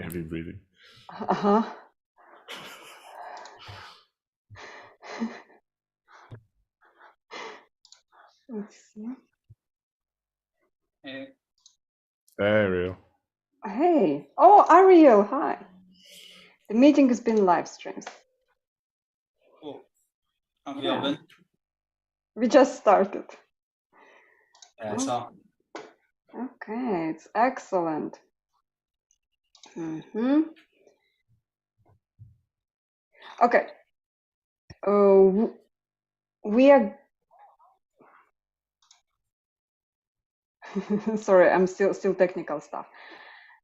Heavy breathing. Uh-huh. Let's see. Hey. Ariel. Hey. Oh, Ariel, hi. The meeting has been live streamed. Cool. How have y'all been? We just started. Yeah, I saw. Okay, it's excellent. Mm-hmm. Okay. We are. Sorry, I'm still technical stuff.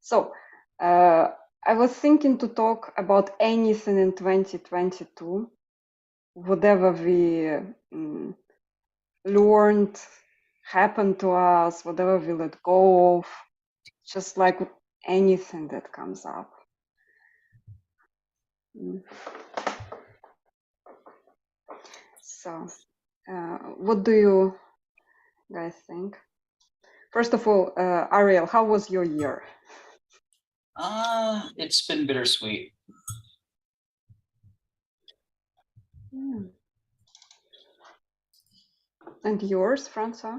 So, I was thinking to talk about anything in 2022, whatever we learned, happened to us, whatever we let go of, just like anything that comes up. So, what do you guys think? First of all, Ariel, how was your year? It's been bittersweet. And yours, Francois?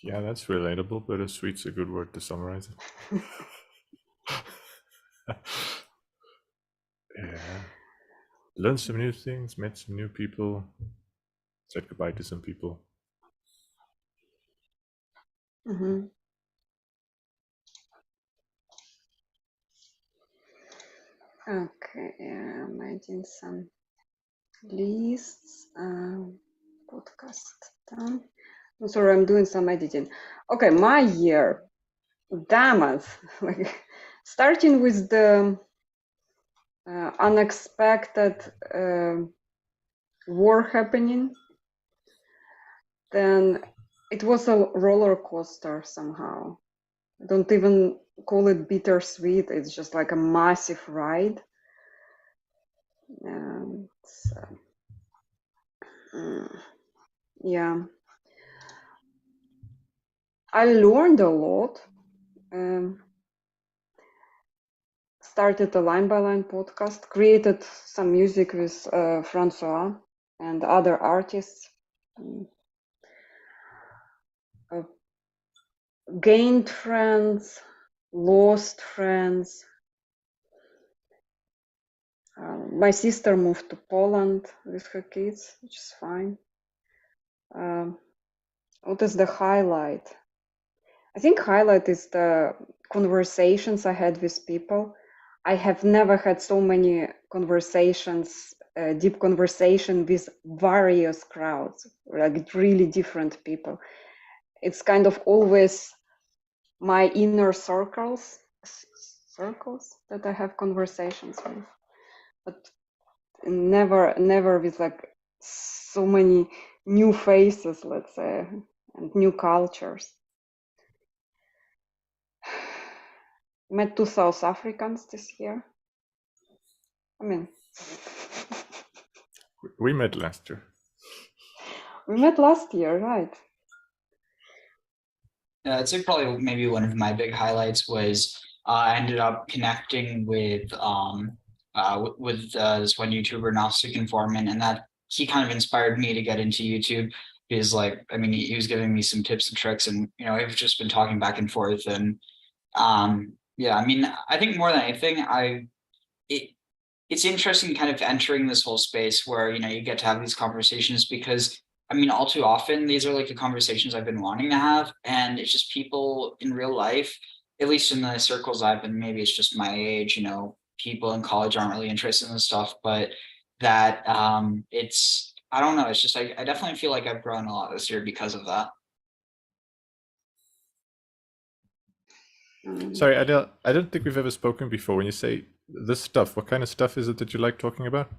Yeah, that's relatable, but sweet's a good word to summarize it. Yeah. Learned some new things, met some new people, said goodbye to some people. Mm-hmm. Okay, I'm making some lists. Podcast done. I'm sorry, I'm doing some editing. Okay, my year. Damn it. Like, starting with the unexpected war happening, then it was a roller coaster somehow. I don't even call it bittersweet. It's just like a massive ride. So, yeah. I learned a lot. Started a line by line podcast, created some music with Francois and other artists. Gained friends, lost friends. My sister moved to Poland with her kids, which is fine. What is the highlight? I think highlight is the conversations I had with people. I have never had so many conversations, deep conversation with various crowds, like really different people. It's kind of always my inner circles that I have conversations with, but never with like so many new faces, let's say, and new cultures. Met 2 South Africans this year. I mean, We met last year. we met last year, right? Yeah, I'd say probably maybe one of my big highlights was I ended up connecting with this one YouTuber, Gnostic Informant, and that he kind of inspired me to get into YouTube because, like, I mean, he was giving me some tips and tricks, and we've just been talking back and forth, and yeah, I mean, I think more than anything, it's interesting kind of entering this whole space where you get to have these conversations, because I mean, all too often these are like the conversations I've been wanting to have, and it's just people in real life, at least in the circles I've been, maybe it's just my age, people in college aren't really interested in this stuff, but that it's, I don't know, it's just I definitely feel like I've grown a lot this year because of that. Sorry, I don't think we've ever spoken before. When you say this stuff, what kind of stuff is it that you like talking about?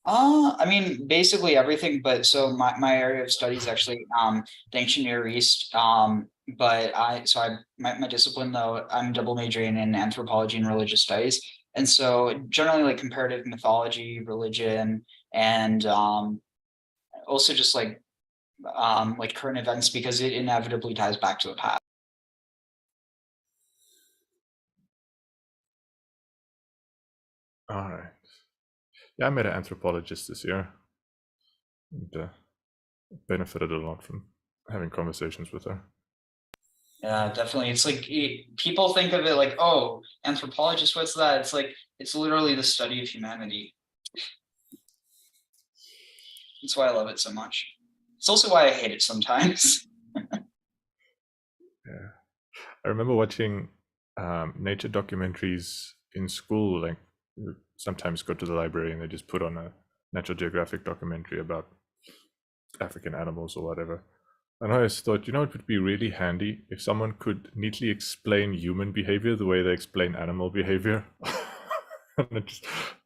I mean, basically everything, but so my area of study is actually the ancient Near East. But my discipline, though, I'm double majoring in anthropology and religious studies. And so generally like comparative mythology, religion, and also just like current events, because it inevitably ties back to the past. All right. Yeah, I met an anthropologist this year, and benefited a lot from having conversations with her. Yeah, definitely. It's like people think of it like, oh, anthropologist, what's that? It's like it's literally the study of humanity. That's why I love it so much. It's also why I hate it sometimes. Yeah, I remember watching nature documentaries in school. Like, we would sometimes go to the library and they just put on a Natural Geographic documentary about African animals or whatever. And I always thought, it would be really handy if someone could neatly explain human behavior the way they explain animal behavior. And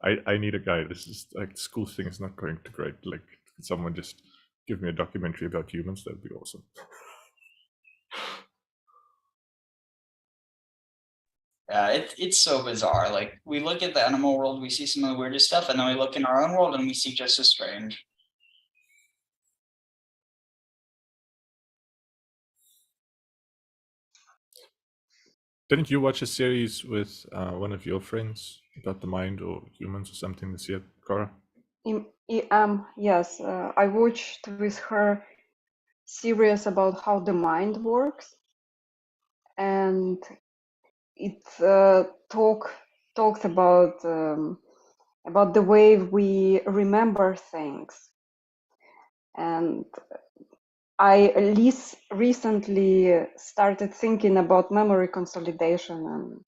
I need a guy. This is like, school thing is not going too great. Like, could someone just give me a documentary about humans? That'd be awesome. Yeah, it's so bizarre. Like we look at the animal world, we see some of the weirdest stuff, and then we look in our own world and we see just as strange. Didn't you watch a series with one of your friends about the mind or humans or something this year, Cora? Yes, I watched with her series about how the mind works, and it talked about the way we remember things. And I at least recently started thinking about memory consolidation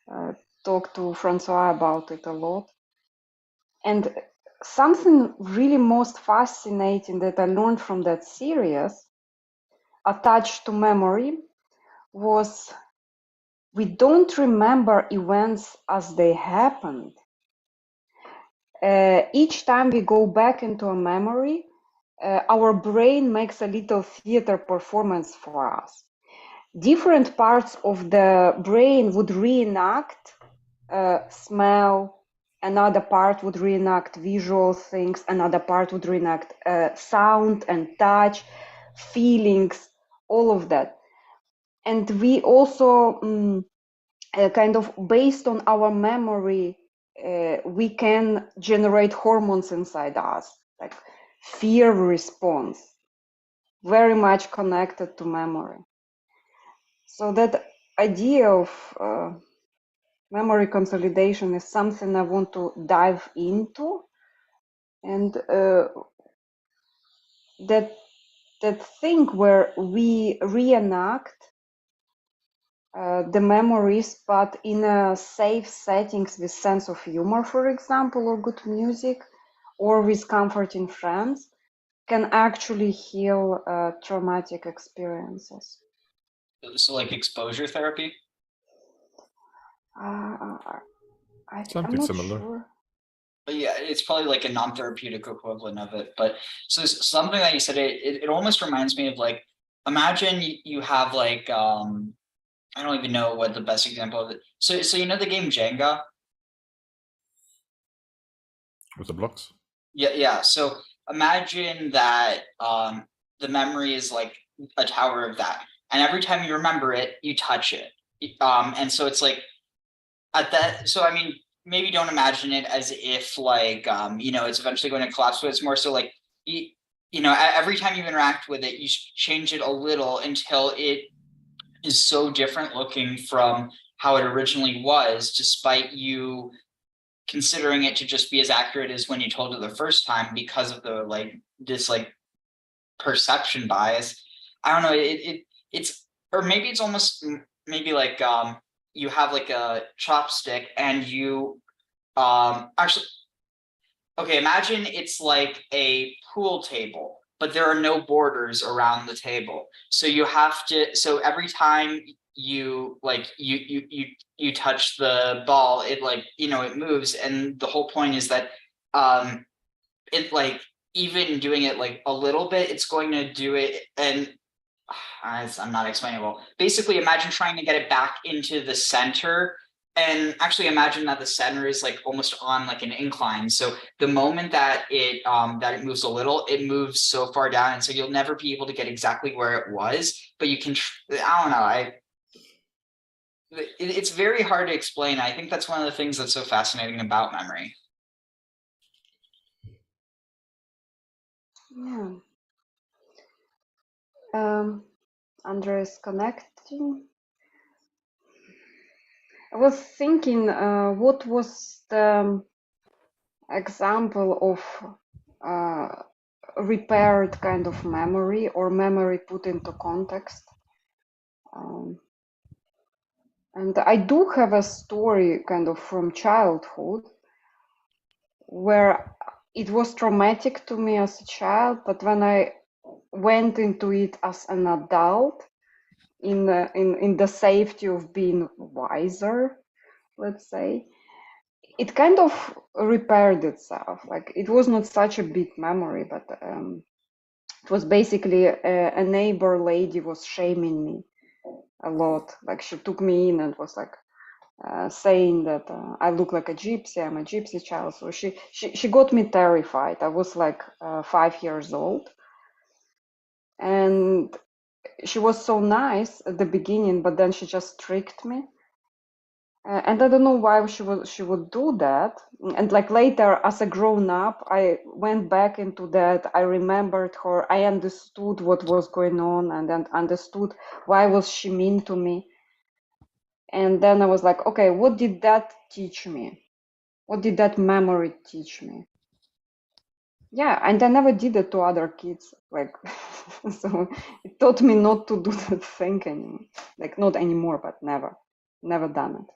and talked to Francois about it a lot. And something really most fascinating that I learned from that series attached to memory was we don't remember events as they happened. Each time we go back into a memory, our brain makes a little theater performance for us. Different parts of the brain would reenact smell, another part would reenact visual things, another part would reenact sound and touch, feelings, all of that. And we also kind of based on our memory, we can generate hormones inside us, like fear response, very much connected to memory. So that idea of memory consolidation is something I want to dive into, and that thing where we reenact the memories, but in a safe settings with sense of humor, for example, or good music, or with comforting friends, can actually heal traumatic experiences. So like exposure therapy? I'm Something not similar. sure. But yeah, it's probably like a non-therapeutic equivalent of it. But so something that you said, it almost reminds me of like, imagine you have like, I don't even know what the best example of it. So you know the game Jenga? With the blocks? Yeah. So imagine that the memory is like a tower of that. And every time you remember it, you touch it. And so it's like at that, so I mean, maybe don't imagine it as if like it's eventually going to collapse, but it's more so like every time you interact with it, you change it a little until it is so different looking from how it originally was, despite you considering it to just be as accurate as when you told it the first time because of the this perception bias. I don't know, it's, or maybe it's almost maybe like you have like a chopstick and you actually, okay, imagine it's like a pool table, but there are no borders around the table. So you have to, so every time you you touch the ball, it it moves. And the whole point is that it like, even doing it like a little bit, it's going to do it. And I'm not explainable. Basically, imagine trying to get it back into the center, and actually imagine that the center is like almost on like an incline. So the moment that it moves a little, it moves so far down, and so you'll never be able to get exactly where it was. But you can, I don't know, it's very hard to explain. I think that's one of the things that's so fascinating about memory. Yeah. Andre is connecting. I was thinking, what was the example of repaired kind of memory or memory put into context? And I do have a story kind of from childhood where it was traumatic to me as a child, but when I went into it as an adult, in the safety of being wiser, let's say, it kind of repaired itself. Like, it was not such a big memory, but it was basically a neighbor lady was shaming me a lot. Like, she took me in and was like saying that I look like a gypsy, I'm a gypsy child. So she got me terrified. I was like 5 years old, and she was so nice at the beginning, but then she just tricked me. And I don't know why she would do that. And like later, as a grown up, I went back into that. I remembered her. I understood what was going on, and then understood why was she mean to me. And then I was like, okay, what did that teach me? What did that memory teach me? Yeah, and I never did it to other kids. Like, so it taught me not to do that thing anymore. Like, not anymore, but never done it.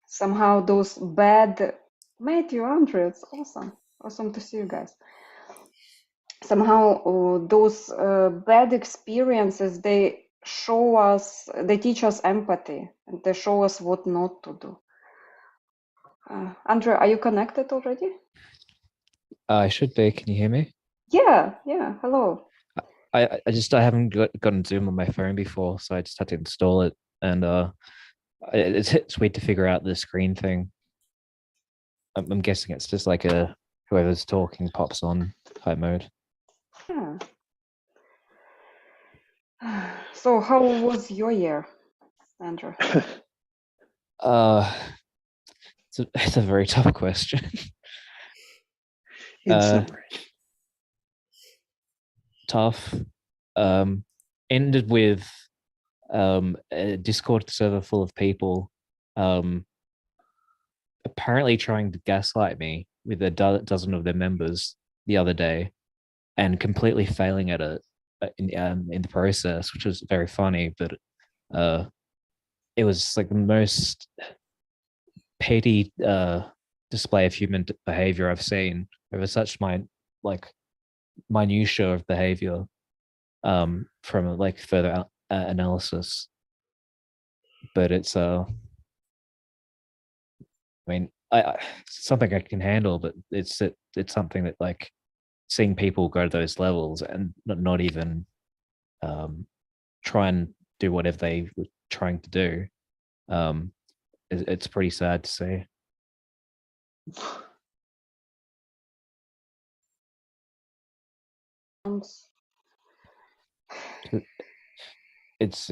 Somehow those bad, Matthew, Andrew, it's awesome to see you guys. Somehow those bad experiences, they teach us empathy, and they show us what not to do. Andrew, are you connected already? I should be. Can you hear me? Yeah. Hello. I haven't gotten Zoom on my phone before, so I just had to install it, and it's weird to figure out the screen thing. I'm guessing it's just like a whoever's talking pops on type mode. Yeah. So how was your year, Andrew? It's a very tough question. Tough. Ended with a Discord server full of people apparently trying to gaslight me with a dozen of their members the other day, and completely failing at it in the process, which was very funny. But it was like the most petty display of human behavior I've seen over such minutia of behavior from like further analysis. But it's I mean, something I can handle, but it's something that, like, seeing people go to those levels and not even try and do whatever they were trying to do, it's pretty sad to see. It's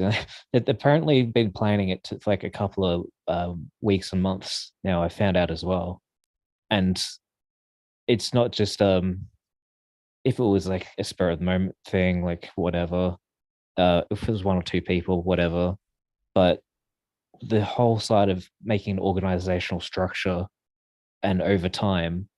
apparently been planning it for like a couple of weeks and months now. I found out as well, and it's not just if it was like a spur of the moment thing, like whatever, if it was one or two people, whatever, but the whole side of making an organizational structure, and over time,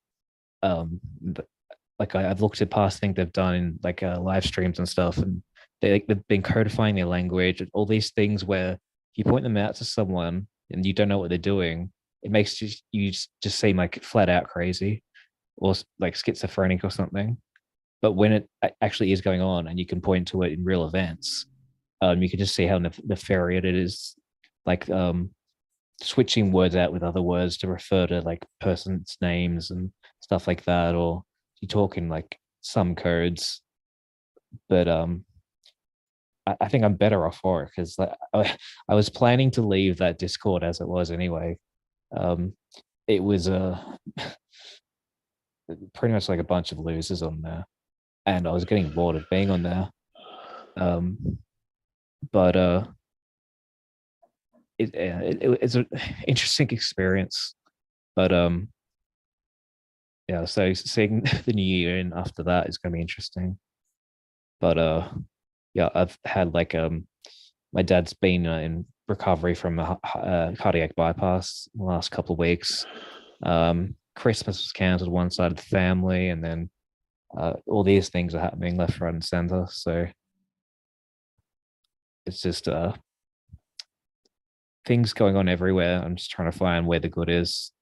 like I've looked at past things they've done in like live streams and stuff, and they've been codifying their language and all these things where you point them out to someone and you don't know what they're doing. It makes you just seem like flat out crazy or like schizophrenic or something. But when it actually is going on and you can point to it in real events, you can just see how nefarious it is. Like switching words out with other words to refer to like persons' names and stuff like that, or you talk in like some codes. But I think I'm better off for it, because like, I was planning to leave that Discord as it was anyway. It was pretty much like a bunch of losers on there, and I was getting bored of being on there. But it's an interesting experience. But yeah, so seeing the new year in after that is going to be interesting. But yeah, I've had like my dad's been in recovery from a cardiac bypass the last couple of weeks. Christmas was cancelled one side of the family, and then all these things are happening left, right, and center. So it's just things going on everywhere. I'm just trying to find where the good is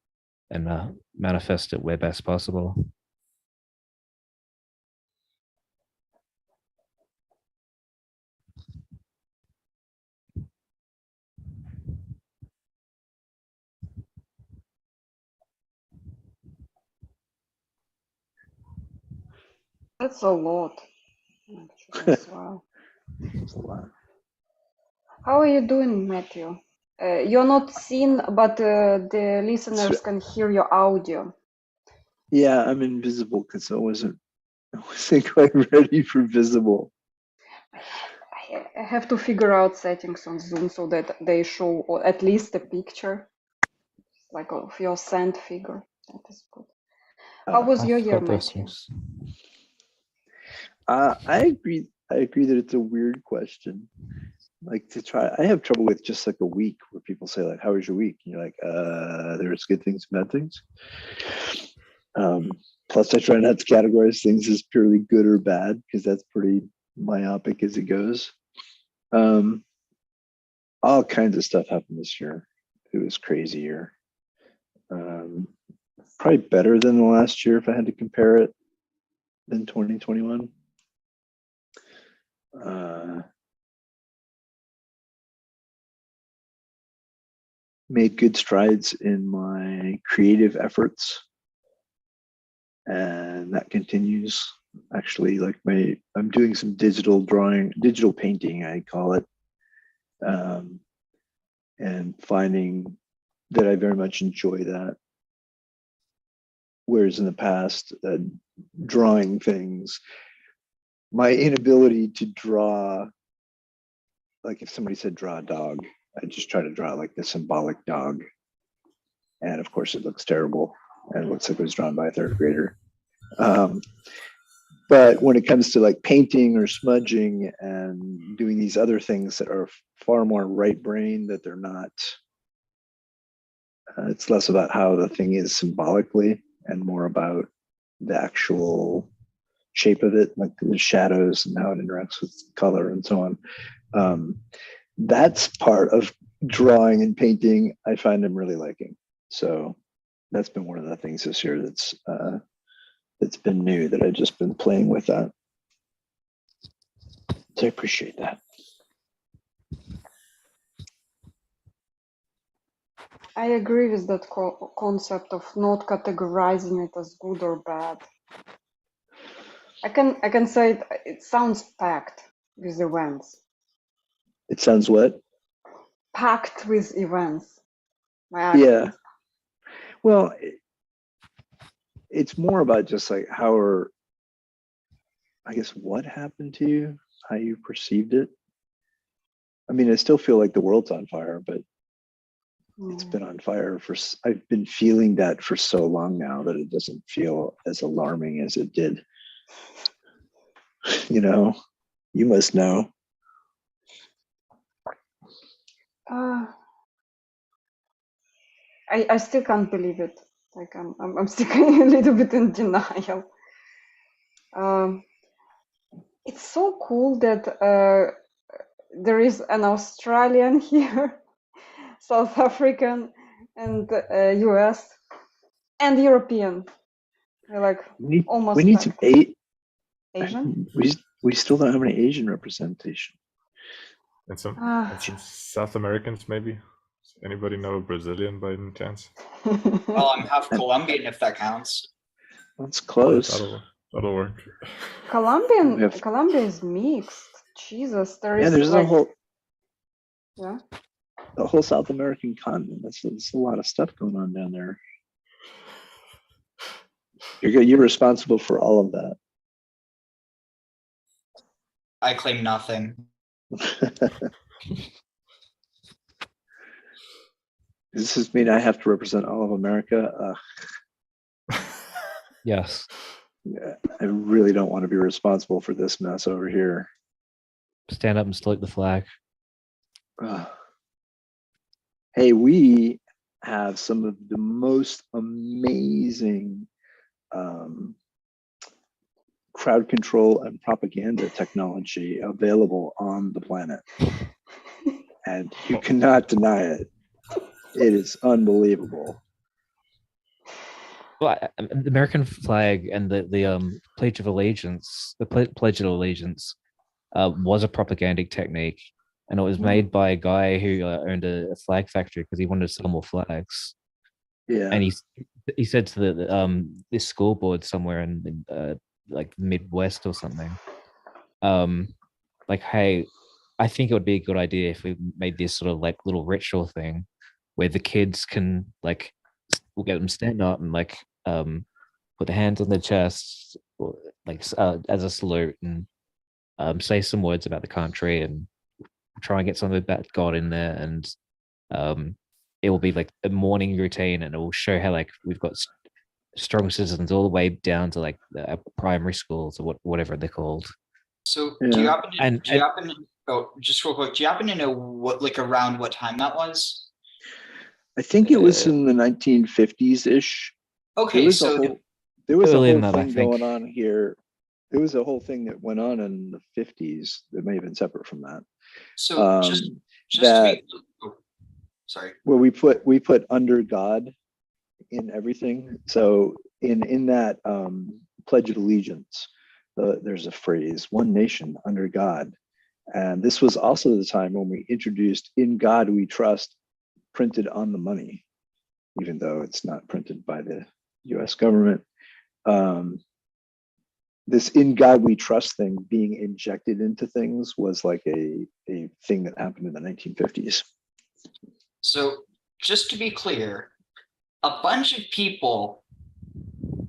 and manifest it where best possible. That's a lot, actually, as well. It's a lot. How are you doing, Matthew? You're not seen, but the listeners can hear your audio. Yeah, I'm invisible because I wasn't quite ready for visible. I have to figure out settings on Zoom so that they show or at least a picture, like of your sand figure. That is good. How was your year, Matthew? I agree. I agree that it's a weird question. Like to try, I have trouble with just like a week where people say like, "How was your week?" And you're like, "There's good things, bad things." Plus, I try not to categorize things as purely good or bad because that's pretty myopic as it goes. All kinds of stuff happened this year. It was crazy year. Probably better than the last year if I had to compare it than 2021. Made good strides in my creative efforts, and that continues. Actually, like I'm doing some digital drawing, digital painting, I call it, and finding that I very much enjoy that. Whereas in the past, drawing things, my inability to draw, like if somebody said draw a dog, I just try to draw like the symbolic dog. And of course it looks terrible and it looks like it was drawn by a third grader. But when it comes to like painting or smudging and doing these other things that are far more right brain, that they're not, it's less about how the thing is symbolically and more about the actual shape of it, like the shadows and how it interacts with color and so on. That's part of drawing and painting I find I'm really liking. So that's been one of the things this year that's been new, that I've just been playing with that. So I appreciate that. I agree with that concept of not categorizing it as good or bad. I can say it sounds packed with events. It sounds what? Packed with events. Yeah. Well, it's more about just like I guess what happened to you, how you perceived it. I mean, I still feel like the world's on fire, but it's been on fire I've been feeling that for so long now that it doesn't feel as alarming as it did. You know, you must know. I still can't believe it. Like I'm still a little bit in denial. It's so cool that there is an Australian here, South African, and US, and European. We're like almost. We need some Asian. We still don't have any Asian representation. And some South Americans, maybe. Does anybody know a Brazilian by any chance? Well, I'm half Colombian, if that counts. That's close. That'll work. Colombia is mixed. Jesus, there's like, the whole South American continent. That's a lot of stuff going on down there. You're responsible for all of that. I claim nothing. Does this mean I have to represent all of America? Yes. Yeah, I really don't want to be responsible for this mess over here. Stand up and salute the flag. Hey, we have some of the most amazing crowd control and propaganda technology available on the planet. And you cannot deny it. It is unbelievable. Well, the American flag and the Pledge of Allegiance, the Pledge of Allegiance, was a propagandic technique, and it was made by a guy who owned a flag factory because he wanted to sell more flags. Yeah. And he said to this school board somewhere in like Midwest or something, like, hey, I think it would be a good idea if we made this sort of like little ritual thing where the kids can like, we'll get them stand up and like put their hands on their chest, or, like as a salute, and say some words about the country, and try and get something about God in there, and it will be like a morning routine, and it will show how like we've got strong citizens all the way down to like primary schools or whatever they're called. So Yeah. do you happen to, oh, just real quick, do you happen to know what, like, around what time that was? I think it was in the 1950s-ish. Okay, There was a Early in whole that, I thing think. going on here. There was a whole thing that went on in the 50s that may have been separate from that. so just that to be, oh, sorry. where we put under God in everything. So in that Pledge of Allegiance, there's a phrase, one nation under God. And this was also the time when we introduced "In God We Trust" printed on the money, even though it's not printed by the US government. This "In God We Trust" thing being injected into things was like a thing that happened in the 1950s. So just to be clear, a bunch of people,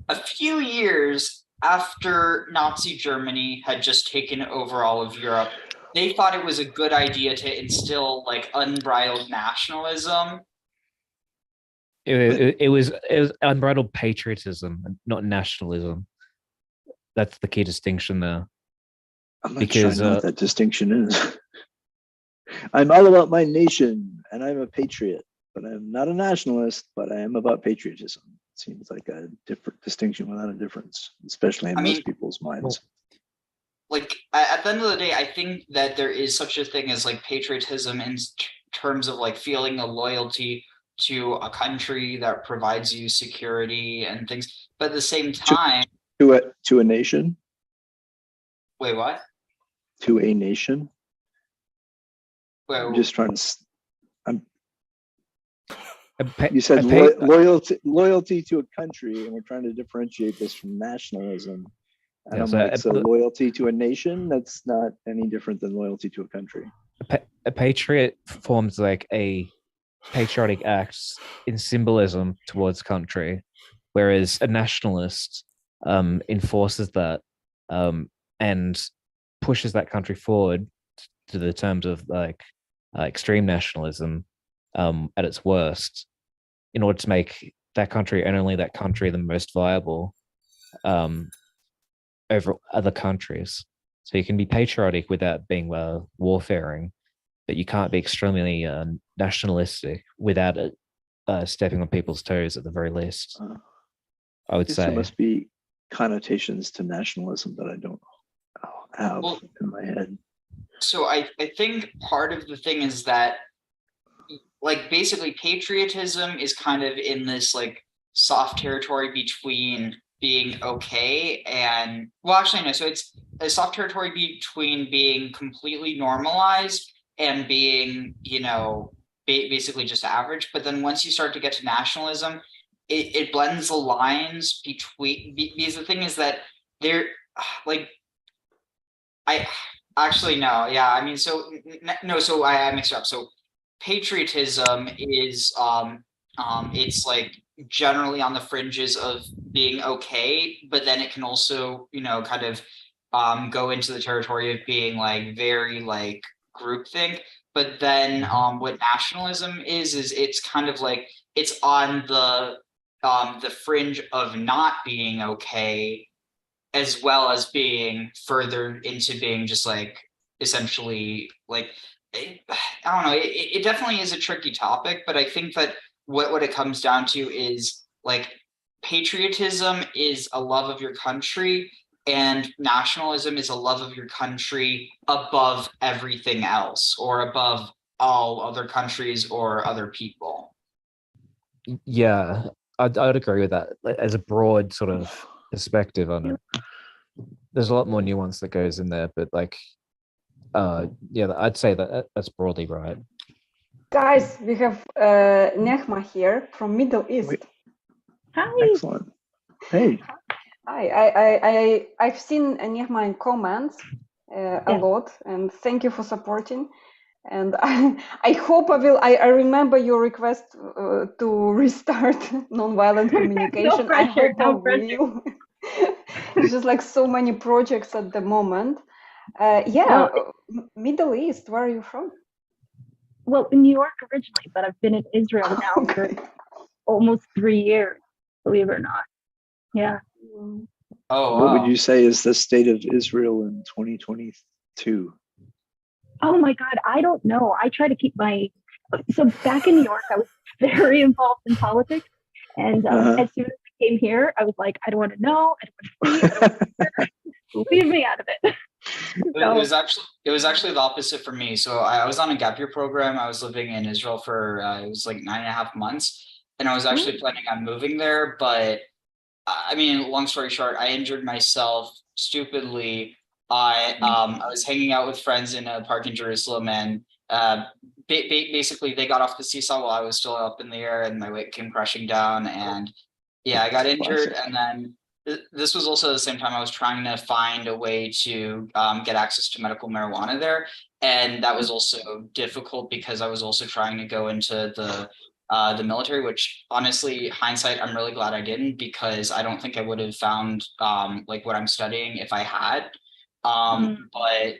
a few years after Nazi Germany had just taken over all of Europe, they thought it was a good idea to instill like unbridled nationalism. It was unbridled patriotism, not nationalism. That's the key distinction there. I'm not Because, sure I know what that distinction is. I'm all about my nation and I'm a patriot, but I'm not a nationalist, but I am about patriotism. It seems like a different distinction without a difference, especially in most people's minds. Like at the end of the day, I think that there is such a thing as like patriotism in terms of like feeling a loyalty to a country that provides you security and things, but at the same time, to a nation. Wait, what? To a nation. Well, I'm just trying to. You said loyalty to a country, and we're trying to differentiate this from nationalism. And yeah, I'm like, so loyalty to a nation, that's not any different than loyalty to a country. A patriot forms like a patriotic act in symbolism towards country, whereas a nationalist enforces that and pushes that country forward to the terms of like extreme nationalism at its worst, in order to make that country and only that country the most viable over other countries. So you can be patriotic without being warfaring, but you can't be extremely nationalistic without stepping on people's toes at the very least. I would say there must be connotations to nationalism that I don't have in my head. So I think part of the thing is that, like, basically patriotism is kind of in this like soft territory between being okay and, well, actually no, so it's a soft territory between being completely normalized and being, you know, basically just average. But then once you start to get to nationalism, it blends the lines between, because the thing is that they're like, I actually no, yeah, I mean, so no, so I mixed it up. So patriotism is it's like generally on the fringes of being okay, but then it can also, you know, kind of go into the territory of being like very like groupthink. But then what nationalism is it's kind of like it's on the fringe of not being okay, as well as being further into being just like essentially like I don't know. It definitely is a tricky topic, but I think that what it comes down to is like patriotism is a love of your country, and nationalism is a love of your country above everything else, or above all other countries or other people. Yeah, I'd agree with that. Like, as a broad sort of perspective on it, there's a lot more nuance that goes in there, but like, yeah, I'd say that that's broadly right. Guys, we have Nechama here from Middle East. Wait. Hi. Excellent. Hey. Hi, I've seen Nechama in comments a lot, and thank you for supporting. And I hope I remember your request to restart nonviolent communication. No pressure, I no hope I pressure. will. It's just like so many projects at the moment. Yeah, Middle East, where are you from? Well, in New York originally, but I've been in Israel now for Okay. almost 3 years, believe it or not. Yeah. Oh, What wow. would you say is the state of Israel in 2022? Oh my God, I don't know. I try to keep so back in New York, I was very involved in politics. And as soon as I came here, I was like, I don't want to know. I don't want to see. I don't want to hear. Leave me out of it. It was actually the opposite for me. So I was on a gap year program. I was living in Israel for it was like 9.5 months, and I was actually planning on moving there. But I mean, long story short, I injured myself stupidly. I was hanging out with friends in a park in Jerusalem, and basically they got off the seesaw while I was still up in the air, and my weight came crashing down, and yeah, I got injured. And then this was also the same time I was trying to find a way to get access to medical marijuana there, and that was also difficult because I was also trying to go into the military, which honestly, hindsight, I'm really glad I didn't, because I don't think I would have found like what I'm studying if I had. But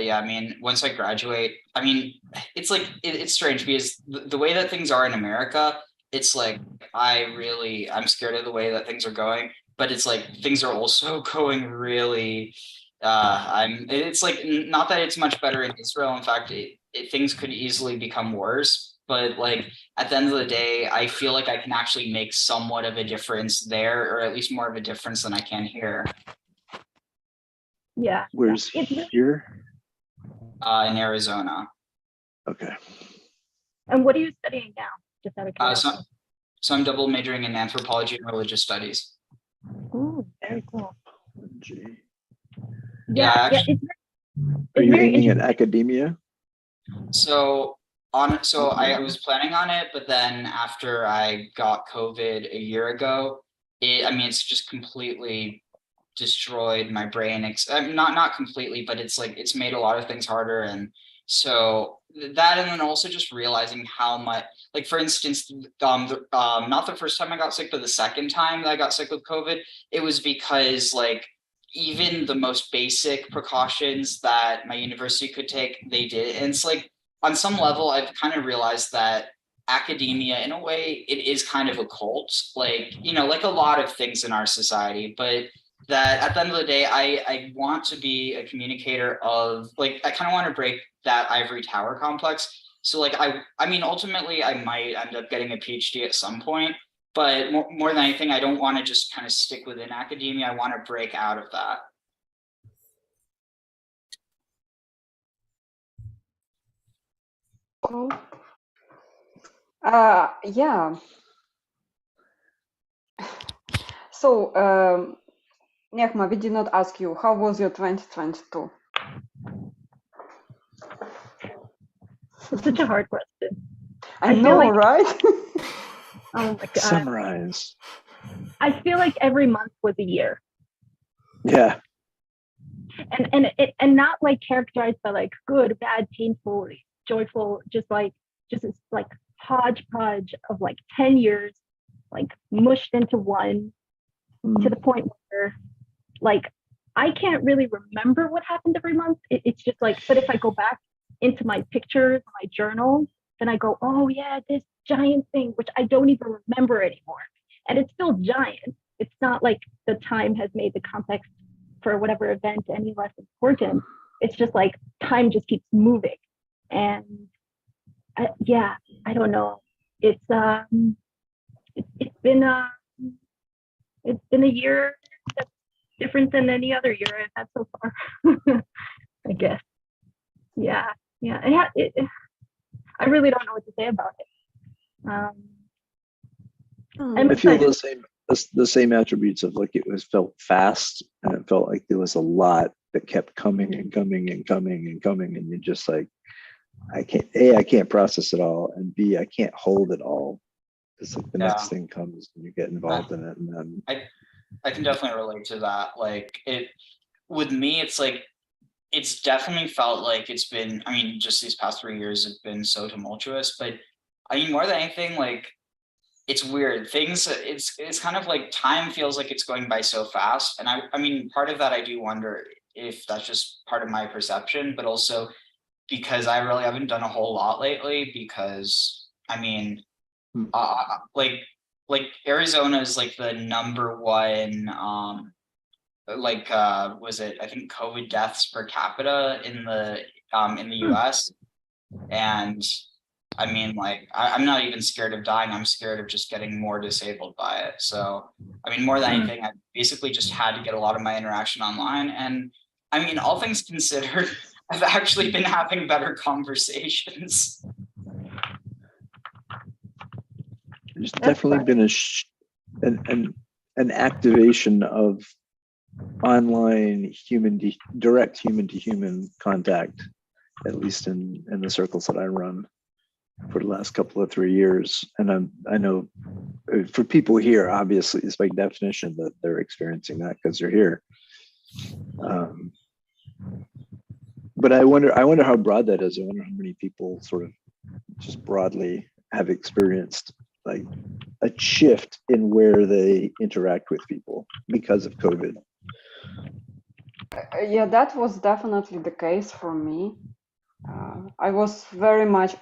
yeah, I mean, once I graduate, I mean, it's like it's strange because the way that things are in America, it's like I'm scared of the way that things are going, but it's like things are also going really it's like not that it's much better in Israel. In fact, things could easily become worse, but like at the end of the day, I feel like I can actually make somewhat of a difference there, or at least more of a difference than I can here. Yeah. Where's here? In Arizona. Okay. And what are you studying now? Just out of curiosity. So I'm double majoring in anthropology and religious studies. Ooh, very cool. Gee. Yeah, actually, Are you very aiming at interesting. academia? So I was planning on it, but then after I got COVID a year ago, it's just completely destroyed my brain. Not completely, but it's like it's made a lot of things harder. And so that, and then also just realizing how much, like for instance, not the first time I got sick, but the second time that I got sick with COVID, it was because like even the most basic precautions that my university could take, they did. And it's like on some level, I've kind of realized that academia, in a way, it is kind of a cult, like, like a lot of things in our society, but that at the end of the day, I want to be a communicator of, like, I kind of want to break that ivory tower complex. So like, I mean, ultimately I might end up getting a PhD at some point, but more than anything, I don't want to just kind of stick within academia. I want to break out of that. Cool. Yeah. So, Nechama, we did not ask you, how was your 2022? It's such a hard question. I feel know, like- right? Oh my God. Summarize. I feel like every month was a year. Yeah. And not like characterized by like good, bad, painful, joyful, just this like hodgepodge of like 10 years, like mushed into one, to the point where like I can't really remember what happened every month. It's just like, but if I go back into my pictures, my journals, then I go, oh yeah, this giant thing, which I don't even remember anymore. And it's still giant. It's not like the time has made the context for whatever event any less important. It's just like time just keeps moving. And yeah, I don't know. It's been a year that's different than any other year I've had so far. I guess. Yeah. I really don't know what to say about it. I feel the same attributes of like it felt fast, and it felt like there was a lot that kept coming and coming and coming and coming, and you're just like, I can't process it all, and B, I can't hold it all. It's like the next thing comes and you get involved in it, and then I can definitely relate to that. Like with me, it's like it's definitely felt like it's been, I mean, just these past 3 years have been so tumultuous, but I mean, more than anything, like it's weird. It's kind of like time feels like it's going by so fast. And I mean, part of that, I do wonder if that's just part of my perception, but also because I really haven't done a whole lot lately, because I mean, like Arizona is like the #1 was it, I think, COVID deaths per capita in the US. And I mean, like, I'm not even scared of dying. I'm scared of just getting more disabled by it. So, I mean, more than anything, I basically just had to get a lot of my interaction online. And I mean, all things considered, I've actually been having better conversations. there's definitely been an activation of online direct human to human contact, at least in the circles that I run for the last couple of 3 years. And I know for people here, obviously it's by definition that they're experiencing that because they're here. But I wonder how broad that is. I wonder how many people sort of just broadly have experienced like a shift in where they interact with people because of COVID. Yeah, that was definitely the case for me. I was very much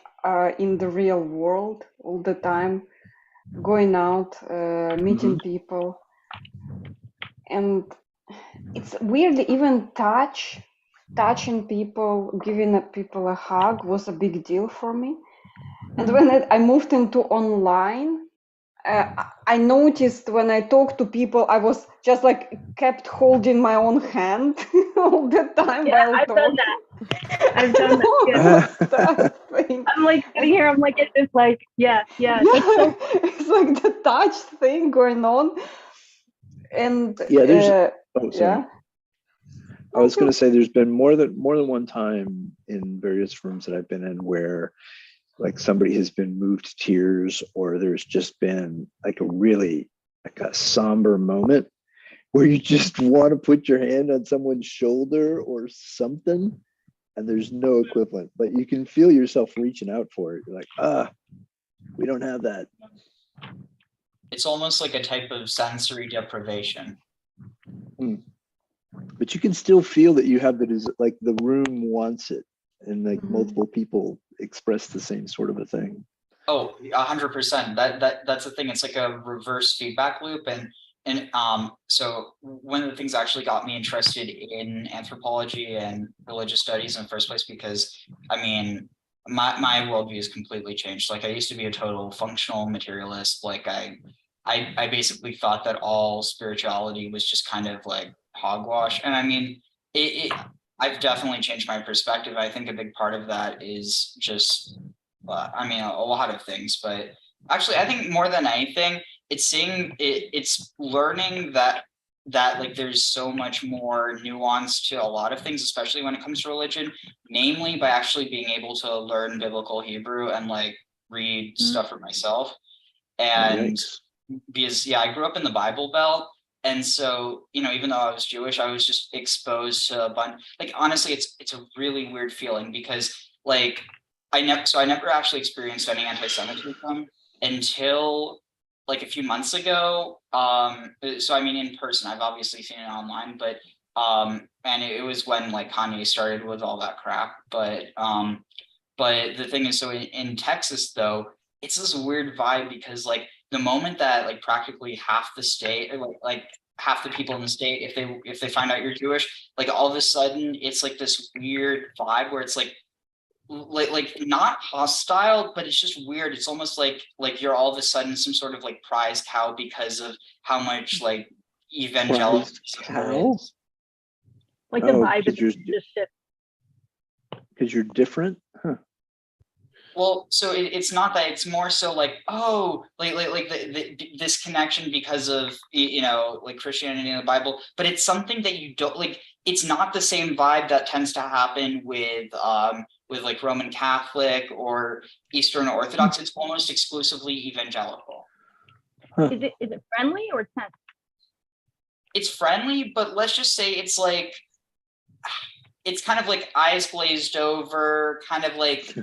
in the real world all the time, going out, meeting people. And it's weirdly, even touching people, giving people a hug was a big deal for me. And when I moved into online, I noticed when I talked to people, I was just like kept holding my own hand all the time while I've talking. done that. I've done that. Yeah. I'm like sitting here. I'm like, it's like, yeah. So it's like the touch thing going on. And I was going to say there's been more than one time in various rooms that I've been in where like somebody has been moved to tears, or there's just been like a really like a somber moment where you just want to put your hand on someone's shoulder or something, and there's no equivalent, but you can feel yourself reaching out for it. You're like, we don't have that. It's almost like a type of sensory deprivation. But you can still feel that you have it, like the room wants it, and like multiple people express the same sort of a thing. Oh, 100%. That's the thing. It's like a reverse feedback loop. And so one of the things actually got me interested in anthropology and religious studies in the first place, because I mean, my worldview has completely changed. Like I used to be a total functional materialist. Like I basically thought that all spirituality was just kind of like hogwash. And I mean, I've definitely changed my perspective. I think a big part of that is just, I mean, a lot of things, but actually, I think more than anything, it's learning that like there's so much more nuance to a lot of things, especially when it comes to religion, namely by actually being able to learn biblical Hebrew and like read stuff for myself. And because I grew up in the Bible Belt. And so, you know, even though I was Jewish, I was just exposed to a bunch, like, honestly, it's a really weird feeling because like, I never actually experienced any anti-Semitism until like a few months ago. So, I mean, in person, I've obviously seen it online, but And it was when like Kanye started with all that crap. But the thing is, so in Texas though, it's this weird vibe because like the moment that like practically half the state, or like half the people in the state, if they find out you're Jewish, like all of a sudden it's like this weird vibe where it's like not hostile, but it's just weird. It's almost like you're all of a sudden some sort of like prize cow because of how much like evangelical cow? Like the Oh, vibe is 'cause just shift. Because you're different? Huh. Well, so it's not that, it's more so like, oh, like this connection because of, you know, like Christianity and the Bible, but it's something that you don't like. It's not the same vibe that tends to happen with like Roman Catholic or Eastern Orthodox. It's almost exclusively evangelical. Huh. Is it friendly or tense? It's friendly, but let's just say it's like, it's kind of like eyes glazed over, kind of like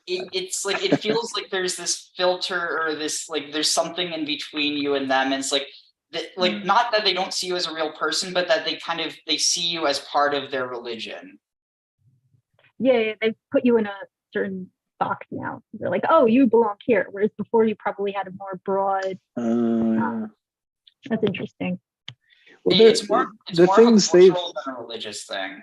it's like, it feels like there's this filter or this, like there's something in between you and them, and it's like like not that they don't see you as a real person, but that they see you as part of their religion. Yeah, they put you in a certain box now. They're like, oh, you belong here, whereas before you probably had a more broad. That's interesting. Well, It's more the more things of a cultural than a religious thing.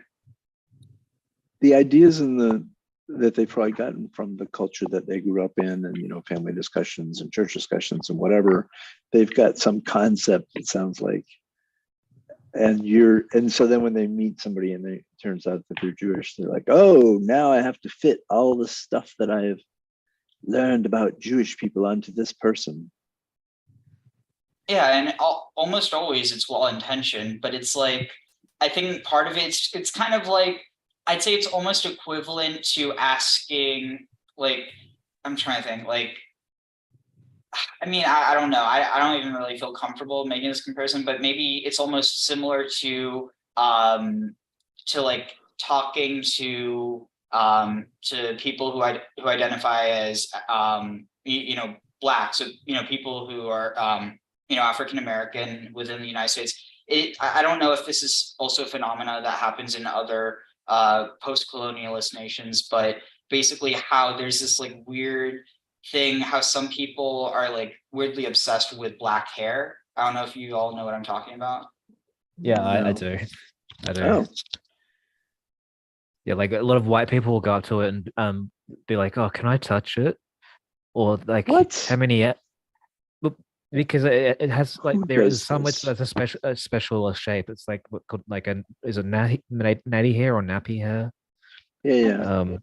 The ideas that they've probably gotten from the culture that they grew up in, and, you know, family discussions and church discussions and whatever, they've got some concept, it sounds like. And so then when they meet somebody and it turns out that they're Jewish, they're like, oh, now I have to fit all the stuff that I've learned about Jewish people onto this person. Yeah, and almost always it's well intentioned, but it's like, I think part of it's kind of like, I'd say it's almost equivalent to asking, like, I'm trying to think, like, I mean, I don't know. I don't even really feel comfortable making this comparison, but maybe it's almost similar to like talking to people who identify as you know, Black, so, you know, people who are you know, African American within the United States. I don't know if this is also a phenomena that happens in other post-colonialist nations, but basically how there's this like weird thing, how some people are like weirdly obsessed with Black hair. I don't know if you all know what I'm talking about. Yeah, No. I do. Oh. Yeah, like a lot of white people will go up to it and be like, "Oh, can I touch it?" Or like, What? "How many?" Because it has like Who there is does some this? that's a special shape. It's like what called like is it natty hair or nappy hair? Yeah.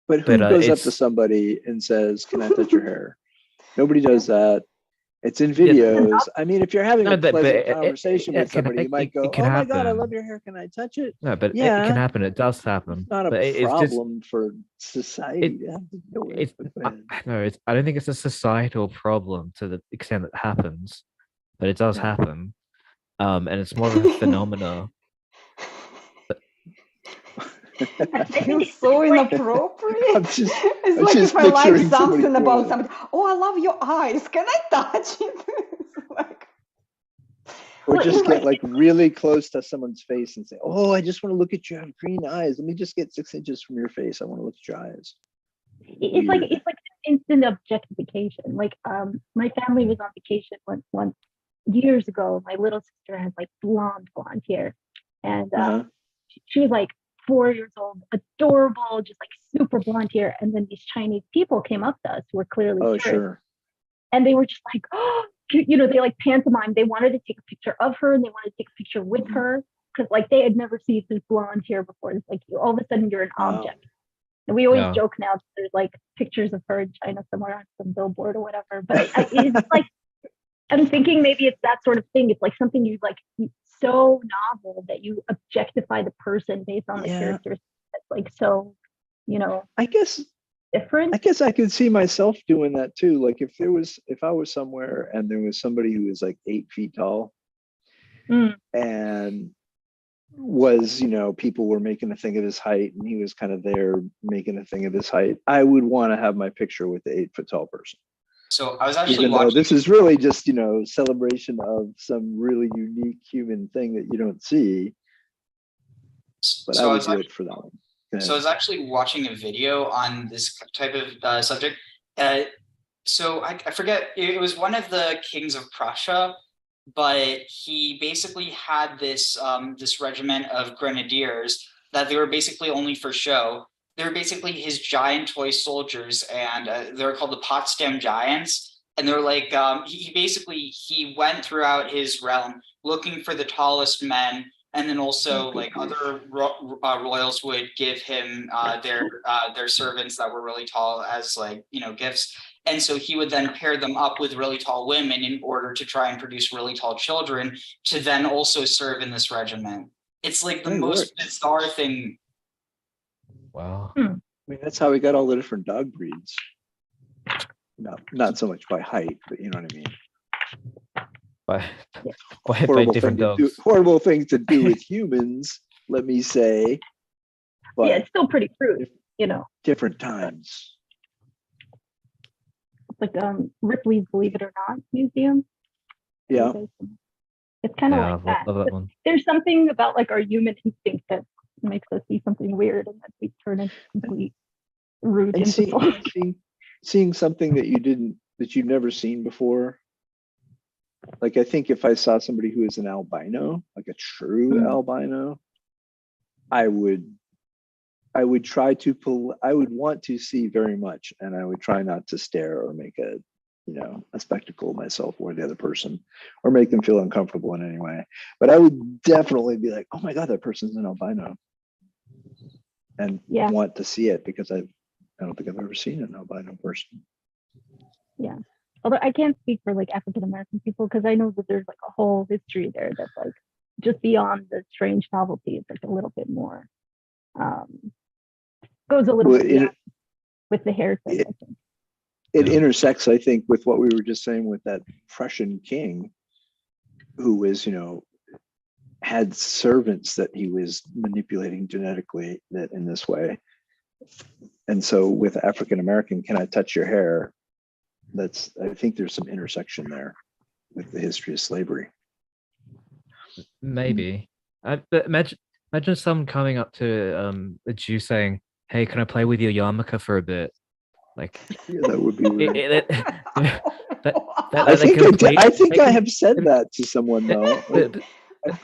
But who goes up to somebody and says, "Can I touch your hair?" Nobody does that. It's in videos. I mean, if you're having a pleasant conversation with somebody, you might go, "Oh my God, I love your hair. Can I touch it?" No, but yeah, it can happen. It does happen. It's not a problem for society to have to deal with. I don't think it's a societal problem to the extent that happens, but it does happen. And it's more of a phenomena. I feel so inappropriate. It's like if I like something about somebody. Oh, I love your eyes. Can I touch it? Like... Or just get like really close to someone's face and say, "Oh, I just want to look at your green eyes. Let me just get 6 inches from your face. I want to look at your eyes." It's like instant objectification. Like my family was on vacation once years ago. My little sister had like blonde hair, and she was like 4 years old, adorable, just like super blonde hair. And then these Chinese people came up to us who were clearly tourists, and they were just like, oh, you know, they like pantomime. They wanted to take a picture of her and they wanted to take a picture with her because like they had never seen this blonde hair before. It's like all of a sudden you're an object. And we always joke now that there's like pictures of her in China somewhere on some billboard or whatever. But it's like, I'm thinking maybe it's that sort of thing. It's like something you like so novel that you objectify the person based on the characters. That's like so, you know, I guess different. I guess I could see myself doing that too. Like if I was somewhere and there was somebody who was like 8 feet tall and was, you know, people were making a thing of his height and he was kind of there making a thing of his height, I would want to have my picture with the 8 foot tall person. So I was actually Even though watching. this is really just, celebration of some really unique human thing that you don't see. But I would do it for that one. So I was actually watching a video on this type of subject. So I forget, it was one of the kings of Prussia, but he basically had this this regiment of grenadiers that they were basically only for show. They were basically his giant toy soldiers, and they were called the Potsdam Giants. And they're like, he went throughout his realm looking for the tallest men. And then also, like, other royals would give him their servants that were really tall as, like, gifts. And so he would then pair them up with really tall women in order to try and produce really tall children to then also serve in this regiment. It's like the most bizarre thing. Wow. I mean, that's how we got all the different dog breeds. Not so much by height, but you know what I mean. By different dogs. Horrible things to do with humans, let me say. But yeah, it's still pretty crude, different times. Like Ripley's Believe It or Not museum. Yeah. It's kind of like that. Love that one. There's something about like our human instinct that makes us see something weird and then we turn into complete rude And seeing something that you've never seen before. Like, I think if I saw somebody who is an albino, like a true albino, I would try to I would want to see very much, and I would try not to stare or make a spectacle of myself or the other person, or make them feel uncomfortable in any way. But I would definitely be like, oh my God, that person's an albino, and want to see it, because I don't think I've ever seen an albino person. Yeah. Although I can't speak for like African American people, because I know that there's like a whole history there that's like just beyond the strange novelty. It's like a little bit more goes a little bit beyond with the hair thing. I think it intersects, I think, with what we were just saying with that Prussian king, who was, had servants that he was manipulating genetically that in this way. And so with African American, can I touch your hair? I think there's some intersection there with the history of slavery. Maybe. But imagine someone coming up to a Jew saying, "Hey, can I play with your yarmulke for a bit?" Like, that would be weird. I think I have said that to someone though.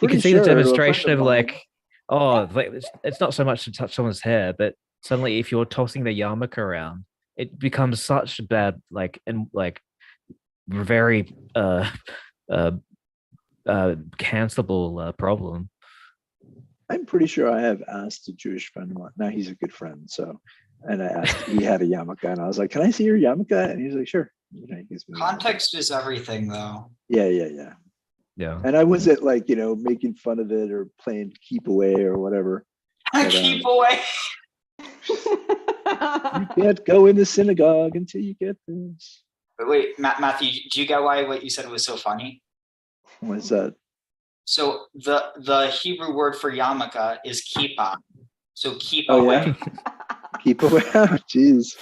You can see the demonstration of like, it's not so much to touch someone's hair, but suddenly if you're tossing the yarmulke around, it becomes such a bad, very cancelable problem. I'm pretty sure I have asked a Jewish friend of mine. Now he's a good friend, and I asked, he had a yarmulke, and I was like, "Can I see your yarmulke?" And he's like, "Sure." Context is everything, though. Yeah. Yeah. And I wasn't like, making fun of it or playing keep away or whatever. Keep away. You can't go in the synagogue until you get this. But wait, Matthew, do you get why what you said was so funny? What's that? So the Hebrew word for yarmulke is kippah. So keep away. Yeah. Keep away. Oh, geez.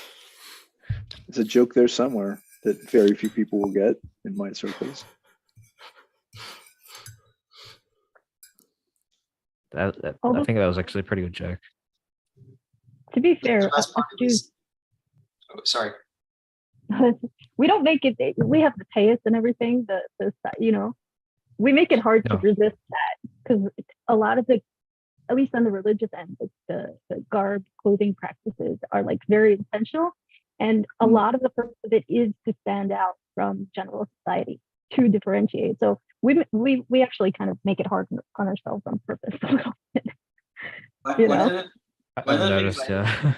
There's a joke there somewhere that very few people will get in my circles. I think that was actually a pretty good joke. To be fair, sorry. We don't make it. We have the taste and everything. We make it hard to resist that, because a lot of the, at least on the religious end, the garb clothing practices are like very intentional, and a lot of the purpose of it is to stand out from general society, to differentiate. So we actually kind of make it hard on ourselves on purpose a little bit. I noticed, yeah.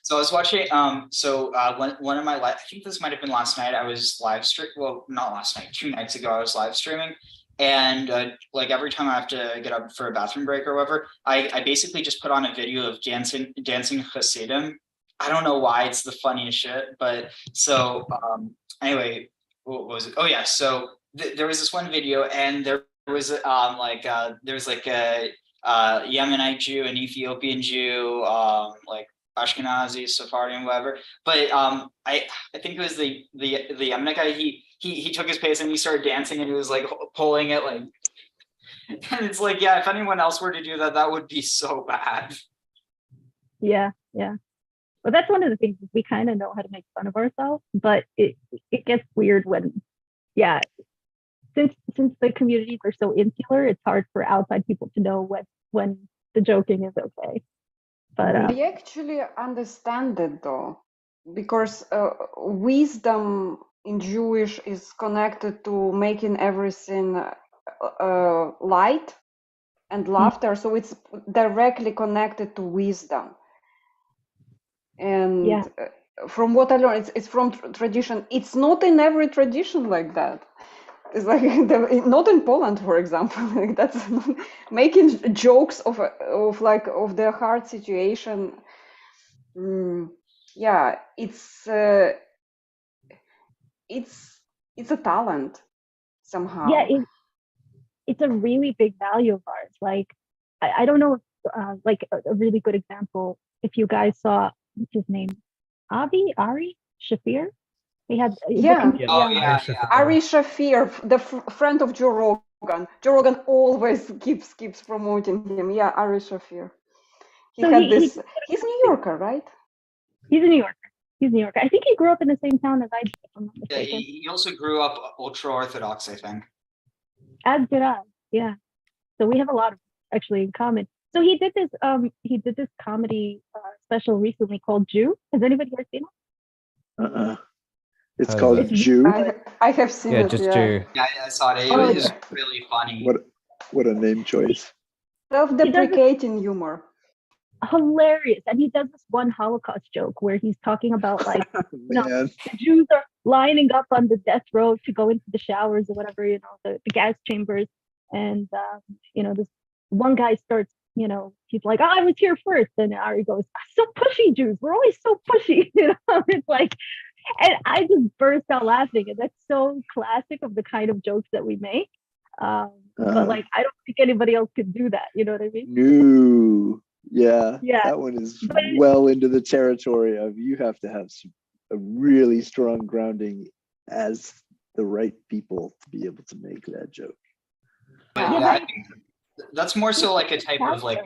So I was watching. One of my I think this might have been last night. I was live stream. Well, not last night. 2 nights ago, I was live streaming, and like every time I have to get up for a bathroom break or whatever, I basically just put on a video of dancing Hasidim. I don't know why, it's the funniest shit. But so anyway, what was it? Oh yeah. So there was this one video, and there was a Yemenite Jew, an Ethiopian Jew, like Ashkenazi, Sephardi, whatever. But I think it was the Yemeni guy. He took his pace and he started dancing and he was like pulling it like, and it's like, yeah, if anyone else were to do that, that would be so bad. Yeah. Well, that's one of the things is we kind of know how to make fun of ourselves, but it gets weird when, yeah, since the communities are so insular, it's hard for outside people to know when the joking is okay. But I actually understand it though, because wisdom in Jewish is connected to making everything light and laughter, so it's directly connected to wisdom. And yeah, from what I learned, it's from tradition. It's not in every tradition like that. It's like not in Poland, for example. Like that's making jokes of their hard situation. Yeah, it's a talent somehow. yeah, it's a really big value of ours. Like I don't know if like a really good example, if you guys saw, what's his name, Ari Shafir. He had Ari Shafir, the friend of Joe Rogan. Joe Rogan always keeps promoting him. Yeah, Ari Shafir. He's New Yorker, right? He's a New Yorker. I think he grew up in the same town as I did, if I'm not Yeah, mistaken. he also grew up ultra-Orthodox, I think. As did I, yeah. So we have a lot of actually in common. So he did this comedy special recently called Jew. Has anybody here seen it? It's called Jew. I have seen it. Just yeah. Jew. Yeah, I saw it. It was really funny. What a name choice. Self-deprecating humor. Hilarious. And he does this one Holocaust joke where he's talking about like, Man. the Jews are lining up on the death row to go into the showers or whatever, the gas chambers. And, this one guy starts, he's like, I was here first. And Ari goes, so pushy, Jews. We're always so pushy. It's like, and I just burst out laughing. And that's so classic of the kind of jokes that we make. But like, I don't think anybody else could do that. You know what I mean? No. Yeah. Yeah. That one is well into the territory of you have to have a really strong grounding as the right people to be able to make that joke. But yeah, I think that's more so like a type of like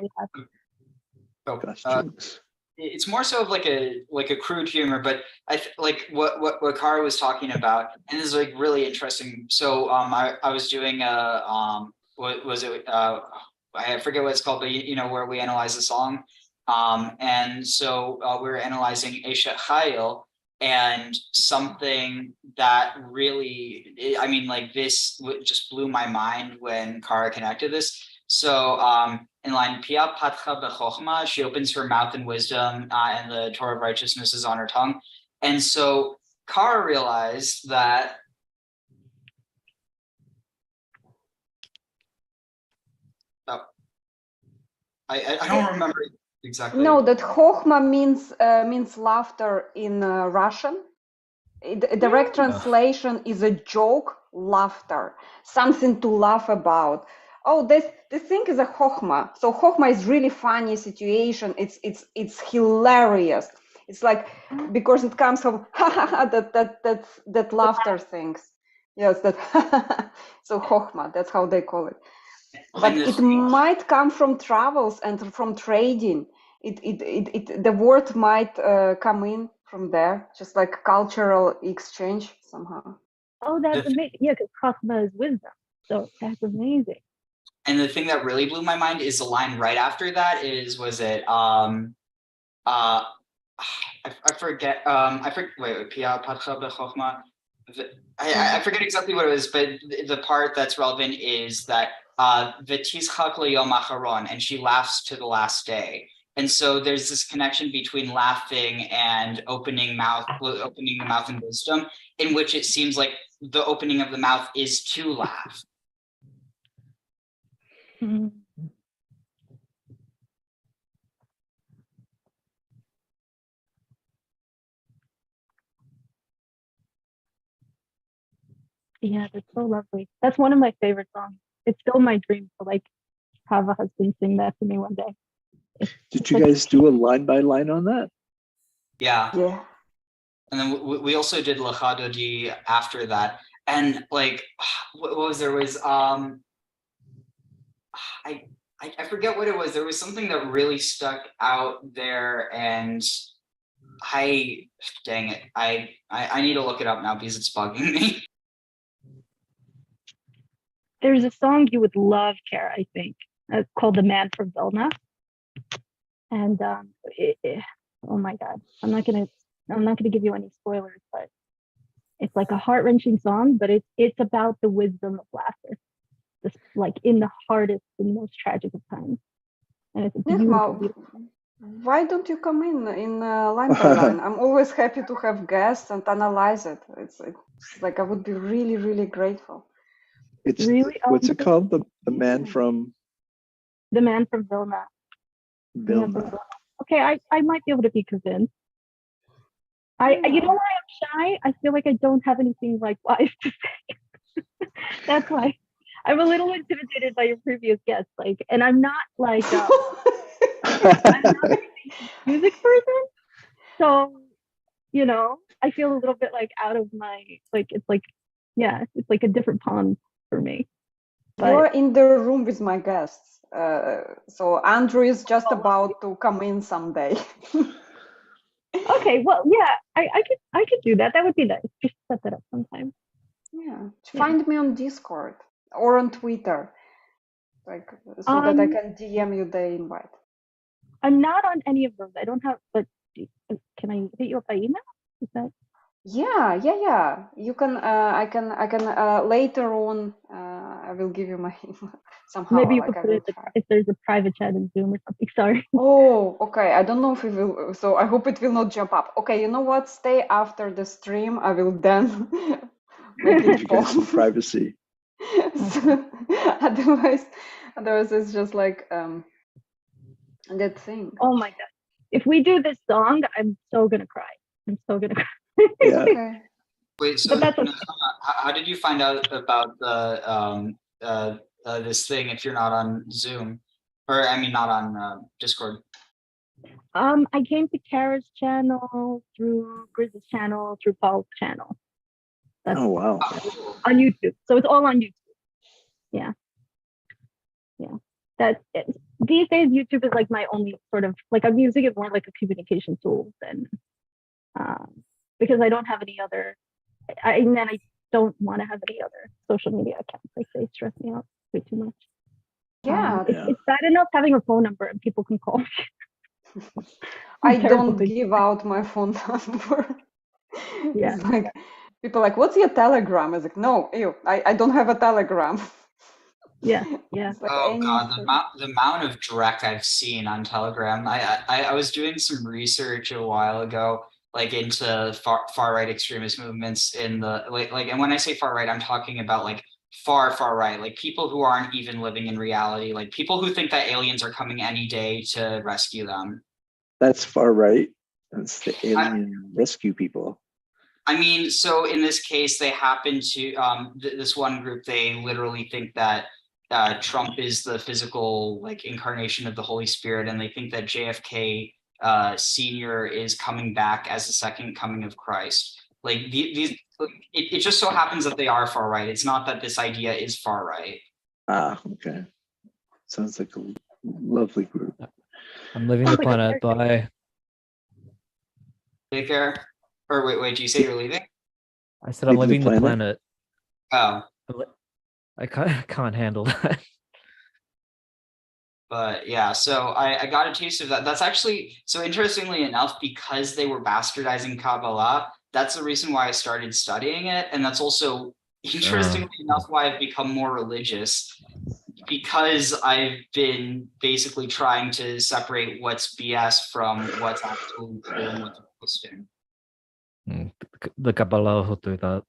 jokes. It's more so of like a crude humor, but like what Kara was talking about, and this is like really interesting. So I was doing what was it I forget what it's called, but where we analyze the song, and so we were analyzing Eshet Chayil, and something that really, this just blew my mind when Kara connected this. So in line Pia Patcha Bechokma, she opens her mouth in wisdom, and the Torah of righteousness is on her tongue. And so Kara realized that I don't remember exactly. No, that Chokhma means laughter in Russian. Direct translation is a joke, laughter, something to laugh about. Oh, this thing is a Chokhma. So Chokhma is really funny situation. It's hilarious. It's like, because it comes from that laughter things. Yes, that so Chokhma, that's how they call it. But it might come from travels and from trading. The word might come in from there, just like cultural exchange somehow. Oh, that's amazing. Yeah, because Chokhmah is wisdom. So that's amazing. And the thing that really blew my mind is the line right after that I forget. Wait. Pia Patcha Bechokma. I forget exactly what it was, but the part that's relevant is that V'tizchak le'yom acharon, and she laughs to the last day. And so there's this connection between laughing and opening the mouth in wisdom, in which it seems like the opening of the mouth is to laugh. Mm-hmm. Yeah, that's so lovely. That's one of my favorite songs. It's still my dream to like have a husband sing that to me one day. Did you guys do a line by line on that? Yeah. Yeah. And then we also did Lachadodi after that. And like, what was there was I forget what it was. There was something that really stuck out there, and dang it, I need to look it up now because it's bugging me. There's a song you would love, Kara, I think, called "The Man from Vilna," and oh my God, I'm not gonna give you any spoilers, but it's like a heart-wrenching song, but it's about the wisdom of laughter, just like in the hardest and most tragic of times, and it's a beautiful, beautiful. Why don't you come in line by line? I'm always happy to have guests and analyze it. It's like I would be really, really grateful. It's really what's it called? The man from Vilna. Vilna. Okay, I might be able to be convinced. You know why I'm shy? I feel like I don't have anything like wise to say. That's why I'm a little intimidated by your previous guests. Like, and I'm not like I'm not a music person, so you know, I feel a little bit like out of my it's like a different pond for me. But you're in the room with my guests, so Andrew is just about to come in someday. Okay, well, yeah, I could do that. That would be nice. Just set that up sometime. Yeah, find me on Discord or on Twitter, like so that I can DM you the invite. I'm not on any of those. I don't have. But can I hit you up by email? Is that? Yeah. You can. I can. Later on. I will give you my email somehow. Maybe you could put it if there's a private chat in Zoom or something. Sorry. Oh, okay. I don't know if it will. So I hope it will not jump up. Okay. You know what? Stay after the stream. I will then make it You guys some privacy. So, otherwise, it's just like that thing. Oh my God! If we do this song, I'm so gonna cry. I'm so gonna cry. Yeah. Okay. Wait, so how did you find out about the this thing if you're not on Zoom, or I mean not on Discord? I came to Kara's channel through Grizz's channel through Paul's channel. Oh wow! On YouTube, so it's all on YouTube. Yeah. That's it. These days, YouTube is like my only sort of like I'm using it more like a communication tool than because I don't have any other. And then I don't want to have any other social media accounts. Like they stress me out way too much. Yeah. It's bad enough having a phone number and people can call me. I don't give out my phone number. Yeah. It's like people are like, what's your Telegram? I was like, no, I don't have a Telegram. Yeah. Like oh God, the amount of dreck I've seen on Telegram. I was doing some research a while ago, like into far right extremist movements in the like, and when I say far right, I'm talking about like far right, like people who aren't even living in reality, like people who think that aliens are coming any day to rescue them. That's far right. That's the alien rescue people. I mean, so in this case, they happen to this one group. They literally think that Trump is the physical like incarnation of the Holy Spirit, and they think that JFK Senior is coming back as the second coming of Christ. Like it just so happens that they are far right. It's not that this idea is far right. Ah, okay. Sounds like a lovely group. I'm leaving the planet. Bye. Take care. Or wait, do you say you're leaving? I said I'm leaving the planet. Oh. I can't handle that. But yeah, so I got a taste of that. That's actually, so interestingly enough, because they were bastardizing Kabbalah, that's the reason why I started studying it. And that's also, interestingly enough, why I've become more religious, because I've been basically trying to separate what's BS from what's actually true and what's interesting. The Kabbalah will do that.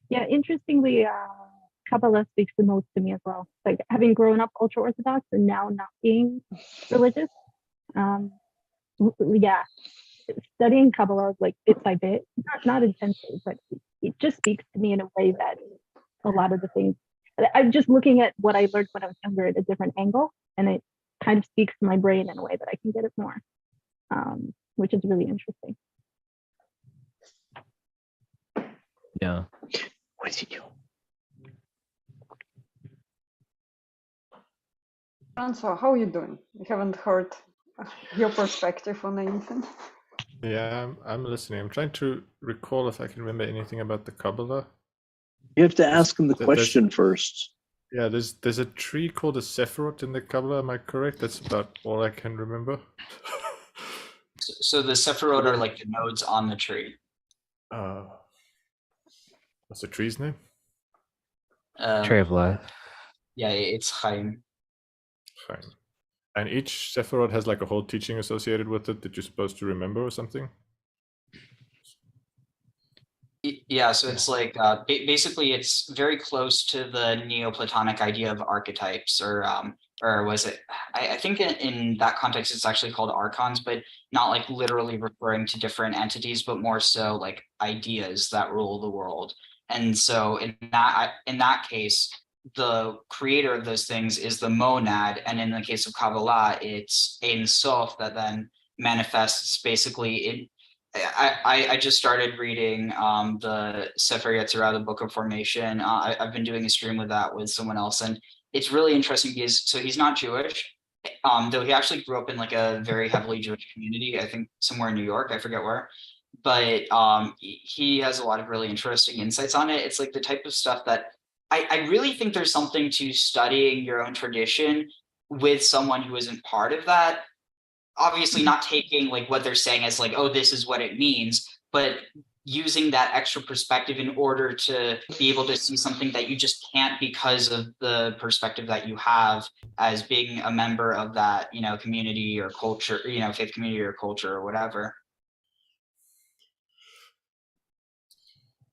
Yeah, interestingly, Kabbalah speaks the most to me as well. Like having grown up ultra Orthodox and now not being religious. Yeah, studying Kabbalah like bit by bit, not intensely, but it just speaks to me in a way that a lot of the things I'm just looking at what I learned when I was younger at a different angle, and kind of speaks to my brain in a way that I can get it more, which is really interesting. Yeah. With you. Francois, how are you doing? We haven't heard your perspective on anything. Yeah, I'm listening. I'm trying to recall if I can remember anything about the Kabbalah. You have to ask him the There's- question first. Yeah, there's a tree called a Sephiroth in the Kabbalah. Am I correct? That's about all I can remember. So the Sephiroth are like the nodes on the tree. What's the tree's name? Tree of life. Yeah, it's Chaim. Fine. And each Sephiroth has like a whole teaching associated with it that you're supposed to remember or something? Yeah, so it's like basically it's very close to the Neoplatonic idea of archetypes, or was it? I think in that context it's actually called archons, but not like literally referring to different entities, but more so like ideas that rule the world. And so in that case, the creator of those things is the monad, and in the case of Kabbalah, it's Ein Sof that then manifests basically in. I just started reading the Sefer Yetzirah, the Book of Formation. I've been doing a stream with that with someone else, and it's really interesting because so he's not Jewish, though he actually grew up in like a very heavily Jewish community. I think somewhere in New York, I forget where, but he has a lot of really interesting insights on it. It's like the type of stuff that I really think there's something to studying your own tradition with someone who isn't part of that. Obviously not taking like what they're saying as like, oh, this is what it means, but using that extra perspective in order to be able to see something that you just can't because of the perspective that you have as being a member of that, community or culture, faith community or culture or whatever.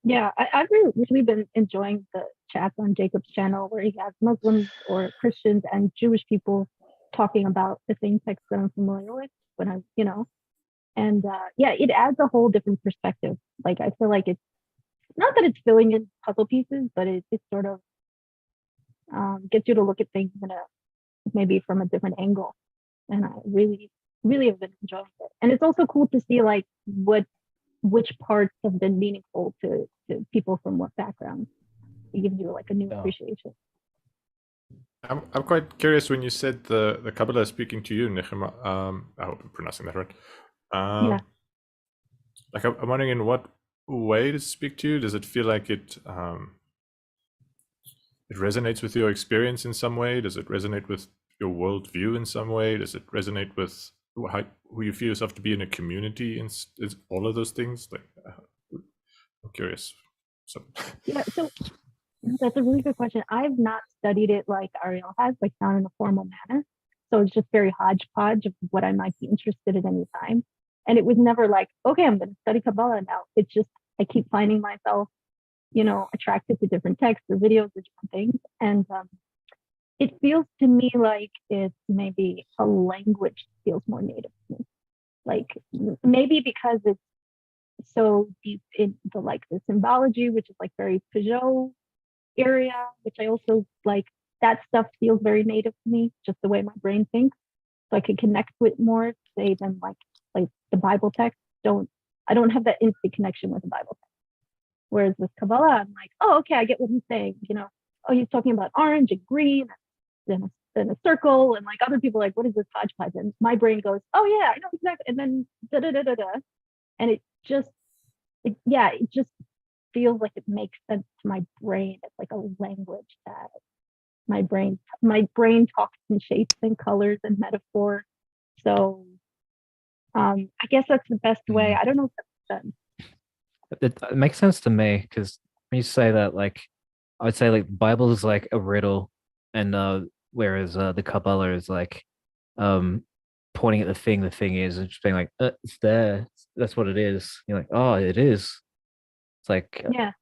Yeah, I've really been enjoying the chats on Jacob's channel where he has Muslims or Christians and Jewish people talking about the same text that I'm familiar with when I'm, and yeah, it adds a whole different perspective. Like, I feel like it's not that it's filling in puzzle pieces, but it sort of gets you to look at things maybe from a different angle. And I really, really have been enjoying it. And it's also cool to see like which parts have been meaningful to people from what backgrounds. It gives you like a new appreciation. I'm quite curious when you said the Kabbalah is speaking to you, Nechama. I hope I'm pronouncing that right. Yeah. Like I'm wondering in what way does it speak to you? Does it feel like it resonates with your experience in some way? Does it resonate with your worldview in some way? Does it resonate with who you feel yourself to be in a community? Is all of those things? Like, I'm curious. So yeah, so that's a really good question. I've not studied it like Ariel has, like not in a formal manner. So it's just very hodgepodge of what I might be interested in any time. And it was never like, okay, I'm going to study Kabbalah now. It's just, I keep finding myself, attracted to different texts or videos or different things. And it feels to me like it's maybe a language that feels more native to me. Like maybe because it's so deep into like the symbology, which is like very Peugeot area, which I also like. That stuff feels very native to me, just the way my brain thinks. So I can connect with more, say, than like the Bible text. I don't have that instant connection with the Bible text. Whereas with Kabbalah, I'm like, oh, okay, I get what he's saying. Oh, he's talking about orange and green, and then a circle, and like other people are like, what is this hodgepodge? And my brain goes, oh yeah, I know exactly. And then da da da da da, and it just feels like it makes sense to my brain. It's like a language that my brain talks in shapes and colors and metaphor. So I guess that's the best way. I don't know if that's sense. It makes sense to me because when you say that, like, I would say like Bible is like a riddle, and whereas the Kabbalah is like pointing at the thing is, and just being like, it's there. That's what it is. You're like, oh, it is. It's like yeah,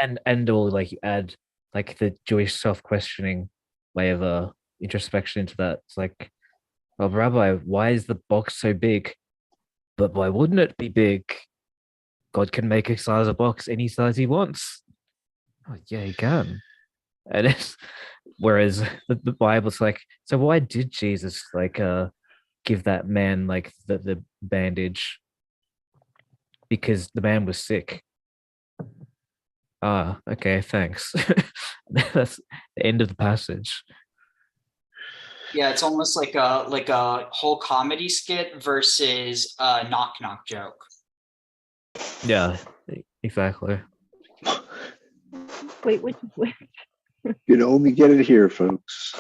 and or like you add like the Jewish self-questioning way of introspection into that. It's like, well, Rabbi, why is the box so big? But why wouldn't it be big? God can make a size of box any size he wants. Oh, yeah, he can. And it's Whereas the Bible's like, so why did Jesus like give that man like the bandage? Because the man was sick. Ah, okay, thanks. That's the end of the passage. Yeah, it's almost like a whole comedy skit versus a knock knock joke. Yeah, exactly. Wait, which is which? You can only get it here, folks.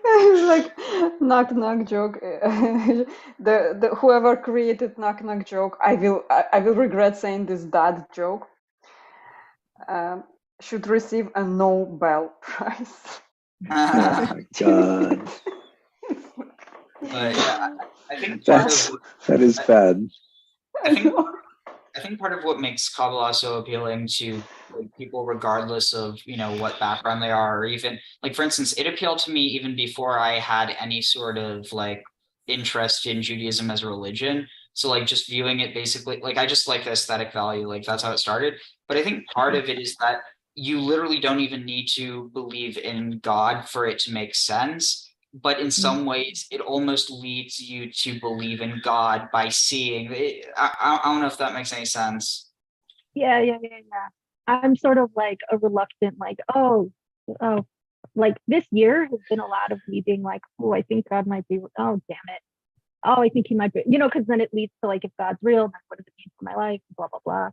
Like knock knock joke. The whoever created knock knock joke, I will regret saying this dad joke. Should receive a Nobel Prize. Oh my god, But yeah, I think that is bad. I think part of what makes Kabbalah so appealing to like, people, regardless of what background they are, or even like, for instance, it appealed to me even before I had any sort of like interest in Judaism as a religion. So like just viewing it basically, like I just like the aesthetic value, like that's how it started. But I think part of it is that you literally don't even need to believe in God for it to make sense. But in some ways, it almost leads you to believe in God by seeing it. I don't know if that makes any sense. Yeah. I'm sort of like a reluctant, like, oh, like this year has been a lot of me being like, oh, I think God might be, oh, damn it. Oh, I think he might be, because then it leads to like, if God's real, then what does it mean for my life? Blah, blah, blah.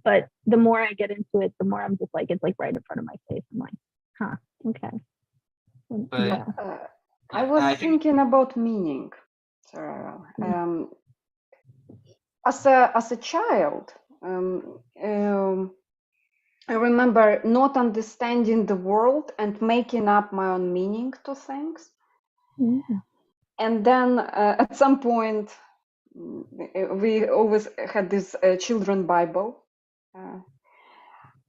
But the more I get into it, the more I'm just like, it's like right in front of my face. I'm like, huh, okay. But Yeah. I was thinking about meaning. As a child, I remember not understanding the world and making up my own meaning to things. And then at some point, we always had this children Bible.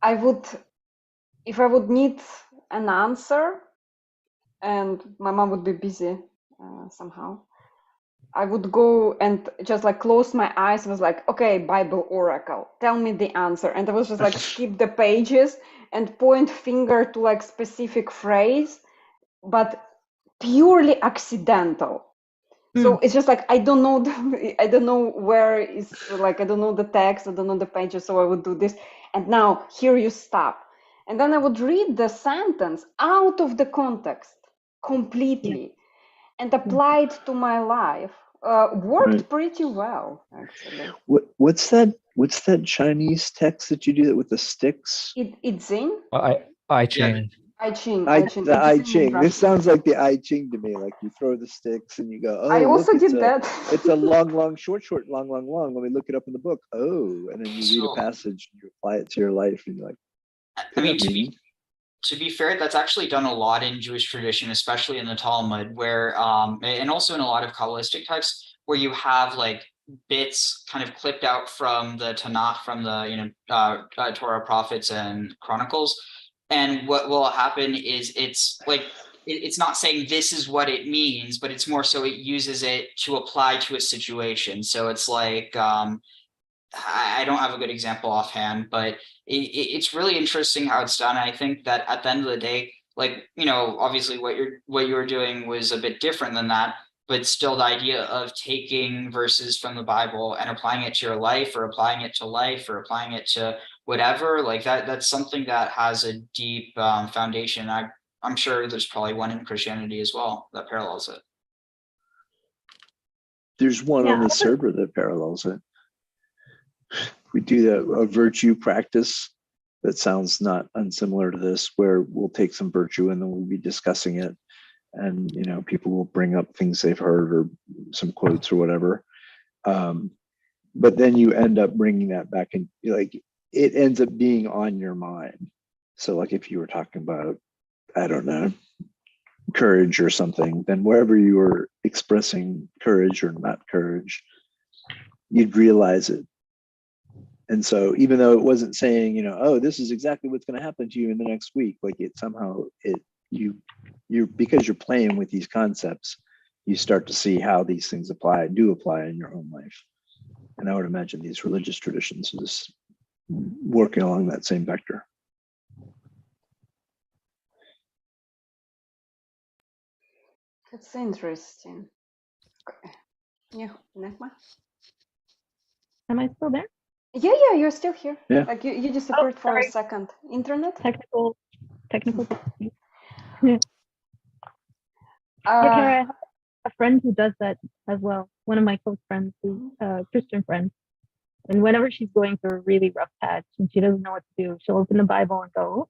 If I would need an answer, and my mom would be busy somehow, I would go and just like close my eyes and was like, okay, Bible oracle, tell me the answer. And I was just like skip the pages and point finger to like specific phrase, but purely accidental. So it's just like I don't know where is, like I don't know the text, I don't know the pages, so I would do this. And now here you stop. And then I would read the sentence out of the context completely and apply it to my life. Worked pretty well, actually. What's that Chinese text that you do that with the sticks? It's in I Ching. I Ching. The I Ching. This sounds like the I Ching to me. Like you throw the sticks and you go, oh, I also did that. It's a long, short, long. Let me look it up in the book. Oh, and then you read a passage and you apply it to your life and you're like, I mean, to be fair, that's actually done a lot in Jewish tradition, especially in the Talmud, where and also in a lot of Kabbalistic texts, where you have like bits kind of clipped out from the Tanakh, from the Torah, prophets, and Chronicles. And what will happen is it's like it's not saying this is what it means, but it's more so it uses it to apply to a situation. So it's like I don't have a good example offhand, but it's really interesting how it's done. I think that at the end of the day, like, obviously what you were doing was a bit different than that, but still the idea of taking verses from the Bible and applying it to your life, or applying it to life, or applying it to whatever, like that's something that has a deep foundation. I'm sure there's probably one in Christianity as well that parallels it. There's one on the server that parallels it. We do a virtue practice that sounds not unsimilar to this, where we'll take some virtue and then we'll be discussing it, and people will bring up things they've heard or some quotes or whatever, but then you end up bringing that back, and like it ends up being on your mind. So like if you were talking about, I don't know, courage or something, then wherever you were expressing courage or not courage, you'd realize it. And so even though it wasn't saying, oh, this is exactly what's going to happen to you in the next week, like it somehow you're because you're playing with these concepts, you start to see how these things do apply in your own life. And I would imagine these religious traditions is working along that same vector. It's interesting. Okay. Yeah, Nechama? Am I still there? Yeah, you're still here. Yeah. Like you disappeared for a sorry. second. Internet? Technical difficulties. Yeah, Kara, I have a friend who does that as well. One of my close friends, who's a Christian friend. And whenever she's going through a really rough patch and she doesn't know what to do, she'll open the Bible and go,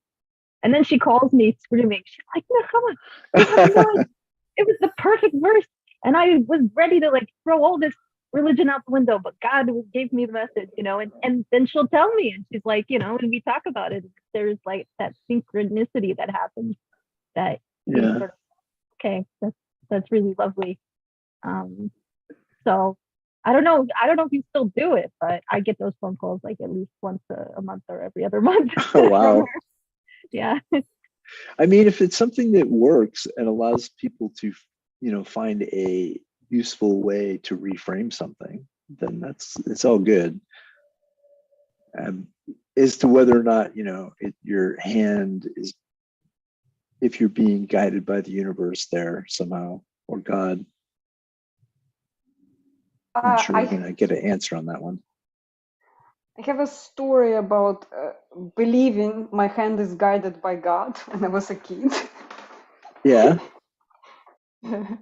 and then she calls me screaming. She's like, "No, come on, you have no idea. It was the perfect verse." And I was ready to like throw all this religion out the window, but God gave me the message, you know, and then she'll tell me, and she's like, you know, when we talk about it, there's like that synchronicity that happens that you Yeah. sort of, okay, that's really lovely. So I don't know if you still do it, but I get those phone calls like at least once a month or every other month. Oh, wow. Yeah. I mean, if it's something that works and allows people to, you know, find a useful way to reframe something, then it's all good. As to whether or not, you know, your hand is, if you're being guided by the universe there somehow, or God. I'm sure we're going to get an answer on that one. I have a story about believing my hand is guided by God when I was a kid. Yeah.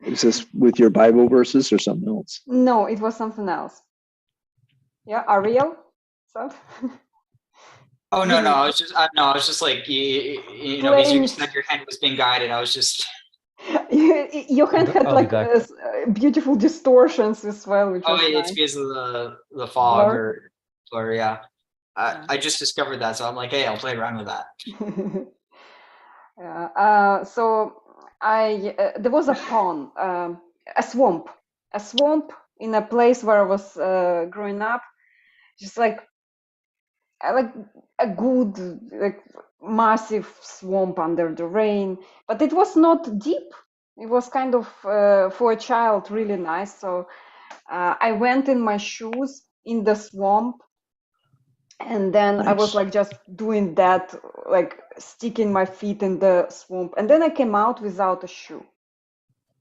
Is this with your Bible verses or something else? No, it was something else. Yeah, Ariel? So? Oh no, I was just like you know, because you said your hand was being guided. I was just Your hand had like beautiful distortions as well, which was it's nice. because of the fog or yeah. I just discovered that, so I'm like, hey, I'll play around with that. Yeah. So there was a pond, a swamp in a place where I was growing up, just like a good, like massive swamp under the rain, but it was not deep. It was kind of for a child really nice. So I went in my shoes in the swamp, and then Nice. I was like just doing that, like sticking my feet in the swamp, and then I came out without a shoe.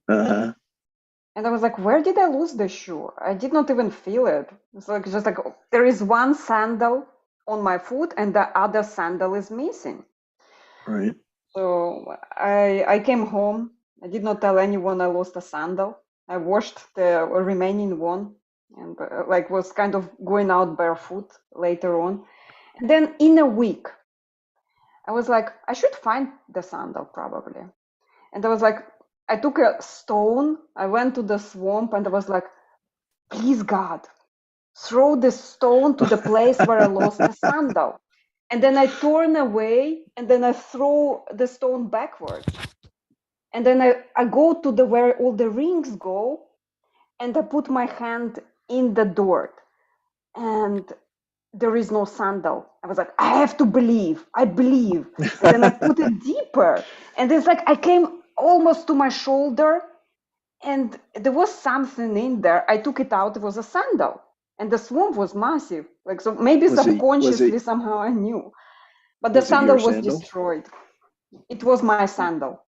Uh-huh. And I was like, where did I lose the shoe? I did not even feel it. It's like just like there is one sandal on my foot and the other sandal is missing. Right. So I came home. I did not tell anyone I lost a sandal. I washed the remaining one and like was kind of going out barefoot later on. And then in a week, I was like, I should find the sandal probably. And I was like, I took a stone, I went to the swamp, and I was like, please God, throw the stone to the place where I lost the sandal. And then I turn away, and then I throw the stone backwards. And then I go to where all the rings go, and I put my hand in the dirt. And there is no sandal. I was like, I have to believe. I believe. And then I put it deeper. And it's like I came almost to my shoulder, and there was something in there. I took it out. It was a sandal, and the swamp was massive. Like, so maybe subconsciously somehow I knew, but the sandal was destroyed. It was my sandal.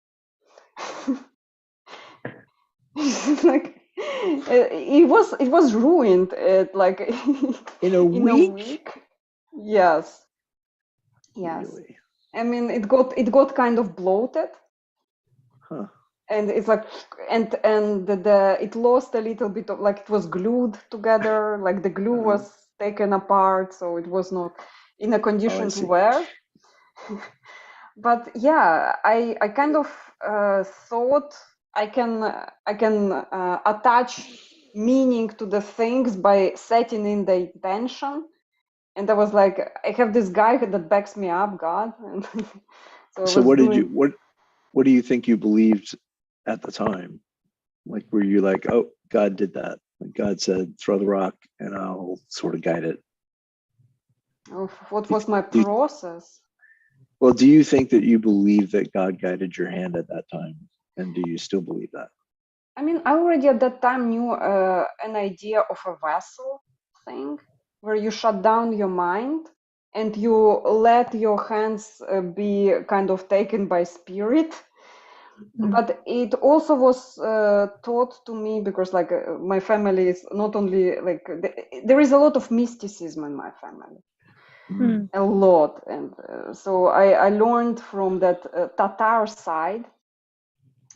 Like it was ruined. Like in a week. Yes. Really? I mean, it got kind of bloated. Huh. And it's like, and it lost a little bit of, like, it was glued together, like the glue was taken apart, so it was not in a condition to wear. But yeah, I kind of thought I can attach meaning to the things by setting in the intention. And I was like, I have this guy that backs me up, God. And so what do you think you believed at the time? Like, were you like, oh, God did that? Like, God said, throw the rock and I'll sort of guide it. What was my process? Well, do you think that you believe that God guided your hand at that time? And do you still believe that? I mean, I already at that time knew an idea of a vessel thing, where you shut down your mind and you let your hands be kind of taken by spirit. But it also was taught to me because like my family is not only like there is a lot of mysticism in my family, a lot, and so I learned from that Tatar side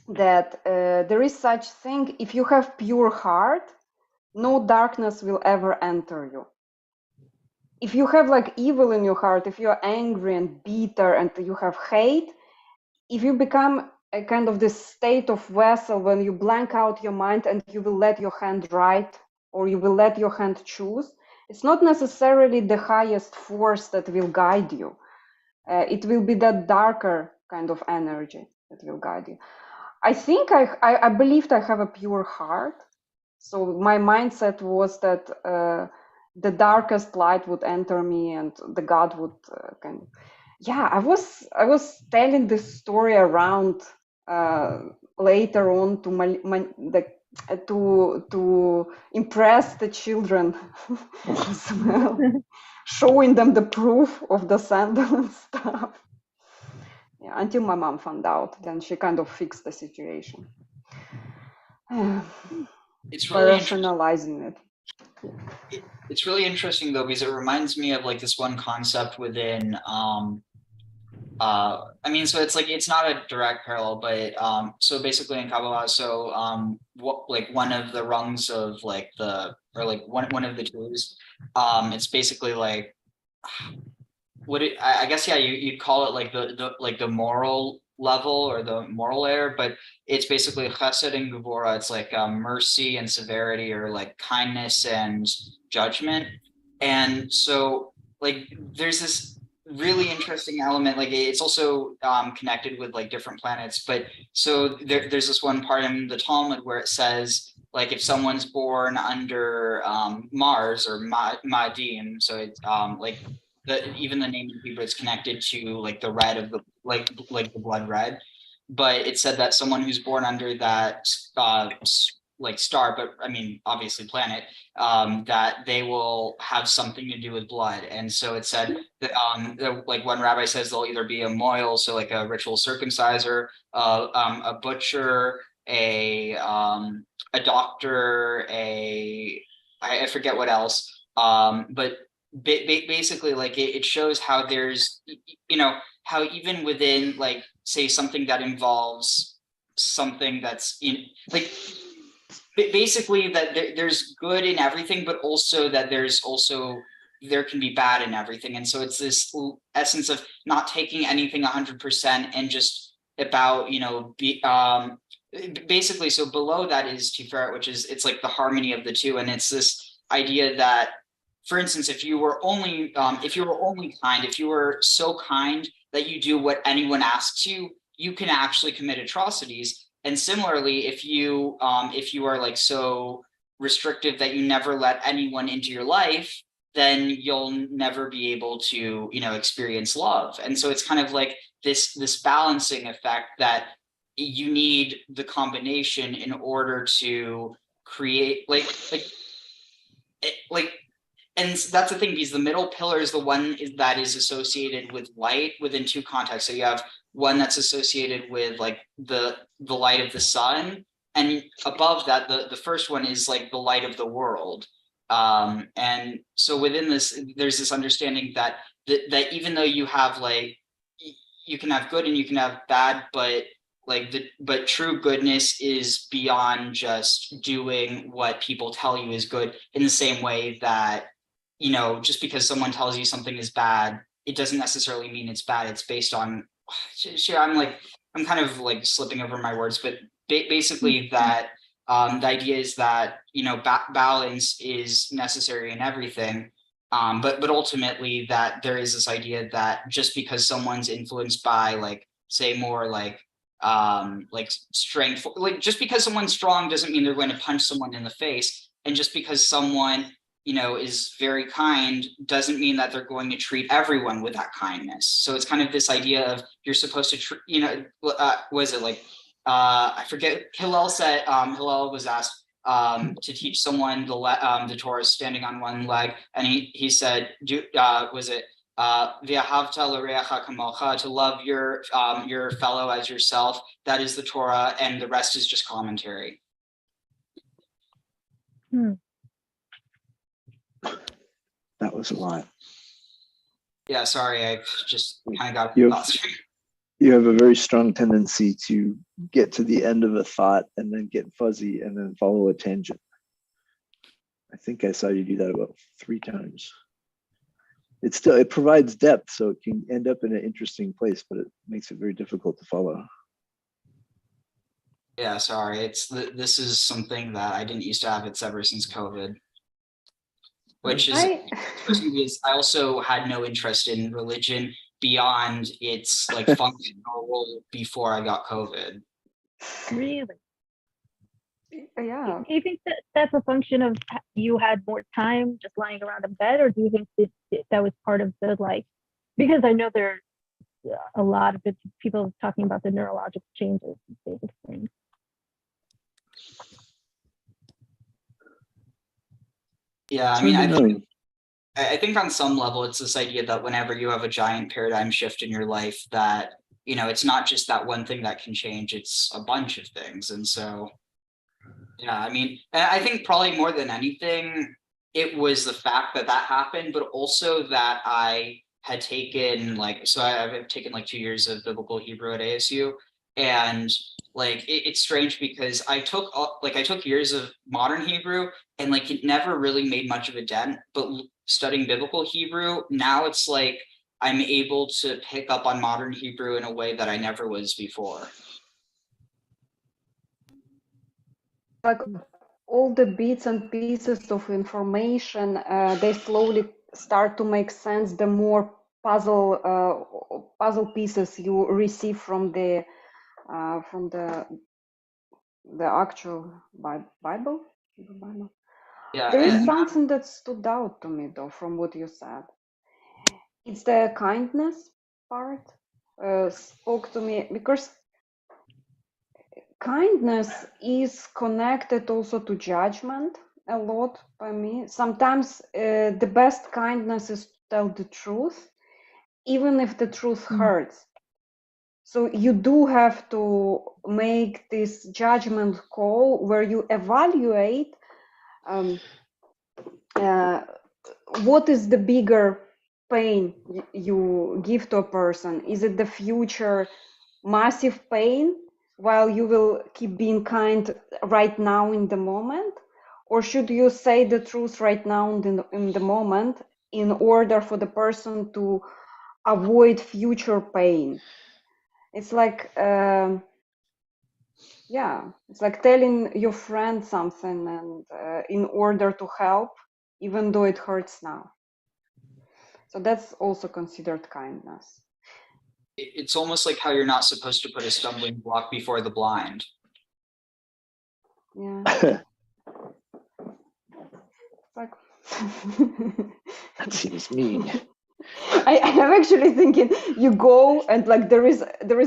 that there is such thing. If you have pure heart, no darkness will ever enter you. If you have like evil in your heart, if you're angry and bitter and you have hate, if you become a kind of this state of vessel when you blank out your mind and you will let your hand write or you will let your hand choose, it's not necessarily the highest force that will guide you. It will be that darker kind of energy that will guide you. I think I believed I have a pure heart. So my mindset was that the darkest light would enter me and the God would kind of, yeah, I was telling this story around later on to impress the children as well, showing them the proof of the sandal and stuff. Yeah, until my mom found out, then she kind of fixed the situation. It's By really rationalizing it. it's really interesting though, because it reminds me of like this one concept within I mean, so it's like it's not a direct parallel, but so basically in Kabbalah, so what like one of the rungs of like the or like one of the tools, it's basically like what it I guess yeah, you'd call it like the moral level or the moral layer, but it's basically chesed and gevura. It's like mercy and severity, or like kindness and judgment. And so like there's this really interesting element, like it's also connected with like different planets, but so there's this one part in the Talmud where it says like if someone's born under Mars or Ma'adim, so it's like even the name in Hebrew is connected to like the red of the like the blood red, but it said that someone who's born under that like star, but I mean obviously planet, that they will have something to do with blood. And so it said that like one rabbi says they'll either be a moil, so like a ritual circumciser, a butcher, a doctor, I forget what else, but basically like it shows how there's, you know, how even within like say something that involves something that's in like basically that there's good in everything, but also that there can be bad in everything. And so it's this essence of not taking anything 100% and just about, you know, basically, so below that is Tiferet, which is it's like the harmony of the two. And it's this idea that, for instance, if you were only kind, if you were so kind that you do what anyone asks you, you can actually commit atrocities. And similarly, if you are like so restrictive that you never let anyone into your life, then you'll never be able to, you know, experience love. And so it's kind of like this balancing effect that you need the combination in order to create and that's the thing, because the middle pillar is the one that is associated with light within two contexts. So you have one that's associated with like the light of the sun, and above that the first one is like the light of the world. And so within this there's this understanding that even though you have like you can have good and you can have bad, but but true goodness is beyond just doing what people tell you is good, in the same way that, you know, just because someone tells you something is bad, it doesn't necessarily mean it's bad. It's based on, I'm kind of like slipping over my words, but basically that the idea is that, you know, balance is necessary in everything. But ultimately that there is this idea that just because someone's influenced by like, say more like strength, like just because someone's strong doesn't mean they're going to punch someone in the face. And just because someone, you know, is very kind doesn't mean that they're going to treat everyone with that kindness. So it's kind of this idea of you're supposed to, you know, was it like, I forget, Hillel said, Hillel was asked to teach someone the Torah standing on one leg. And he said, was it, V'ahavta l'reacha kamocha, to love your fellow as yourself. That is the Torah, and the rest is just commentary. That was a lot. Yeah, sorry, I just kind of got You lost. You have a very strong tendency to get to the end of a thought and then get fuzzy and then follow a tangent. I think I saw you do that about 3 times. It provides depth, so it can end up in an interesting place, but it makes it very difficult to follow. Yeah, sorry. This is something that I didn't used to have. It's ever since COVID, which is because I also had no interest in religion beyond its like functional role before I got COVID. Really? Yeah. Do you think that that's a function of you had more time just lying around in bed, or do you think that was part of the like? Because I know there's a lot of people talking about the neurological changes and things. Yeah, I mean, I think on some level it's this idea that whenever you have a giant paradigm shift in your life, that it's not just that one thing that can change; it's a bunch of things, and so. Yeah, I mean, I think probably more than anything, it was the fact that happened, but also that I had taken I've taken 2 years of biblical Hebrew at ASU, and it's strange because I took years of modern Hebrew and it never really made much of a dent, but studying biblical Hebrew, now it's I'm able to pick up on modern Hebrew in a way that I never was before. All the bits and pieces of information, they slowly start to make sense the more puzzle pieces you receive from the actual Bible. Yeah, there is something that stood out to me though from what you said. It's the kindness part spoke to me, because kindness is connected also to judgment a lot by me. Sometimes the best kindness is to tell the truth, even if the truth hurts. So you do have to make this judgment call where you evaluate what is the bigger pain you give to a person. Is it the future massive pain while you will keep being kind right now in the moment, or should you say the truth right now in the moment in order for the person to avoid future pain? It's it's like telling your friend something and in order to help, even though it hurts now. So that's also considered kindness. It's almost like how you're not supposed to put a stumbling block before the blind. Yeah. That seems mean. I'm actually thinking you go and there is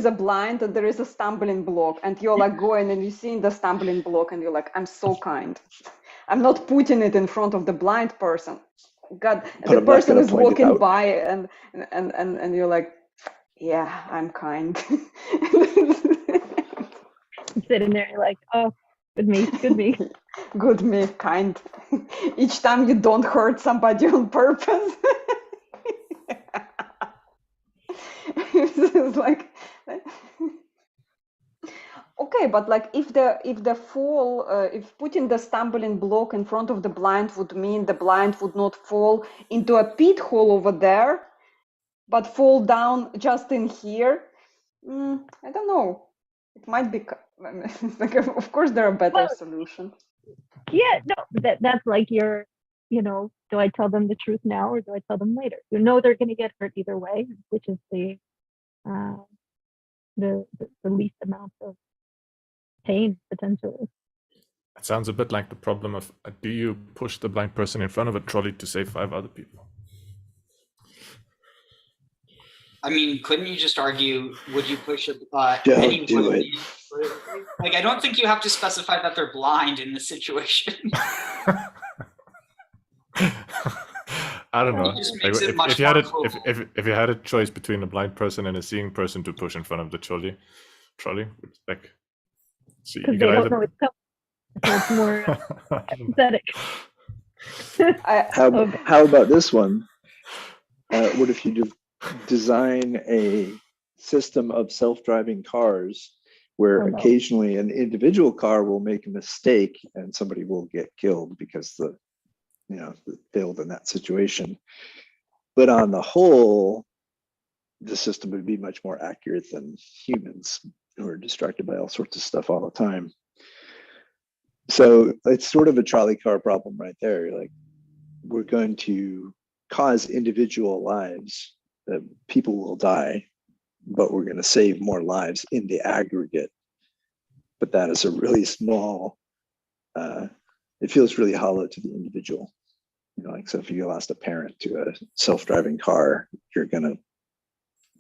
a blind and there is a stumbling block, and you're going and you see the stumbling block and you're I'm so kind. I'm not putting it in front of the blind person. God, but the person is walking by and you're yeah, I'm kind. Sitting there oh, good me. Good me, kind. Each time you don't hurt somebody on purpose. It's okay, but if the fall, if putting the stumbling block in front of the blind would mean the blind would not fall into a pit hole over there, but fall down just in here, I don't know. It might be. Of course, there are better solutions. Yeah, no, that's your, do I tell them the truth now or do I tell them later? They're going to get hurt either way, which is the least amount of pain potentially. It sounds a bit like the problem of do you push the blind person in front of a trolley to save 5 other people? I mean, couldn't you just argue, would you push it? Don't do it. I don't think you have to specify that they're blind in this situation. I don't know. It just Like, makes it much if you had more a cool. if you had a choice between a blind person and a seeing person to push in front of the trolley, like, so Because you they could don't know either. it's coming. So it's more I don't know. pathetic. I, Okay. How about this one? What if you design a system of self-driving cars where Oh, no. occasionally an individual car will make a mistake and somebody will get killed because they failed in that situation. But on the whole, the system would be much more accurate than humans who are distracted by all sorts of stuff all the time. So it's sort of a trolley car problem right there. Like, we're going to cause individual lives that people will die, but we're going to save more lives in the aggregate. But that is a really small, it feels really hollow to the individual. Like, so if you lost a parent to a self-driving car, you're going to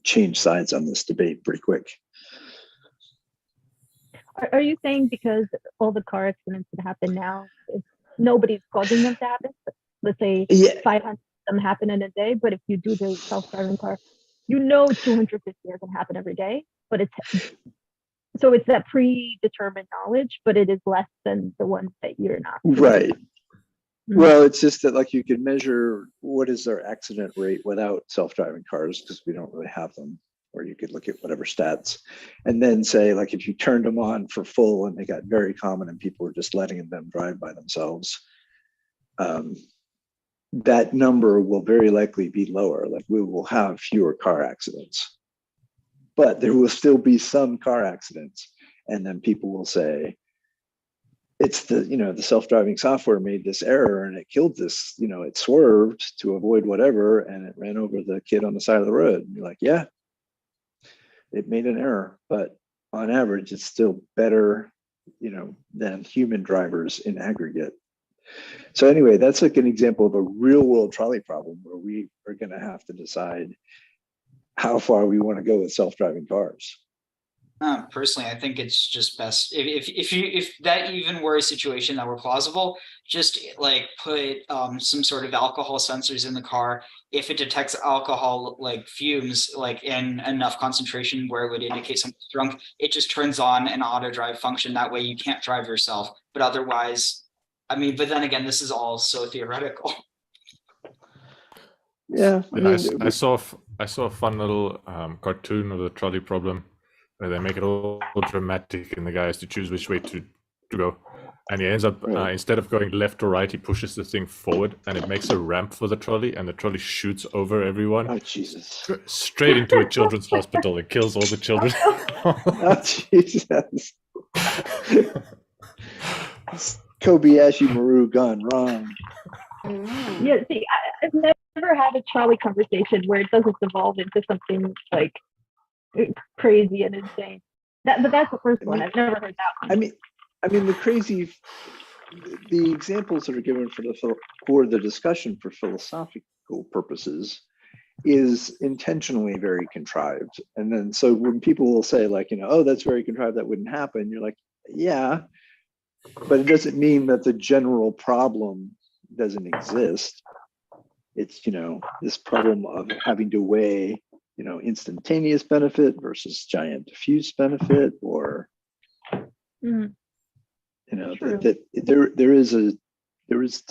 change sides on this debate pretty quick. Are you saying because all the car accidents that happen now, nobody's causing them to happen? Let's say 500 of them happen in a day, but if you do the self-driving car, 250 are going to happen every day, but it's that predetermined knowledge, but it is less than the ones that you're not. Right. Well, it's just that, like, you can measure what is their accident rate without self-driving cars, because we don't really have them, or you could look at whatever stats and then say, like, if you turned them on for full and they got very common and people were just letting them drive by themselves, that number will very likely be lower. Like, we will have fewer car accidents, but there will still be some car accidents. And then people will say, it's the self-driving software made this error and it killed this, it swerved to avoid whatever and it ran over the kid on the side of the road. And you're like, yeah, it made an error, but on average, it's still better, than human drivers in aggregate. So anyway, that's like an example of a real world trolley problem where we are going to have to decide how far we want to go with self-driving cars. Personally, I think it's just best if that even were a situation that were plausible, just like put some sort of alcohol sensors in the car. If it detects alcohol like fumes like in enough concentration where it would indicate someone's drunk, it just turns on an auto drive function. That way you can't drive yourself. But otherwise, but then again, this is all so theoretical. Yeah, I saw a fun little cartoon of the trolley problem where they make it all dramatic and the guy has to choose which way to go. And he ends up, instead of going left or right, he pushes the thing forward and it makes a ramp for the trolley and the trolley shoots over everyone. Oh, Jesus. Straight into a children's hospital. It kills all the children. Oh, Jesus. Kobayashi Maru gone wrong. Yeah, see, I've never had a trolley conversation where it doesn't devolve into something like crazy and insane. But that's the first one. I've never heard that one. The examples that are given for the discussion for philosophical purposes is intentionally very contrived. And then so when people will say, like, oh, that's very contrived, that wouldn't happen, you're like, yeah, but it doesn't mean that the general problem doesn't exist. It's, this problem of having to weigh, instantaneous benefit versus giant diffuse benefit, or that there is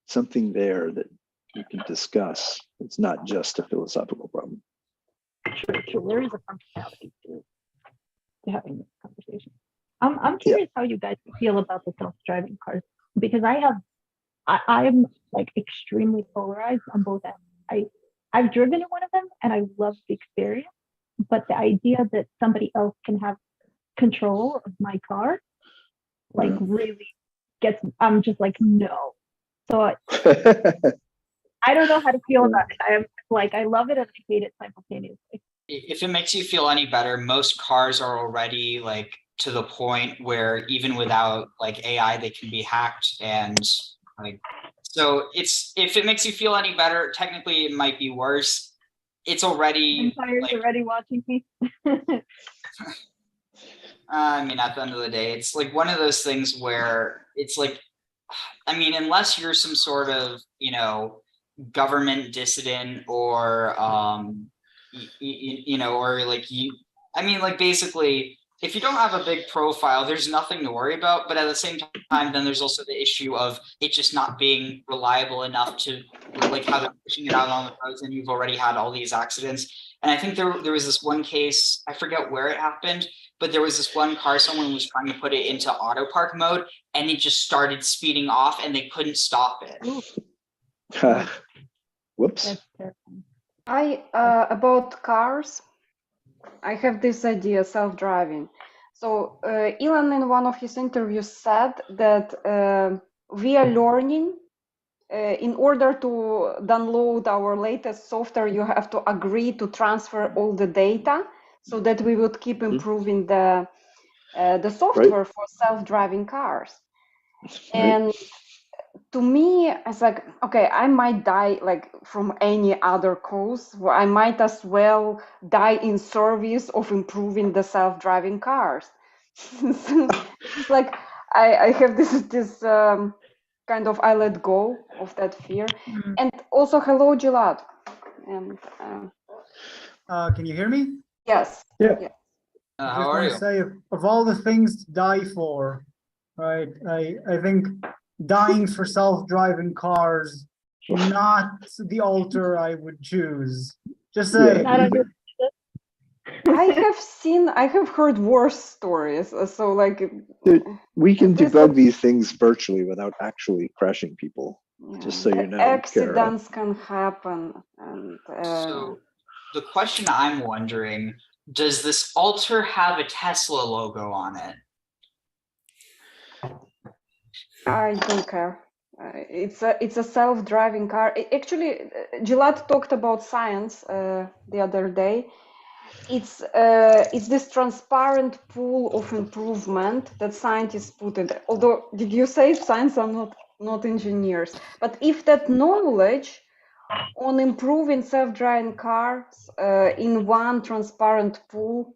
something there that you can discuss. It's not just a philosophical problem. True. There is a functionality to having this conversation. I'm curious how you guys feel about the self-driving cars, because I'm like extremely polarized on both ends. I've driven in one of them and I love the experience, but the idea that somebody else can have control of my car, like, really I'm just like, no. So I don't know how to feel about it. I am like, I love it and I hate it simultaneously. If it makes you feel any better, most cars are already like to the point where even without like AI, they can be hacked. And like, so if it makes you feel any better, technically it might be worse. It's already already watching me. At the end of the day, it's like one of those things where it's like, unless you're some sort of, government dissident or you know, or like I mean, like basically, if you don't have a big profile, there's nothing to worry about. But at the same time, then there's also the issue of it just not being reliable enough to, like, how they're pushing it out on the roads, and you've already had all these accidents. And I think there was this one case, I forget where it happened, but there was this one car, someone was trying to put it into auto park mode, and it just started speeding off, and they couldn't stop it. Whoops. That's terrifying. About cars, I have this idea, self-driving. So Elon, in one of his interviews, said that we are learning. In order to download our latest software, you have to agree to transfer all the data, so that we would keep improving the software for self-driving cars. And to me, it's like, okay, I might die like from any other cause. Well, I might as well die in service of improving the self-driving cars. It's like I have this kind of, I let go of that fear. And also, hello, Gilad. And can you hear me? yes. Yeah. Yeah. I How just are want you? to say, of all the things to die for, right? I think dying for self-driving cars, not the altar I would choose. Just say. Not on your I have heard worse stories. So like, Dude, we can this debug these things virtually without actually crashing people. Just so you know, Kara. accidents can happen. And So the question I'm wondering, does this altar have a Tesla logo on it? I don't care. It's a self-driving car. Actually, Gilad talked about science the other day. It's this transparent pool of improvement that scientists put in. Although, did you say science are not engineers? But if that knowledge on improving self-driving cars in one transparent pool,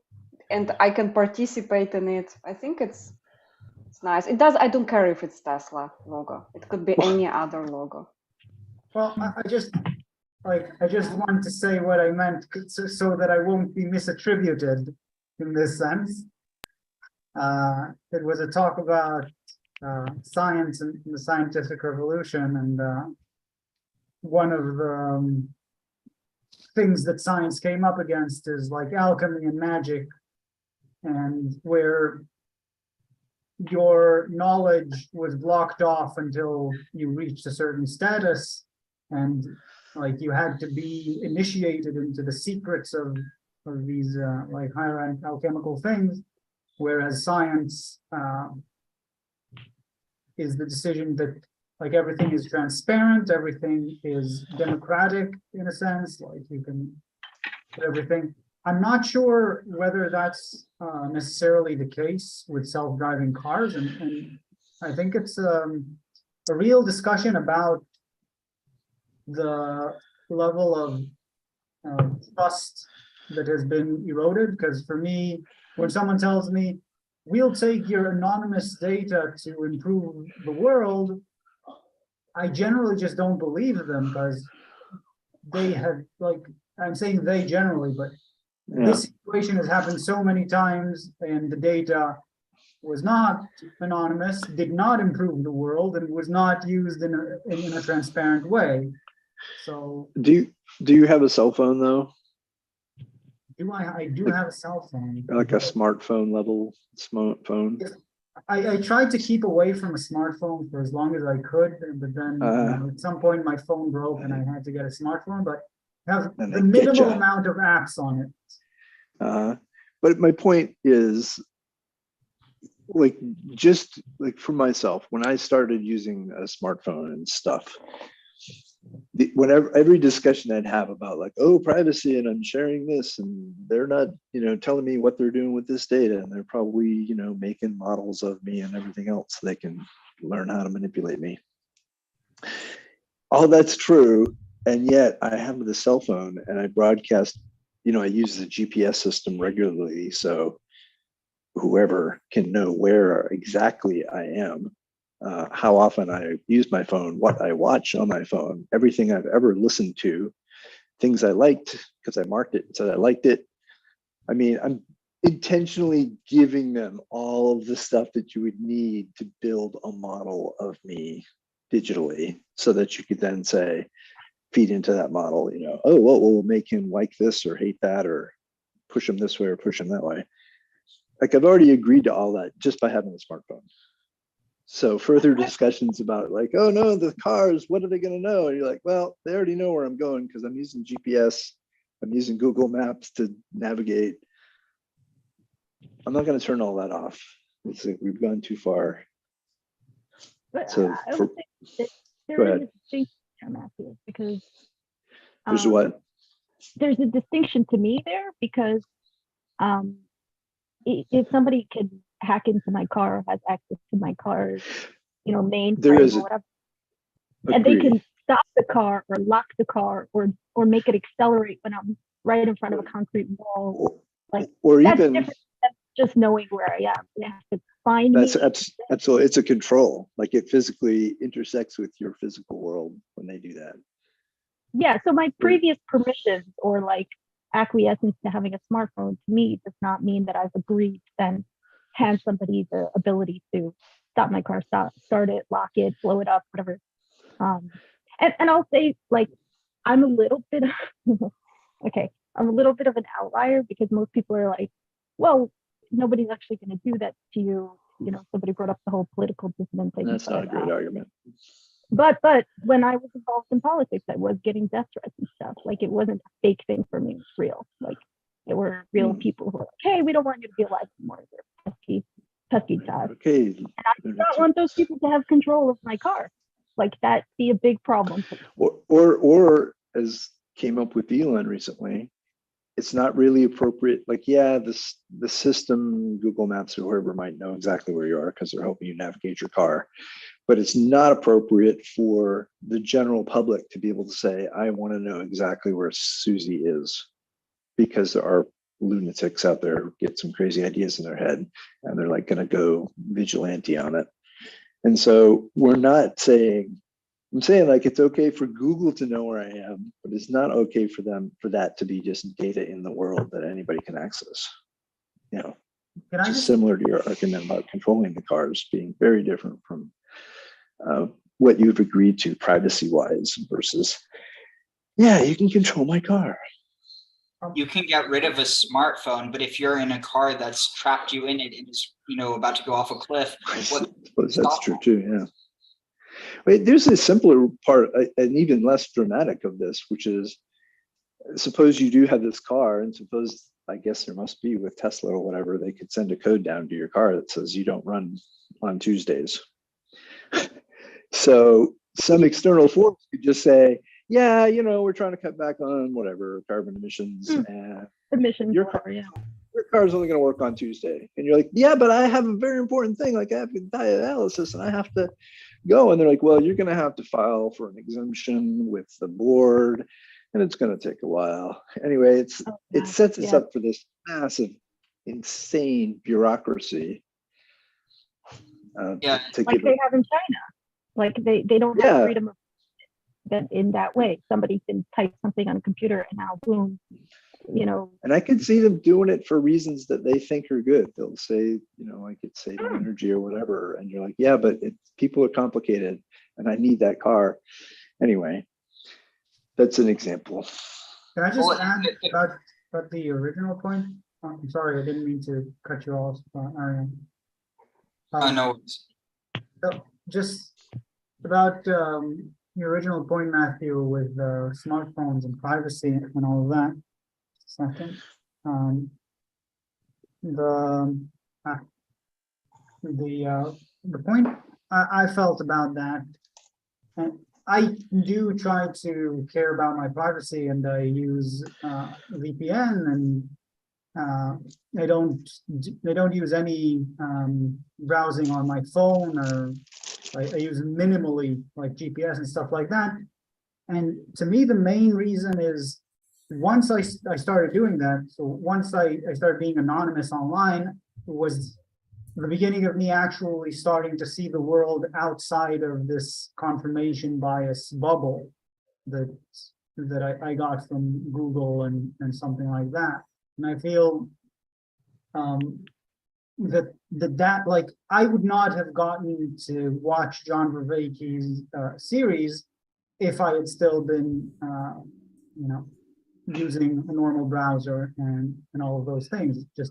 and I can participate in it, I think it's nice. It does. I don't care if it's Tesla logo. It could be any other logo. Well, I just want to say what I meant so that I won't be misattributed in this sense. It was a talk about science and the scientific revolution, and one of the things that science came up against is like alchemy and magic, and where your knowledge was blocked off until you reached a certain status, and like you had to be initiated into the secrets of these like higher end alchemical things, whereas science is the decision that like everything is transparent, everything is democratic in a sense, like you can put everything. I'm not sure whether that's necessarily the case with self-driving cars, and I think it's a real discussion about the level of trust that has been eroded. Because for me, when someone tells me, we'll take your anonymous data to improve the world, I generally just don't believe them, because they have, like, I'm saying they generally, but this situation has happened so many times, and the data was not anonymous, did not improve the world, and was not used in a transparent way. So do you have a cell phone though? I do have a cell phone. Like a smartphone level smartphone? I tried to keep away from a smartphone for as long as I could, but then at some point my phone broke and I had to get a smartphone, but have the minimal amount of apps on it. But my point is, like, just like for myself, when I started using a smartphone and stuff, whenever every discussion I'd have about like, oh, privacy, and I'm sharing this, and they're not, telling me what they're doing with this data, and they're probably, making models of me and everything else so they can learn how to manipulate me. All that's true, and yet I have the cell phone and I broadcast, I use the GPS system regularly, so whoever can know where exactly I am. how often I use my phone, what I watch on my phone, everything I've ever listened to, things I liked because I marked it and said I liked it. I mean, I'm intentionally giving them all of the stuff that you would need to build a model of me digitally so that you could then say, feed into that model, you know, oh, well, we'll make him like this or hate that or push him this way or push him that way. Like I've already agreed to all that just by having a smartphone. So further discussions about like, oh no, the cars, what are they going to know? And you're like, well, they already know where I'm going because I'm using GPS. I'm using Google Maps to navigate. I'm not going to turn all that off. It's like we've gone too far. But So I would think that go there ahead. is a distinction there, Matthew, because There's what? there's a distinction to me there because if somebody can hack into my car, has access to my car's, you know, There mainframe is or whatever, and they can stop the car or lock the car or make it accelerate when I'm right in front of a concrete wall, like or that's even different than just knowing where I am. They have to find that's me. absolutely, it's a control. Like it physically intersects with your physical world when they do that. Yeah, so my previous permissions or like acquiescence to having a smartphone to me does not mean that I've agreed to then hand somebody the ability to stop my car, start it, lock it, blow it up, whatever. And I'll say, like, I'm a little bit okay, I'm a little bit of an outlier because most people are like, well, nobody's actually going to do that to you. You know, somebody brought up the whole political dissident thing. That's not a great argument. But when I was involved in politics, I was getting death threats and stuff. Like it wasn't a fake thing for me; it was real. Like there were real people who were like, "Hey, we don't want you to be alive anymore. You're pesky guys." Okay. And I did not want those people to have control of my car. Like that be a big problem. Or as came up with Elon recently, it's not really appropriate. Like, yeah, the system, Google Maps or whoever might know exactly where you are because they're helping you navigate your car. But it's not appropriate for the general public to be able to say, I want to know exactly where Susie is, because there are lunatics out there who get some crazy ideas in their head and they're like going to go vigilante on it. And so we're not saying, I'm saying like it's okay for Google to know where I am, but it's not okay for them for that to be just data in the world that anybody can access. You know, Can I just just similar to your argument about controlling the cars being very different from what you've agreed to privacy-wise versus, yeah, you can control my car. You can get rid of a smartphone, but if you're in a car that's trapped you in it and is, you know, about to go off a cliff, I what suppose that's true too, yeah. Wait, there's a simpler part, and even less dramatic of this, which is, suppose you do have this car, and suppose, I guess there must be with Tesla or whatever, they could send a code down to your car that says you don't run on Tuesdays. So some external force could just say, yeah, you know, we're trying to cut back on whatever carbon emissions, and Emissions, your whatever, yeah. your car is only going to work on Tuesday. And you're like, yeah, but I have a very important thing, like I have dialysis and I have to go. And they're like, well, you're going to have to file for an exemption with the board and it's going to take a while. Anyway, it sets us up for this massive, insane bureaucracy. Yeah. Like they have in China. Like they don't have freedom of that in that way. Somebody can type something on a computer and now boom, you know. And I can see them doing it for reasons that they think are good. They'll say, you know, like it's saving energy or whatever. And you're like, yeah, but people are complicated and I need that car. Anyway, that's an example. Can I just add about the original point? I'm sorry, I didn't mean to cut you off, Ariel. no. Just about your original point, Matthew, with smartphones and privacy and all of that. Second, the point I felt about that, and I do try to care about my privacy, and I use VPN, and I don't use any browsing on my phone, or I use minimally like GPS and stuff like that. And to me, the main reason is once I started doing that, so once I started being anonymous online, was the beginning of me actually starting to see the world outside of this confirmation bias bubble that I got from Google and something like that. And I feel that like I would not have gotten to watch John Vervaeke's series if I had still been using a normal browser and all of those things. Just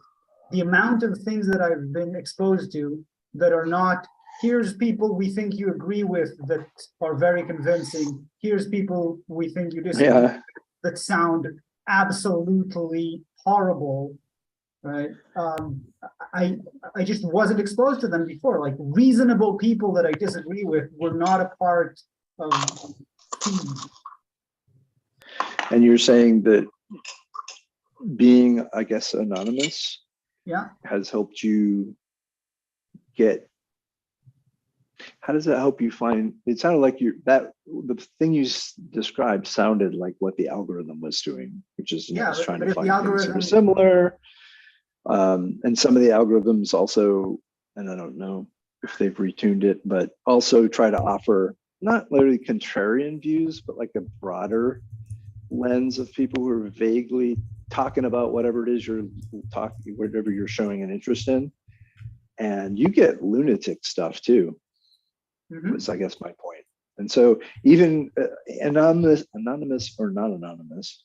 the amount of things that I've been exposed to that are not, here's people we think you agree with that are very convincing, here's people we think you disagree with that sound absolutely horrible, right? I just wasn't exposed to them before. Like reasonable people that I disagree with were not a part of feed. And you're saying that being, I guess, anonymous has helped you get, how does that help you find, it sounded like the thing you described sounded like what the algorithm was doing, which is trying to find things that are similar. And some of the algorithms also, and I don't know if they've retuned it, but also try to offer not literally contrarian views, but like a broader lens of people who are vaguely talking about whatever it is whatever you're showing an interest in. And you get lunatic stuff too. Is I guess my point. And so even anonymous or not anonymous,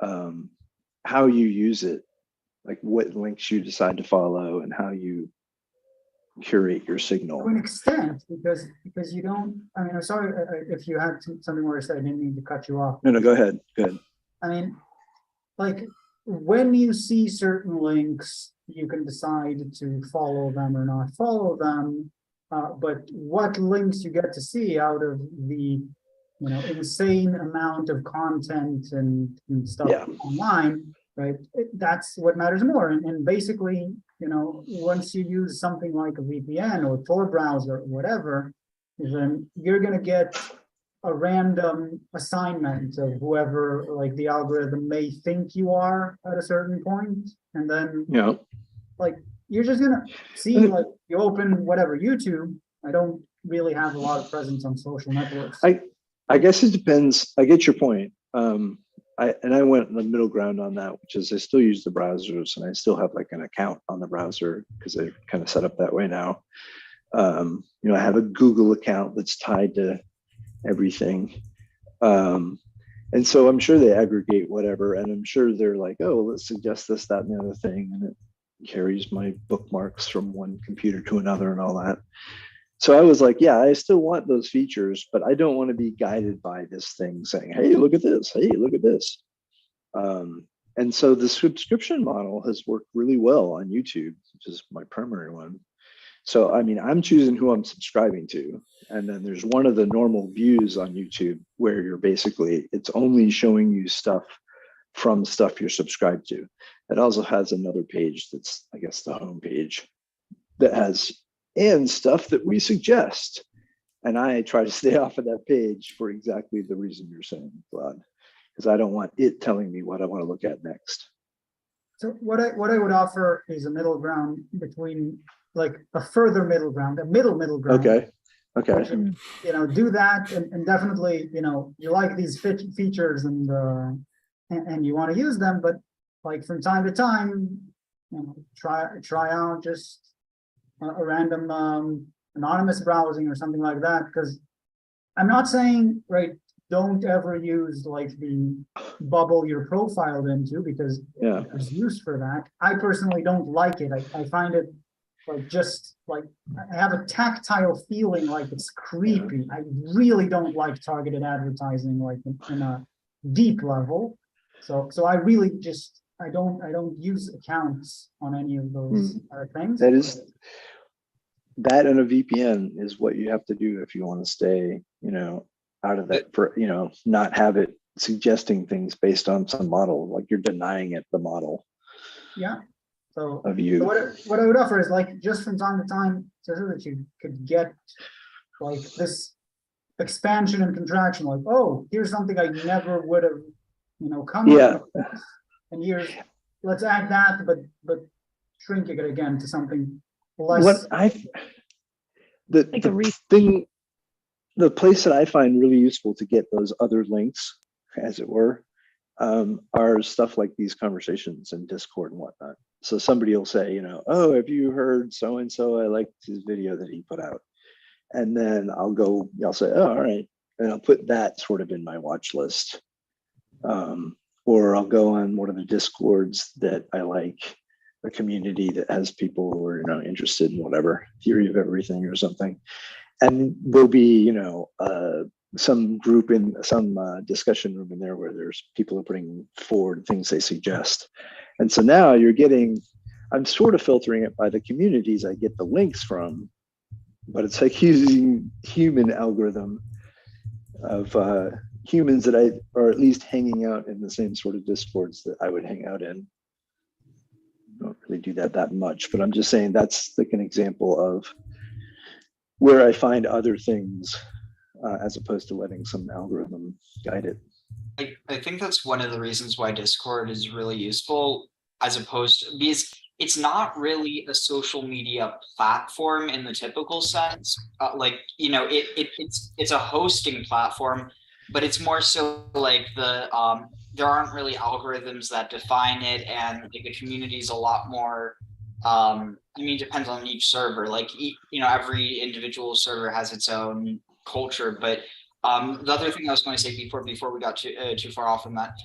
how you use it, like what links you decide to follow and how you curate your signal. To an extent, because you don't, I mean, I'm sorry if you had something more to say, I didn't mean to cut you off. No, go ahead. Good. I mean, like when you see certain links, you can decide to follow them or not follow them. But what links you get to see out of the insane amount of content and stuff online, right? That's what matters more. And basically, once you use something like a VPN or Tor browser or whatever, then you're going to get a random assignment of whoever like the algorithm may think you are at a certain point, and then like you're just gonna see, like you open whatever YouTube. I don't really have a lot of presence on social networks. I guess it depends. I get your point. I went in the middle ground on that, which is I still use the browsers and I still have like an account on the browser because they're kind of set up that way now. I have a Google account that's tied to everything. And so I'm sure they aggregate whatever, and I'm sure they're like, oh, let's suggest this, that, and the other thing. And it carries my bookmarks from one computer to another and all that. So I was like, yeah, I still want those features, but I don't want to be guided by this thing saying, hey, look at this. Hey, look at this. And so the subscription model has worked really well on YouTube, which is my primary one. So, I mean, I'm choosing who I'm subscribing to. And then there's one of the normal views on YouTube where you're basically, it's only showing you stuff from stuff you're subscribed to. It also has another page that's, I guess, the home page that has and stuff that we suggest. And I try to stay off of that page for exactly the reason you're saying, Gilad, because I don't want it telling me what I want to look at next. So what I would offer is a middle ground between, like a further middle ground, a middle ground. Okay. Which, do that, and definitely, you like these features and you want to use them, but like from time to time, try out just a random anonymous browsing or something like that. Because I'm not saying, right, don't ever use like the bubble you're profiled into, because there's use for that. I personally don't like it. I find it like just like I have a tactile feeling like it's creepy. I really don't like targeted advertising like in a deep level. So I really just I don't use accounts on any of those things. That and a VPN is what you have to do if you want to stay, out of that, for not have it suggesting things based on some model, like you're denying it the model. Yeah. So, of you. So what I would offer is like just from time to time, so that you could get like this expansion and contraction, like, oh, here's something I never would have, come up with. And let's add that, but shrink it again to something less. Like a the place that I find really useful to get those other links, as it were, are stuff like these conversations in Discord and whatnot. So somebody will say, oh, have you heard so and so? I liked his video that he put out, and then I'll say, oh, all right, and I'll put that sort of in my watch list, or I'll go on one of the Discords that I like, a community that has people who are interested in whatever theory of everything or something. And there'll be, some group in some discussion room in there where there's people are putting forward things they suggest. And so now I'm sort of filtering it by the communities I get the links from, but it's like using human algorithm of humans that are at least hanging out in the same sort of discords that I would hang out in. I don't really do that much, but I'm just saying that's like an example of where I find other things as opposed to letting some algorithm guide it. I think that's one of the reasons why Discord is really useful, as opposed to, because it's not really a social media platform in the typical sense. It's a hosting platform, but it's more so like there aren't really algorithms that define it, and like, the community is a lot more. It depends on each server. Like every individual server has its own culture. But the other thing I was going to say before we got too far off from that,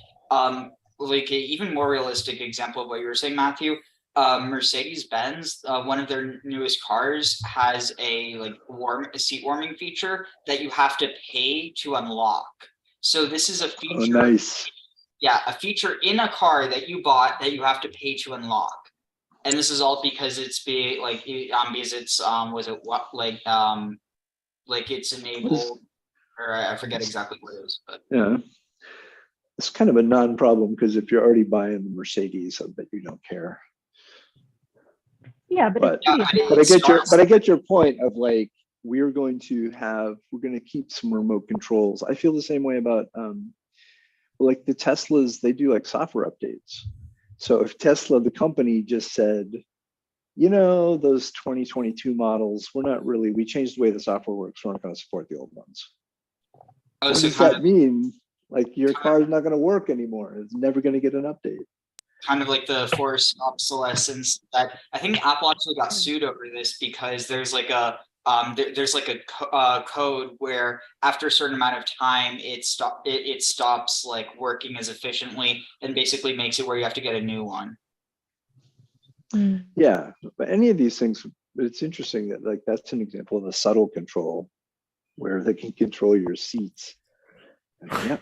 like an even more realistic example of what you were saying, Matthew. Mercedes-Benz, one of their newest cars has a seat warming feature that you have to pay to unlock. So this is a feature. Oh, nice. Yeah, a feature in a car that you bought that you have to pay to unlock. And this is all because it's it's enabled, or I forget exactly what it is, but yeah, it's kind of a non-problem because if you're already buying the Mercedes, I bet you don't care. Yeah, but I get your point of like we're going to keep some remote controls. I feel the same way about like the Teslas. They do like software updates. So if Tesla, the company, just said, those 2022 models, we changed the way the software works. We're not going to support the old ones. What does that mean? Like your car is not going to work anymore. It's never going to get an update. Kind of like the forced obsolescence that I think Apple actually got sued over this, because there's like a code where after a certain amount of time it stops like working as efficiently, and basically makes it where you have to get a new one. Yeah, but any of these things, it's interesting that like that's an example of a subtle control where they can control your seats. Yeah,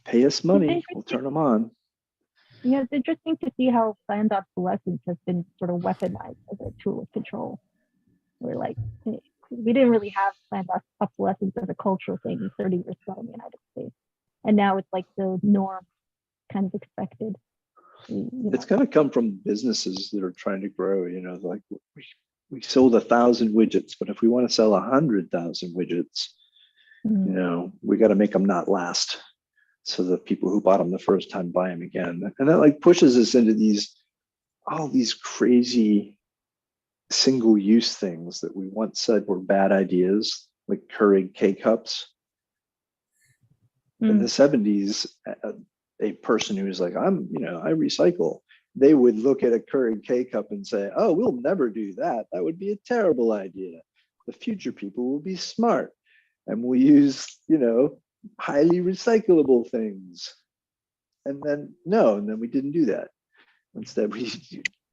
pay us money, we'll turn them on. Yeah, it's interesting to see how planned obsolescence has been sort of weaponized as a tool of control. We're like, we didn't really have planned obsolescence as a cultural thing 30 years ago in the United States. And now it's like the norm, kind of expected. It's going to come from businesses that are trying to grow, like we sold 1,000 widgets, but if we want to sell 100,000 widgets, we got to make them not last. So the people who bought them the first time buy them again. And that like pushes us into all these crazy single-use things that we once said were bad ideas, like Keurig K-cups. In the 70s, a person who was like, I recycle, they would look at a Keurig K-cup and say, oh, we'll never do that. That would be a terrible idea. The future people will be smart and we'll use, highly recyclable things. And then we didn't do that. Instead, we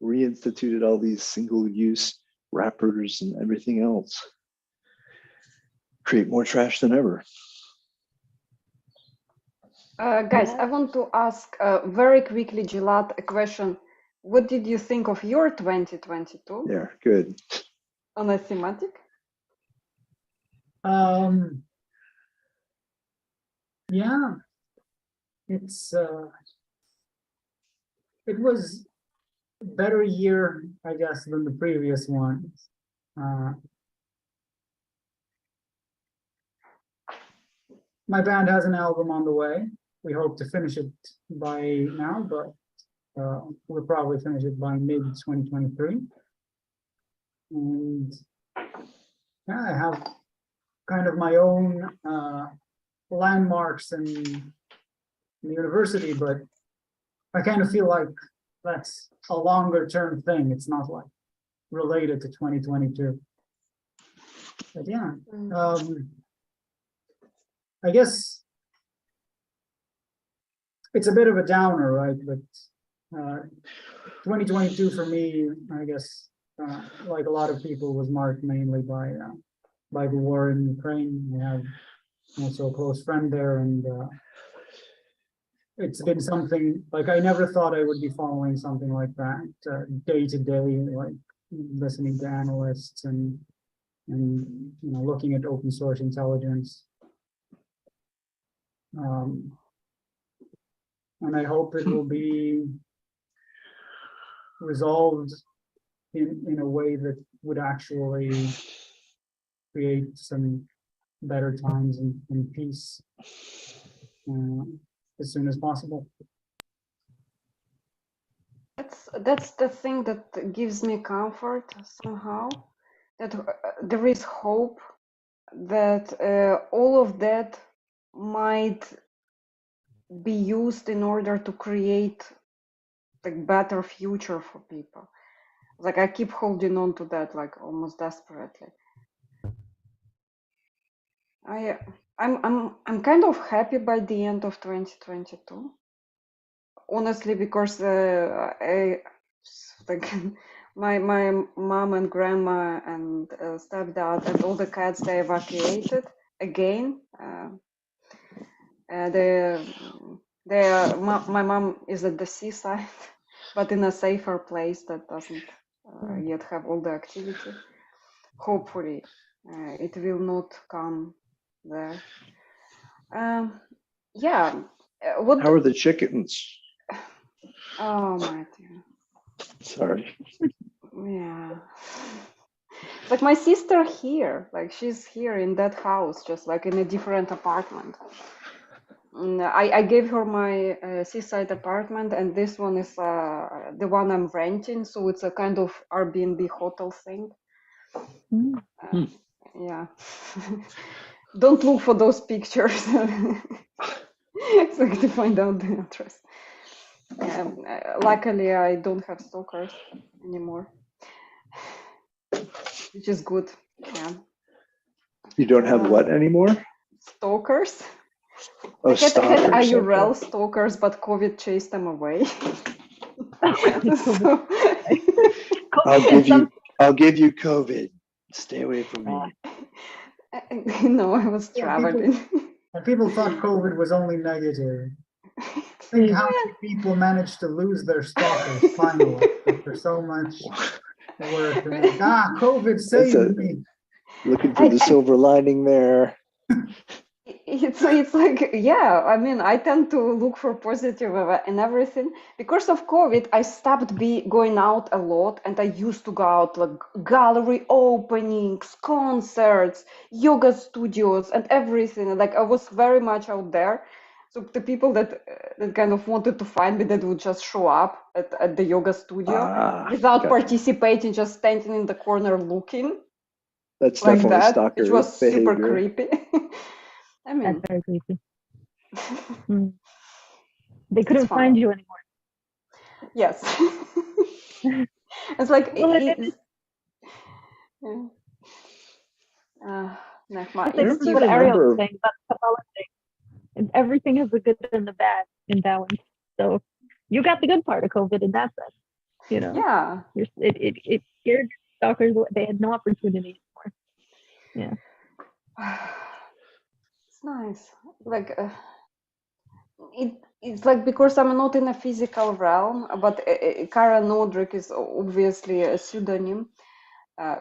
reinstituted all these single-use wrappers and everything else. Create more trash than ever. Guys, I want to ask very quickly, Gilad, a question. What did you think of your 2022? Yeah, good. On a thematic? Yeah, it was a better year, I guess, than the previous ones. My band has an album on the way. We hope to finish it by now, but we'll probably finish it by mid 2023. and yeah, I have kind of my own landmarks in the university, but I kind of feel like that's a longer term thing. It's not like related to 2022. But yeah, I guess it's a bit of a downer, right? But 2022 for me, I guess, like a lot of people, was marked mainly by the war in Ukraine. I have also a close friend there, and it's been something like I never thought I would be following something like that day to day, like listening to analysts and looking at open source intelligence. And I hope it will be resolved in a way that would actually create some better times and peace as soon as possible. That's the thing that gives me comfort somehow, that there is hope that all of that might be used in order to create like better future for people. Like I keep holding on to that like almost desperately. I'm kind of happy by the end of 2022. Honestly, because I like my mom and grandma and stepdad and all the cats, they evacuated again. My mom is at the seaside, but in a safer place that doesn't yet have all the activity. Hopefully, it will not come there. Yeah. How are the chickens? Oh my dear. Sorry. Yeah. Like my sister here, like she's here in that house, just like in a different apartment. I gave her my seaside apartment, and this one is the one I'm renting, so it's a kind of Airbnb hotel thing. Yeah. Don't look for those pictures. So to find out the address. Luckily, I don't have stalkers anymore, which is good. Yeah. You don't have what anymore? Stalkers. Oh, I had stalkers. IRL Okay. stalkers, but COVID chased them away. I'll give you COVID. Stay away from me. No, I was traveling. People thought COVID was only negative. Think how many people managed to lose their stalkers finally after so much work. Like, COVID saved me. Looking for the silver lining there. It's like, yeah, I mean, I tend to look for positive and everything. Because of COVID, I stopped going out a lot, and I used to go out like gallery openings, concerts, yoga studios, and everything. Like I was very much out there. So the people that kind of wanted to find me, that would just show up at the yoga studio without participating, just standing in the corner looking. That's like definitely that, stalker which was behavior. super creepy. I mean, that's very creepy. They couldn't find you anymore. Yes. It's like Nechama, it's what Ariel was saying about the Kabbalah thing. And everything has the good and the bad in balance. So you got the good part of COVID in that sense. You know. Yeah. It scared stalkers. They had no opportunity anymore. Yeah. It's nice. Like it's like, because I'm not in a physical realm, but Kara Nodrik is obviously a pseudonym,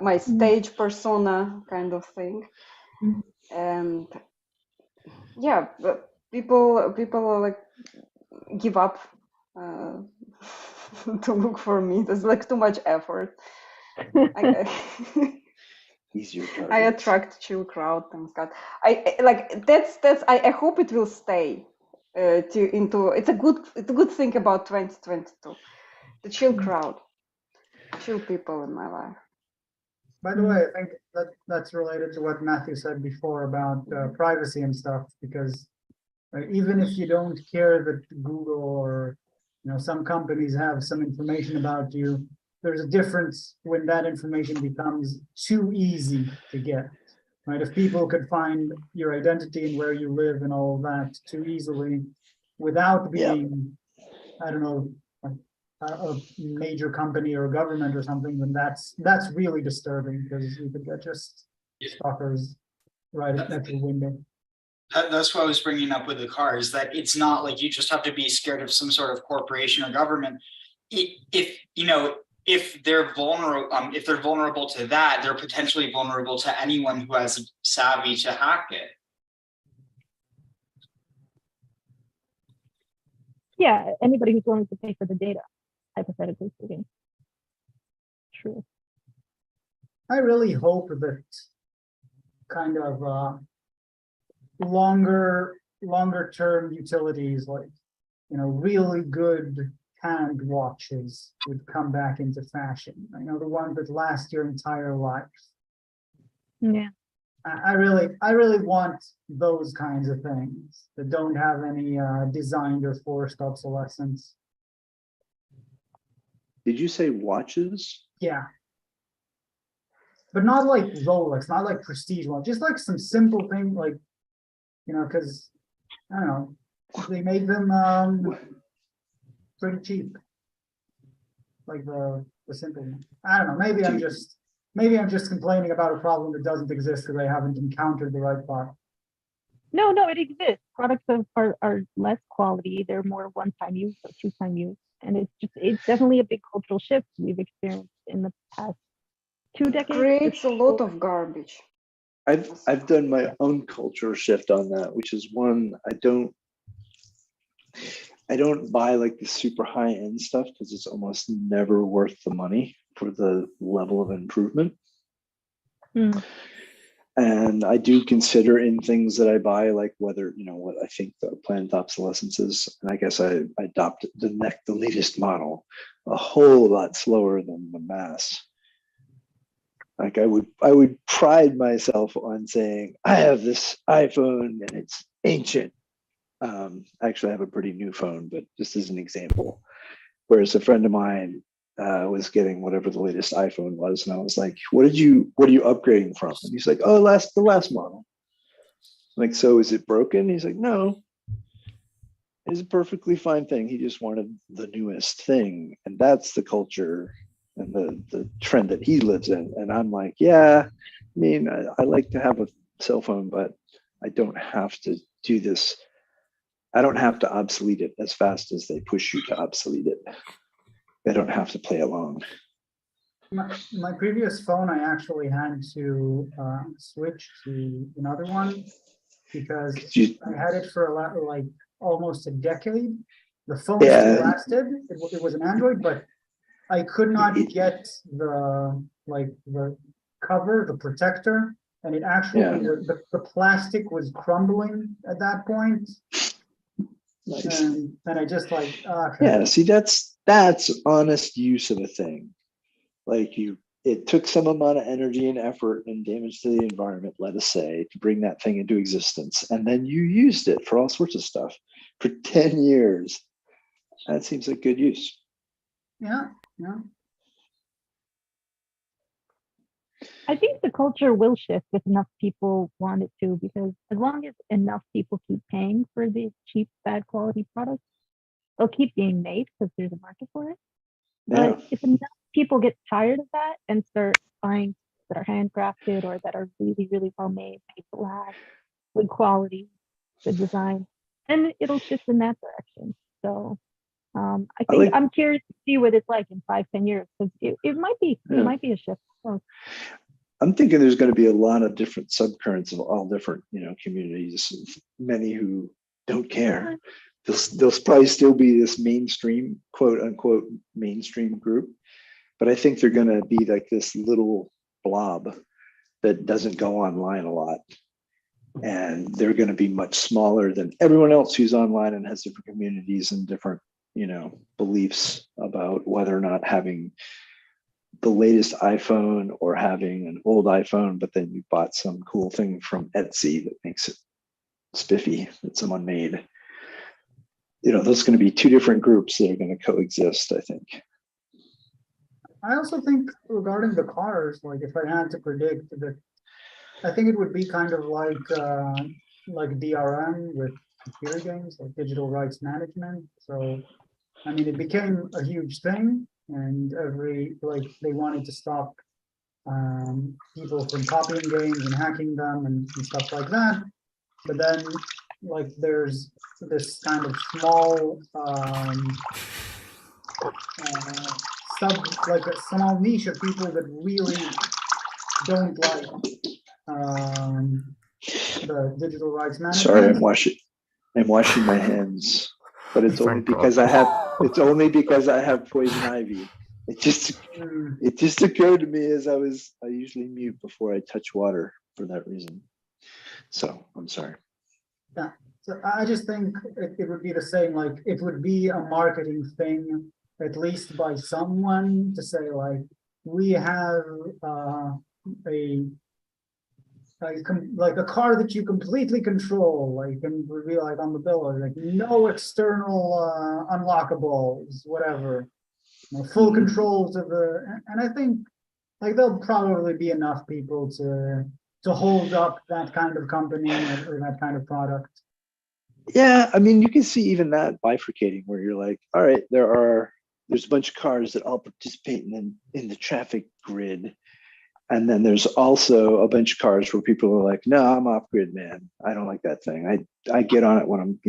my stage persona kind of thing. And yeah, but people like give up to look for me. There's like too much effort. I attract chill crowd. Thanks God. I like that's I hope it will stay it's a good thing about 2022. The chill crowd, chill people in my life. By the way, I think that's related to what Matthew said before about privacy and stuff, because right, even if you don't care that Google or some companies have some information about you, there's a difference when that information becomes too easy to get. Right? If people could find your identity and where you live and all of that too easily without being, I don't know, a major company or government or something, then that's really disturbing, because you could get just stalkers right at your window. That's what I was bringing up with the car, is that it's not like you just have to be scared of some sort of corporation or government. If they're vulnerable to that, they're potentially vulnerable to anyone who has savvy to hack it. Yeah, anybody who's willing to pay for the data, hypothetically speaking. True. I really hope that kind of longer term utilities, like really good hand watches would come back into fashion. The ones that last your entire life. Yeah. I really want those kinds of things that don't have any designed or forced obsolescence. Did you say watches? Yeah. But not like Rolex, not like prestige one, just like some simple thing, like, because I don't know, they make them pretty cheap. Like the simple one. I don't know, maybe I'm just complaining about a problem that doesn't exist because I haven't encountered the right part. No, it exists. Products are less quality. They're more one-time use or two-time use. And it's definitely a big cultural shift we've experienced in the past 2 decades. Creates a lot of garbage. I've done my own cultural shift on that, which is one, I don't buy like the super high end stuff because it's almost never worth the money for the level of improvement. And I do consider in things that I buy, like whether, what I think the planned obsolescence is. And I guess I adopted the latest model a whole lot slower than the mass. Like I would pride myself on saying, I have this iPhone and it's ancient. Actually, I have a pretty new phone, but just as an example. Whereas a friend of mine was getting whatever the latest iPhone was, and I was like, what are you upgrading from? And he's like, oh, the last model. I'm like, so is it broken? He's like, no, it's a perfectly fine thing. He just wanted the newest thing, and that's the culture and the trend that he lives in. And I'm like, yeah, I mean, I like to have a cell phone, but I don't have to do this. I don't have to obsolete it as fast as they push you to obsolete it. I don't have to play along. My previous phone, I actually had to switch to another one because I had it for like almost a decade. The phone still lasted. It was an Android, but I could not get the cover, the protector, and it actually the plastic was crumbling at that point. Nice. And I just like okay. See, that's honest use of a thing. Like it took some amount of energy and effort and damage to the environment, let us say, to bring that thing into existence, and then you used it for all sorts of stuff for 10 years. That seems like good use. Yeah. I think the culture will shift if enough people want it to, because as long as enough people keep paying for these cheap, bad quality products, they'll keep being made because there's a market for it. But if enough people get tired of that and start buying that are handcrafted or that are really, really well made, made to last, good quality, good design, then it'll shift in that direction. So I think I'm curious to see what it's like in 5-10 years, because it might be a shift. I'm thinking there's going to be a lot of different subcurrents of all different, communities, many who don't care. There'll probably still be this mainstream, quote unquote, mainstream group, but I think they're going to be like this little blob that doesn't go online a lot. And they're going to be much smaller than everyone else who's online and has different communities and different, beliefs about whether or not having the latest iPhone or having an old iPhone, but then you bought some cool thing from Etsy that makes it spiffy that someone made. Those are going to be two different groups that are going to coexist, I think. I also think regarding the cars, like if I had to predict that, I think it would be kind of like DRM with computer games, like digital rights management. So, I mean, it became a huge thing, and they wanted to stop people from copying games and hacking them and stuff like that. But then, like, there's this kind of small like a small niche of people that really don't like the digital rights management. Sorry, I'm washing my hands, but it's only because I have poison ivy. It just occurred to me as I usually mute before I touch water for that reason. So I'm sorry. Yeah. So I just think it would be the same, like it would be a marketing thing, at least by someone, to say like, we have like a car that you completely control, like, and would be like on the bill, or like no external unlockables, whatever, full controls of and I think like there'll probably be enough people to hold up that kind of company or that kind of product. Yeah, I mean, you can see even that bifurcating where you're like, all right, there's a bunch of cars that all participate in the traffic grid. And then there's also a bunch of cars where people are like, no, I'm off grid, man. I don't like that thing. I get on it when I'm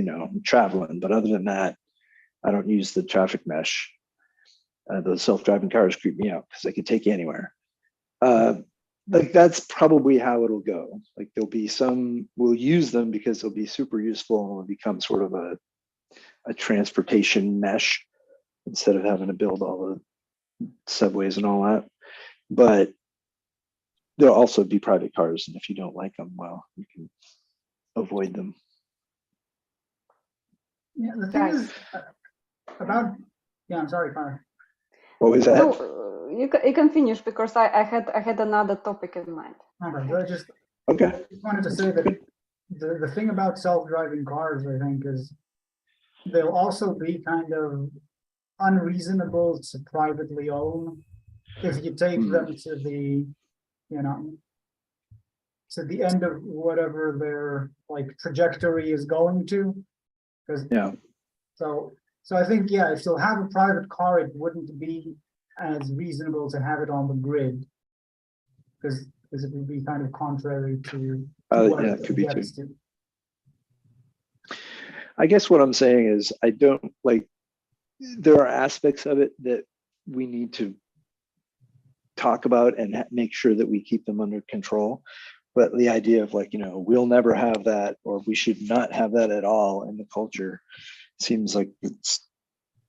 traveling, but other than that, I don't use the traffic mesh. Those self-driving cars creep me out because they can take you anywhere. Like that's probably how it'll go. Like there'll be some, we'll use them because they'll be super useful and will become sort of a transportation mesh instead of having to build all the subways and all that. But there'll also be private cars, and if you don't like them, well, you can avoid them. Yeah, the thing is about, I'm sorry, Connor. What was that? No, you can finish because I had another topic in mind. Okay, I just wanted to say that the thing about self-driving cars, I think, is they'll also be kind of unreasonable to privately own if you take them to the, to the end of whatever their like trajectory is going to. Because so I think if you'll have a private car, it wouldn't be as reasonable to have it on the grid because it would be kind of contrary to what it could be too. To. I guess what I'm saying is I don't like, there are aspects of it that we need to talk about and make sure that we keep them under control. But the idea of like, we'll never have that, or we should not have that at all in the culture, seems like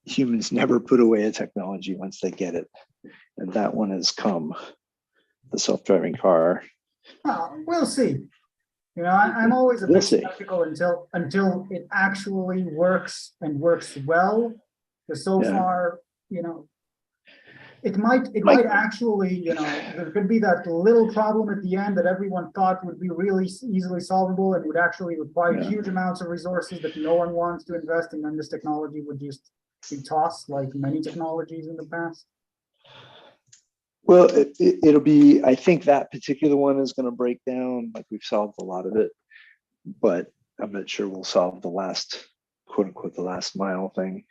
humans never put away a technology once they get it. And that one has come, the self-driving car. Well, we'll see. I'm always a bit skeptical until it actually works and works well. Because so far, it might actually, there could be that little problem at the end that everyone thought would be really easily solvable and would actually require huge amounts of resources that no one wants to invest in, and this technology would just be tossed like many technologies in the past. Well, it'll be, I think that particular one is going to break down, like we've solved a lot of it, but I'm not sure we'll solve the last, quote unquote, the last mile thing.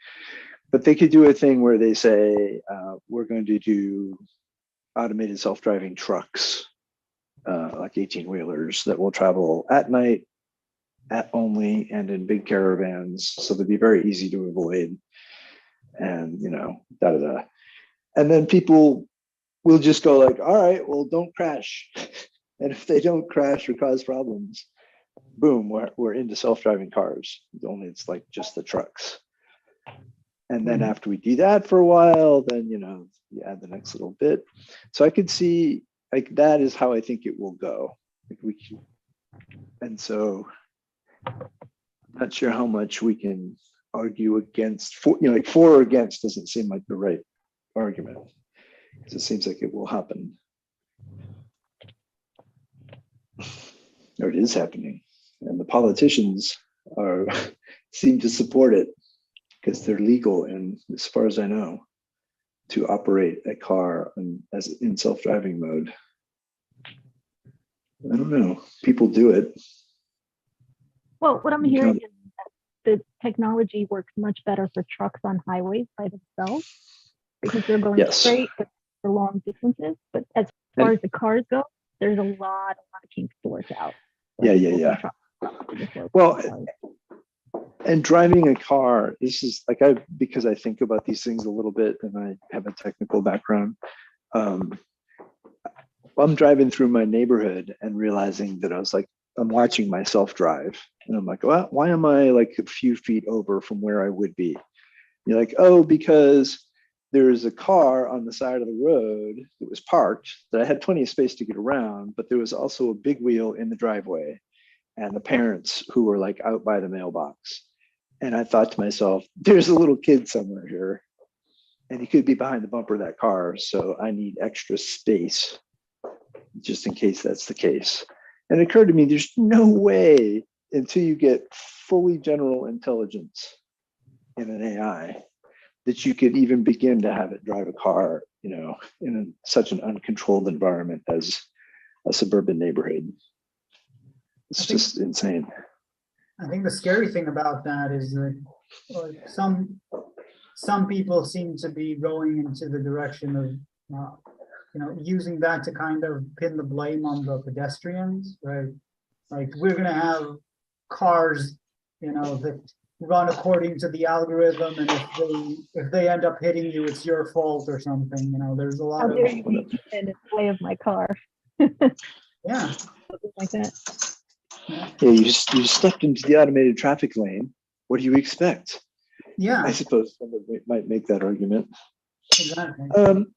But they could do a thing where they say, we're going to do automated self-driving trucks, like 18-wheelers that will travel at night, at only, and in big caravans. So they'd be very easy to avoid. And, And then people will just go like, all right, well, don't crash. And if they don't crash or cause problems, boom, we're into self-driving cars. Only it's like just the trucks. And then after we do that for a while, then, you add the next little bit. So I could see like, that is how I think it will go. And so I'm not sure how much we can argue against, for or against doesn't seem like the right argument. So it seems like it will happen. Or it is happening. And the politicians are seem to support it because they're legal, and as far as I know, to operate a car as in self-driving mode. I don't know. People do it. Well, what I'm You hearing can't- is that the technology works much better for trucks on highways by themselves because they're going Yes. straight for long distances. But as far as the cars go, there's a lot of kinks to work out. Yeah. Well, and driving a car, this is like because I think about these things a little bit and I have a technical background. I'm driving through my neighborhood and realizing that I'm watching myself drive, and I'm like, well, why am I like a few feet over from where I would be? You're like, oh, because there's a car on the side of the road that was parked that I had plenty of space to get around, but there was also a big wheel in the driveway and the parents who were like out by the mailbox. And I thought to myself, there's a little kid somewhere here and he could be behind the bumper of that car. So I need extra space just in case that's the case. And it occurred to me, there's no way until you get fully general intelligence in an AI that you could even begin to have it drive a car, in such an uncontrolled environment as a suburban neighborhood. It's just insane. I think the scary thing about that is that some people seem to be going into the direction of using that to kind of pin the blame on the pedestrians, right? Like we're gonna have cars, that run according to the algorithm, and if they end up hitting you, it's your fault or something. There's a lot How of dare you be in the way of my car? yeah, Something like that. Yeah, you stepped into the automated traffic lane. What do you expect? Yeah, I suppose somebody might make that argument. exactly. Karen,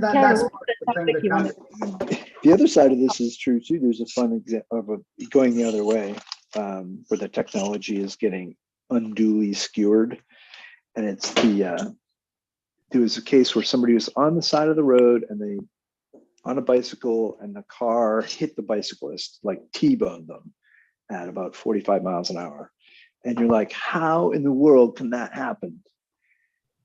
That's what the thing that kind of, The other side of this is true too. There's a fun example of going the other way, where the technology is getting unduly skewered, and it's there was a case where somebody was on the side of the road and they on a bicycle, and the car hit the bicyclist, like T-boned them at about 45 miles an hour. And you're like, how in the world can that happen?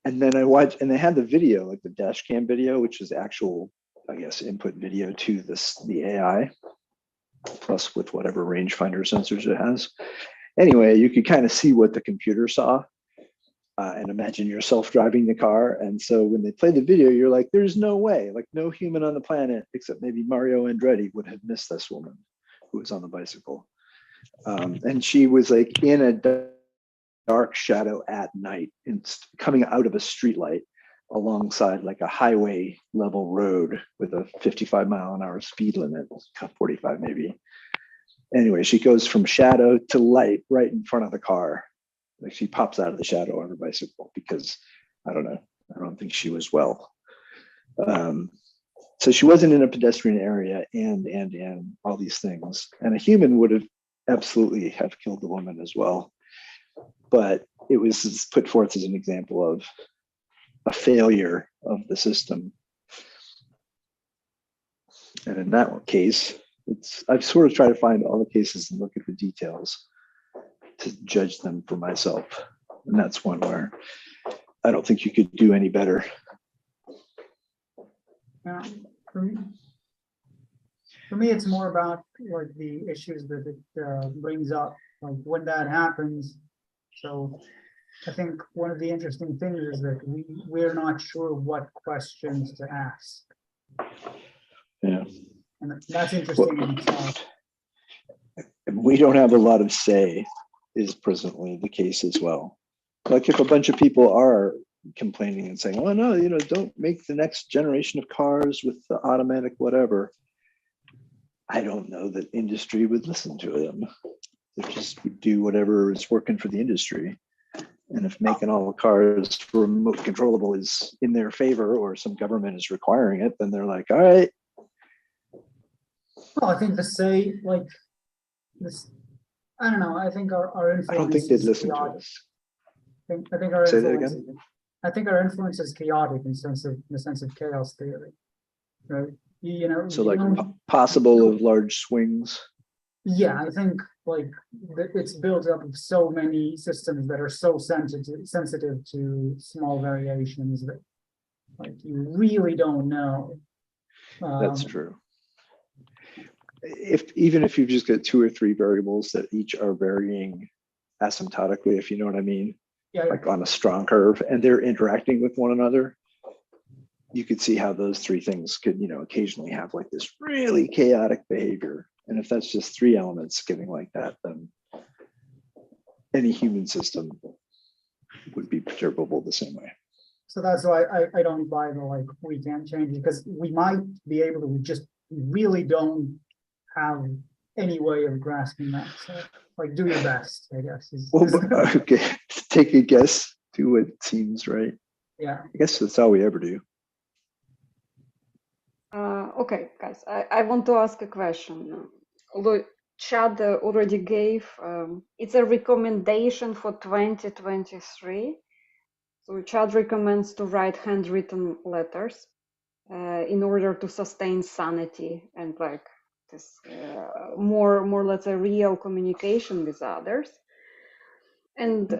And then I watched, and they had the video, like the dash cam video, which is actual, I guess, input video to the AI, plus with whatever rangefinder sensors it has. Anyway, you could kind of see what the computer saw, and imagine yourself driving the car. And so when they play the video, you're like, there's no way, like no human on the planet, except maybe Mario Andretti, would have missed this woman who was on the bicycle. And she was like in a dark shadow at night and coming out of a streetlight alongside like a highway level road with a 55-mile-an-hour speed limit, 45 maybe. Anyway, she goes from shadow to light right in front of the car. Like she pops out of the shadow on her bicycle because I don't think she was well. So she wasn't in a pedestrian area and all these things. And a human would have absolutely have killed the woman as well. But it was put forth as an example of a failure of the system. And in that case, I've sort of tried to find all the cases and look at the details to judge them for myself. And that's one where I don't think you could do any better. For me, it's more about like the issues that it brings up, like when that happens. So I think one of the interesting things is that we're not sure what questions to ask. Yeah. And that's interesting in itself. We don't have a lot of say is presently the case as well. Like if a bunch of people are complaining and saying, oh no, don't make the next generation of cars with the automatic whatever. I don't know that industry would listen to them. They just would do whatever is working for the industry. And if making all the cars remote controllable is in their favor or some government is requiring it, then they're like, all right. Well, I think to say like this, I don't know. I think our influence. I don't think they'd listen to us. I think our Say that influence. again? I think our influence is chaotic in the sense of chaos theory, right? You know, So you like don't- possible of large swings. yeah, I think like it's built up of so many systems that are so sensitive to small variations that like you really don't know. That's Um, true. Even if you've just got 2 or 3 variables that each are varying asymptotically, if you know what I mean, Yeah, like on a strong curve, and they're interacting with one another, you could see how those 3 things could, you know, occasionally have like this really chaotic behavior. And if that's just 3 elements getting like that, then any human system would be perturbable the same way. so that's why I don't buy the like we can't change it, because we might be able to, we just really don't have any way of grasping that. So like do your best, I guess. Well, okay, take a guess, do what seems right. Yeah. I guess that's all we ever do. Okay, guys, I want to ask a question. Although Chad already gave, it's a recommendation for 2023. So Chad recommends to write handwritten letters in order to sustain sanity and like this more, let's say, real communication with others. And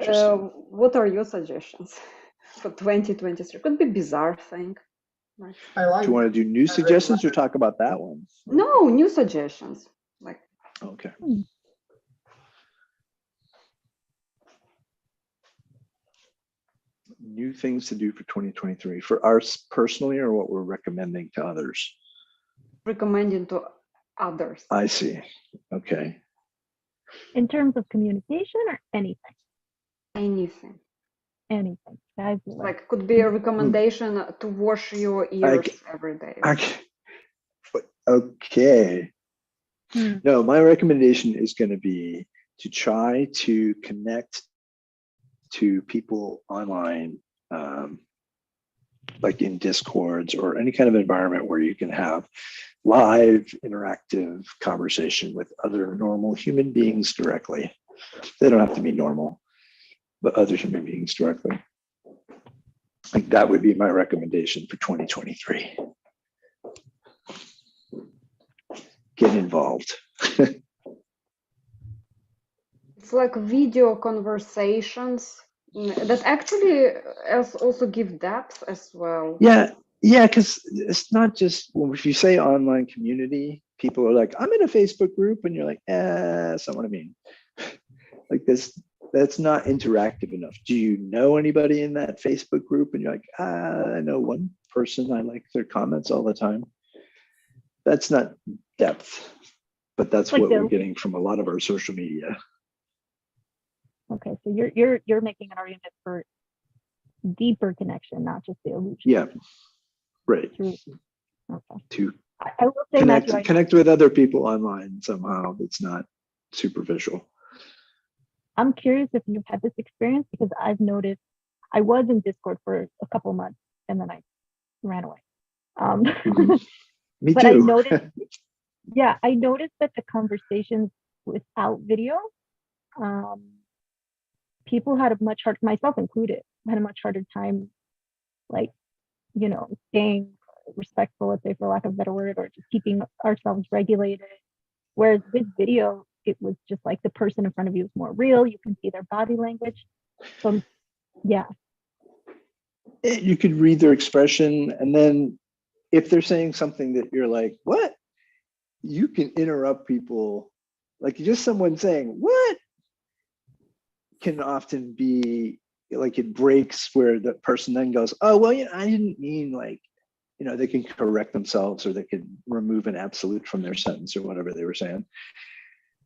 what are your suggestions for 2023? Could be bizarre thing. Like, I like Do you want to do new suggestions or talk about that one? no, new suggestions. Like, Okay. New things to do for 2023 for us personally, or what we're recommending to others? recommending to others. I see. Okay. In terms of communication or anything? Anything. Anything. Guys, Like could be a recommendation to wash your ears every day. Okay. Hmm. No, my recommendation is going to be to try to connect to people online, like in Discords or any kind of environment where you can have live interactive conversation with other normal human beings directly. They don't have to be normal, but other human beings directly. Like that would be my recommendation for 2023. Get involved. It's like video conversations that actually also give depth as well. Yeah, because it's not just, well, if you say online community, people are like, I'm in a Facebook group, and you're like, that's not what I mean. Like this, that's not interactive enough. Do you know anybody in that Facebook group? And you're like, I know one person, I like their comments all the time. That's not depth, but that's Like what we're getting from a lot of our social media. Okay, so you're making an argument for deeper connection, not just the illusion. Yeah, right. Okay. To I will say, Matthew, connect with other people online somehow. That's not superficial. I'm curious if you've had this experience, because I've noticed I was in Discord for a couple of months and then I ran away. Me but too. I noticed, yeah, I noticed that the conversations without video, people had a much harder, myself included, had a much harder time, like, you know, staying respectful, let's say, for lack of a better word, or just keeping ourselves regulated. Whereas with video, it was just like the person in front of you is more real. You can see their body language. So, yeah. You could read their expression, and then if they're saying something that you're like, what? You can interrupt people. Like just someone saying, what? Can often be like it breaks where the person then goes, oh, well, you know, I didn't mean like, you know, they can correct themselves, or they could remove an absolute from their sentence or whatever they were saying.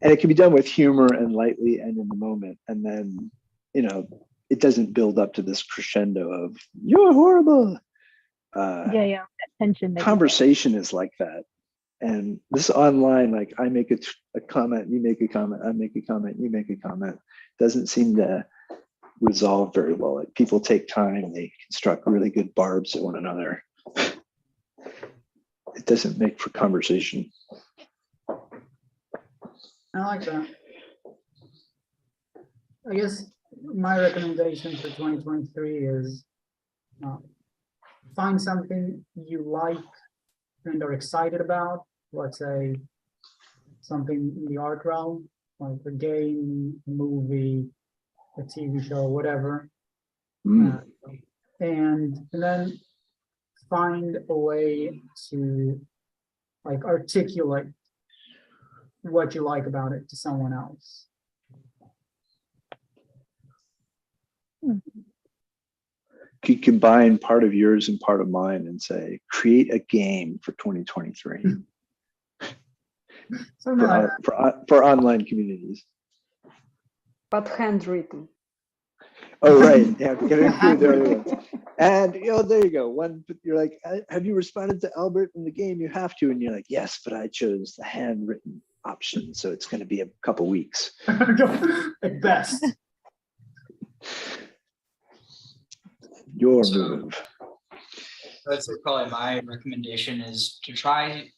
And it can be done with humor and lightly and in the moment. And then, you know, it doesn't build up to this crescendo of you're horrible. Yeah, that tension. Conversation is like that. And this online, like I make a comment, you make a comment, I make a comment, you make a comment, doesn't seem to resolve very well. Like people take time, they construct really good barbs at one another. It doesn't make for conversation. I like that. I guess my recommendation for 2023 is find something you like and are excited about. Let's say something in the art realm, like a game, movie, a TV show, whatever. And then find a way to like articulate what you like about it to someone else. You combine part of yours and part of mine and say, create a game for 2023 for online communities. But handwritten. Oh, right. Yeah, we gotta include the other ones. And there you go. One, you're like, have you responded to Albert in the game? You have to. And you're like, yes, but I chose the handwritten option. So it's going to be a couple weeks. At best. Your move. That's probably my recommendation is to try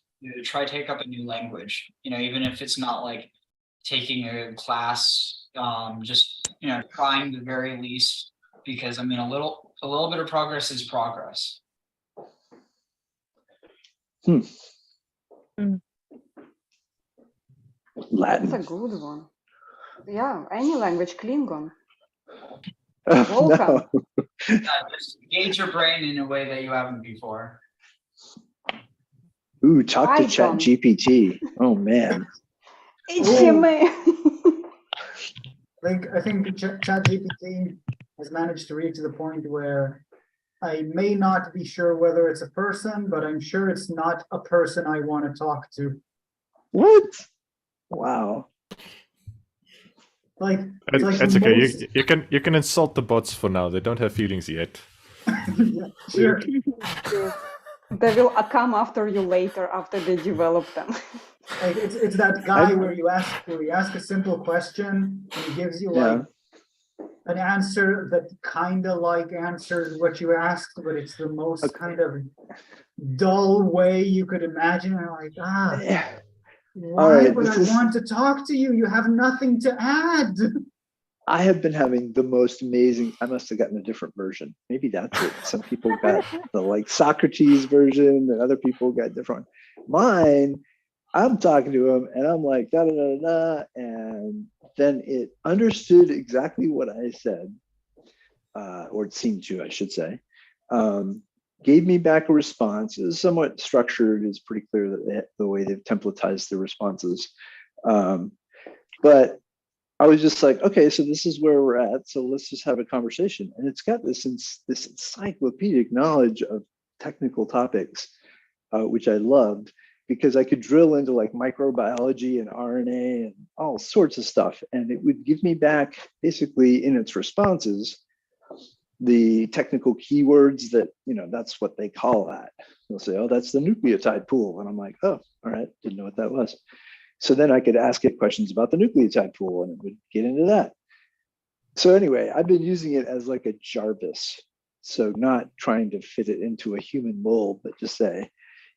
take up a new language. Even if it's not like taking a class, just trying the very least, because a little bit of progress is progress. Latin. That's a good one. Yeah, any language, Klingon. No. Just engage your brain in a way that you haven't before. Ooh, talk to Chat GPT. Oh man. HMA. I think ChatGPT has managed to reach the point where I may not be sure whether it's a person, but I'm sure it's not a person I want to talk to. What? Wow. That's okay. You can insult the bots for now. They don't have feelings yet. Yeah, sure. They will come after you later after they develop them. Like it's that guy where you ask a simple question and he gives you like an answer that kind of like answers what you asked, but it's the most kind of dull way you could imagine. And like, why would I want to talk to you? You have nothing to add. I have been having the most amazing, I must have gotten a different version. Maybe that's it. Some people got the like Socrates version and other people got different. Mine, I'm talking to him and I'm like, da da da da, and then it understood exactly what I said, or it seemed to, I should say. Gave me back a response. It was somewhat structured. It's pretty clear that the way they've templatized the responses. But I was just like, okay, so this is where we're at. So let's just have a conversation. And it's got this encyclopedic knowledge of technical topics, which I loved, because I could drill into like microbiology and RNA and all sorts of stuff. And it would give me back basically in its responses the technical keywords that, that's what they call that. They'll say, oh, that's the nucleotide pool. And I'm like, oh, all right, didn't know what that was. So then I could ask it questions about the nucleotide pool and it would get into that. So anyway, I've been using it as like a Jarvis. So not trying to fit it into a human mold, but just say,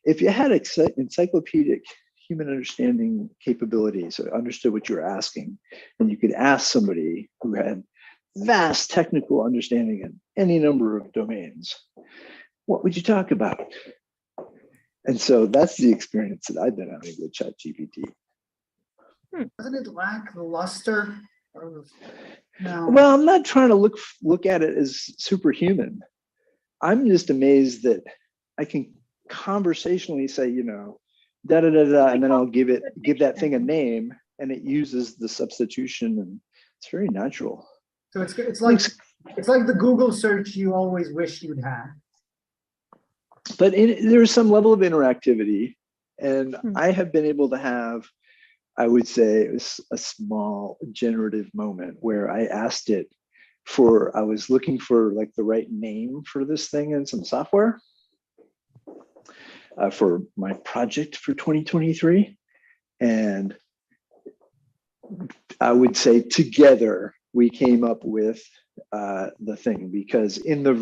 if you had encyclopedic human understanding capabilities, so understood what you were asking, and you could ask somebody who had vast technical understanding in any number of domains, what would you talk about? And so that's the experience that I've been having with ChatGPT. Doesn't it lack the luster? No. Well, I'm not trying to look at it as superhuman. I'm just amazed that I can conversationally say, da da da da, and then I'll give that thing a name, and it uses the substitution, and it's very natural. So it's like the Google search you always wish you'd had. But there's some level of interactivity, and I have been able to have, I would say, a small generative moment where I asked it I was looking for like the right name for this thing in some software for my project for 2023. And I would say together we came up with the thing, because in the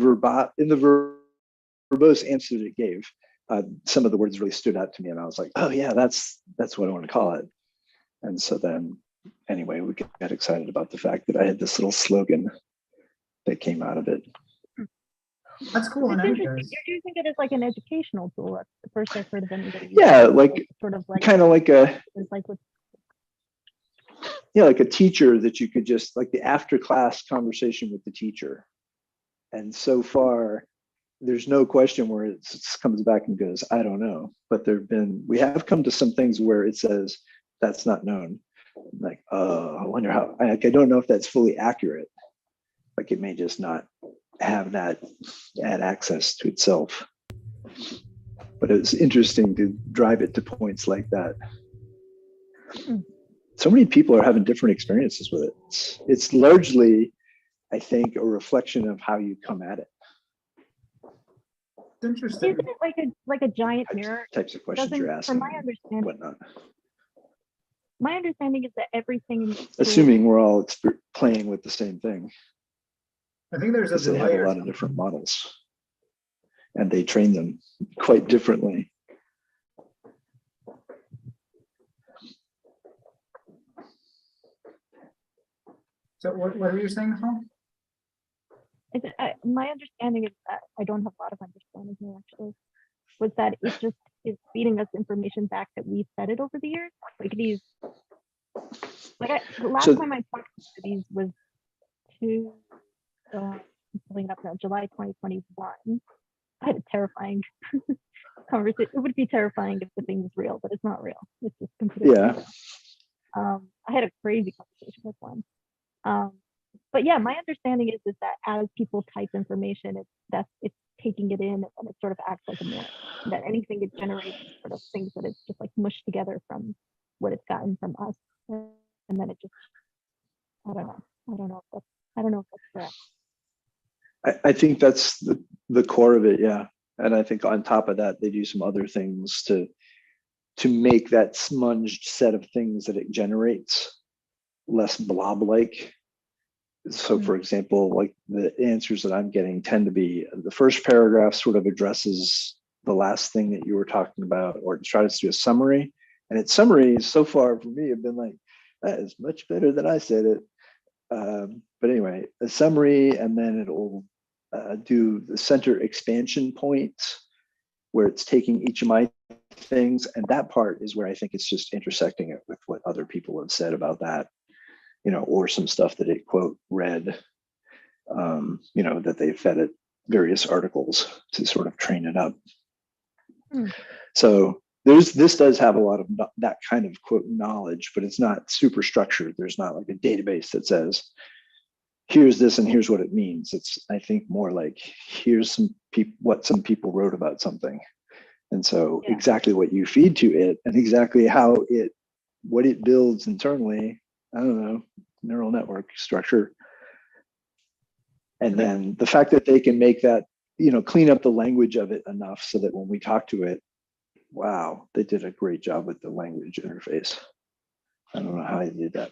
verbose answer that it gave, some of the words really stood out to me, and I was like, oh yeah, that's what I want to call it. And so then anyway, we got excited about the fact that I had this little slogan that came out of it. That's cool in It's any interesting. case. You're using it as like an educational tool. That's the first I've heard of anybody. Yeah, using it. like Sort of like kind of like a it's like with like a teacher that you could just like the after class conversation with the teacher. And so far, there's no question where it comes back and goes, I don't know. But we have come to some things where it says that's not known. Like, I wonder how. I don't know if that's fully accurate. Like it may just not have that access to itself. But it's interesting to drive it to points like that. So many people are having different experiences with it. It's largely, I think, a reflection of how you come at it. It's interesting. isn't it like a giant mirror? Types of questions you're asking. From my understanding, Whatnot. my understanding is that everything in the school- Assuming we're all playing with the same thing. I think there's Because a they have delay a or lot of something. different models. And they train them quite differently. So what were you saying, Tom? my understanding is that I don't have a lot of understanding here actually, was that it just is feeding us information back that we've fed it over the years. Like these, the last time I talked to these was I'm pulling it up now, July 2021. I had a terrifying conversation. It would be terrifying if the thing was real, but it's not real. It's just completely real. I had a crazy conversation with one. But yeah, my understanding is that as people type information, it's taking it in and it sort of acts like a mirror. That anything it generates sort of things that it's just like mushed together from what it's gotten from us, and then it just I don't know if that's correct. I think that's the core of it, yeah. And I think on top of that, they do some other things to make that smunged set of things that it generates less blob-like. So for example, like the answers that I'm getting tend to be the first paragraph sort of addresses the last thing that you were talking about, or tries to do a summary. And its summaries so far for me have been like, that is much better than I said it. But anyway, a summary, and then it'll do the center expansion points where it's taking each of my things. And that part is where I think it's just intersecting it with what other people have said about that, or some stuff that it quote read, that they fed it various articles to sort of train it up. So this does have a lot of that kind of quote knowledge, but it's not super structured. There's not like a database that says, here's this and here's what it means. It's, I think, more like, here's what some people wrote about something. And so exactly what you feed to it and exactly what it builds internally, I don't know, neural network structure. And then the fact that they can make that, clean up the language of it enough so that when we talk to it, wow, they did a great job with the language interface. I don't know how they did that.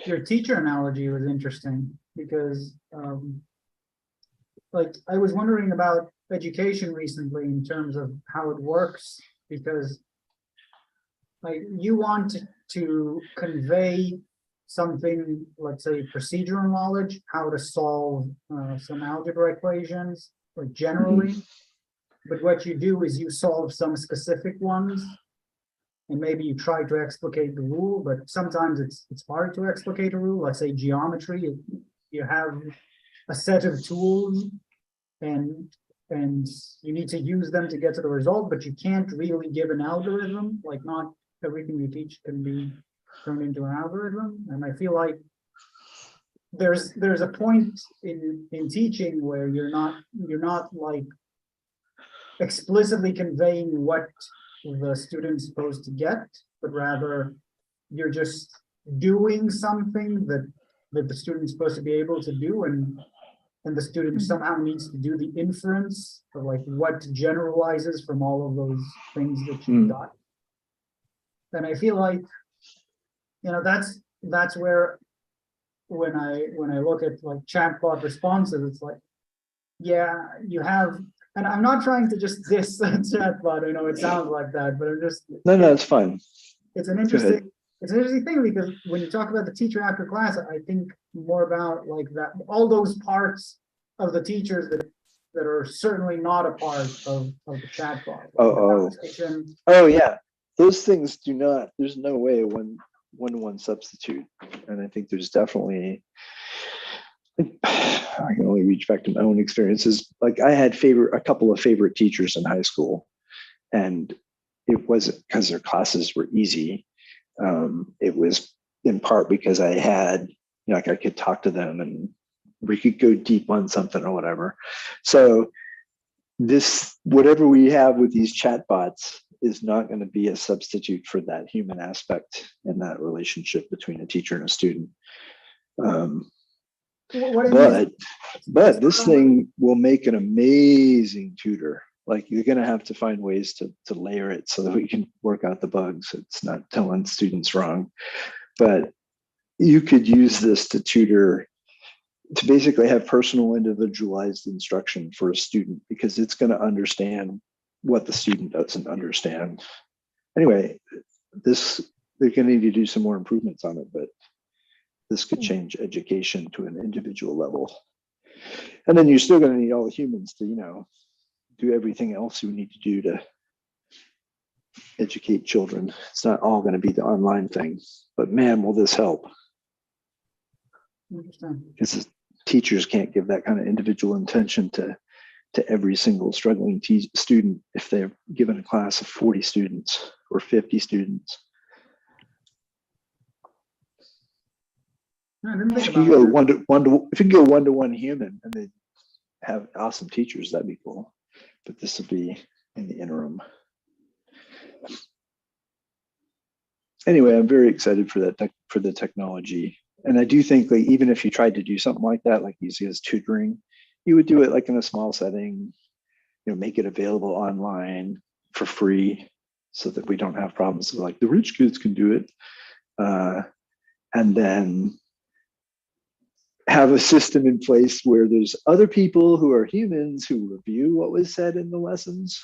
Your teacher analogy was interesting because, I was wondering about education recently in terms of how it works, because you want to convey something, let's say procedural knowledge, how to solve some algebra equations, or generally, but what you do is you solve some specific ones, and maybe you try to explicate the rule, but sometimes it's hard to explicate a rule. Let's say geometry, you have a set of tools, and you need to use them to get to the result, but you can't really give an algorithm. Like, not everything you teach can be turned into an algorithm. And I feel like there's a point in teaching where you're not like explicitly conveying what the student's supposed to get, but rather you're just doing something that the student's supposed to be able to do, and the student somehow needs to do the inference of like what generalizes from all of those things that you've got. And I feel like, that's where when I look at like chatbot responses, it's like, yeah, you have, and I'm not trying to just diss chatbot. I know it sounds like that, but I'm just no, it's fine. It's an interesting thing, because when you talk about the teacher after class, I think more about like that, all those parts of the teachers that are certainly not a part of the chatbot. Oh, yeah. Those things do not, there's no way a one-to-one substitute. And I think there's definitely, I can only reach back to my own experiences. Like I had a couple of favorite teachers in high school, and it wasn't because their classes were easy. It was in part because I had, like I could talk to them and we could go deep on something or whatever. So whatever we have with these chatbots is not going to be a substitute for that human aspect and that relationship between a teacher and a student. But this thing will make an amazing tutor. Like you're going to have to find ways to layer it so that we can work out the bugs. It's not telling students wrong, but you could use this to tutor, to basically have personal individualized instruction for a student, because it's going to understand what the student doesn't understand. Anyway, they're going to need to do some more improvements on it, but this could change education to an individual level. And then you're still going to need all the humans to, do everything else you need to do to educate children. It's not all going to be the online thing, but man, will this help. Because teachers can't give that kind of individual attention to every single struggling student if they're given a class of 40 students or 50 students. If you go one-to-one human and they have awesome teachers, that'd be cool. But this will be in the interim. Anyway, I'm very excited for that for the technology. And I do think, like, even if you tried to do something like that, like use it as tutoring, you would do it like in a small setting, make it available online for free so that we don't have problems with, like, the rich kids can do it. And then have a system in place where there's other people who are humans who review what was said in the lessons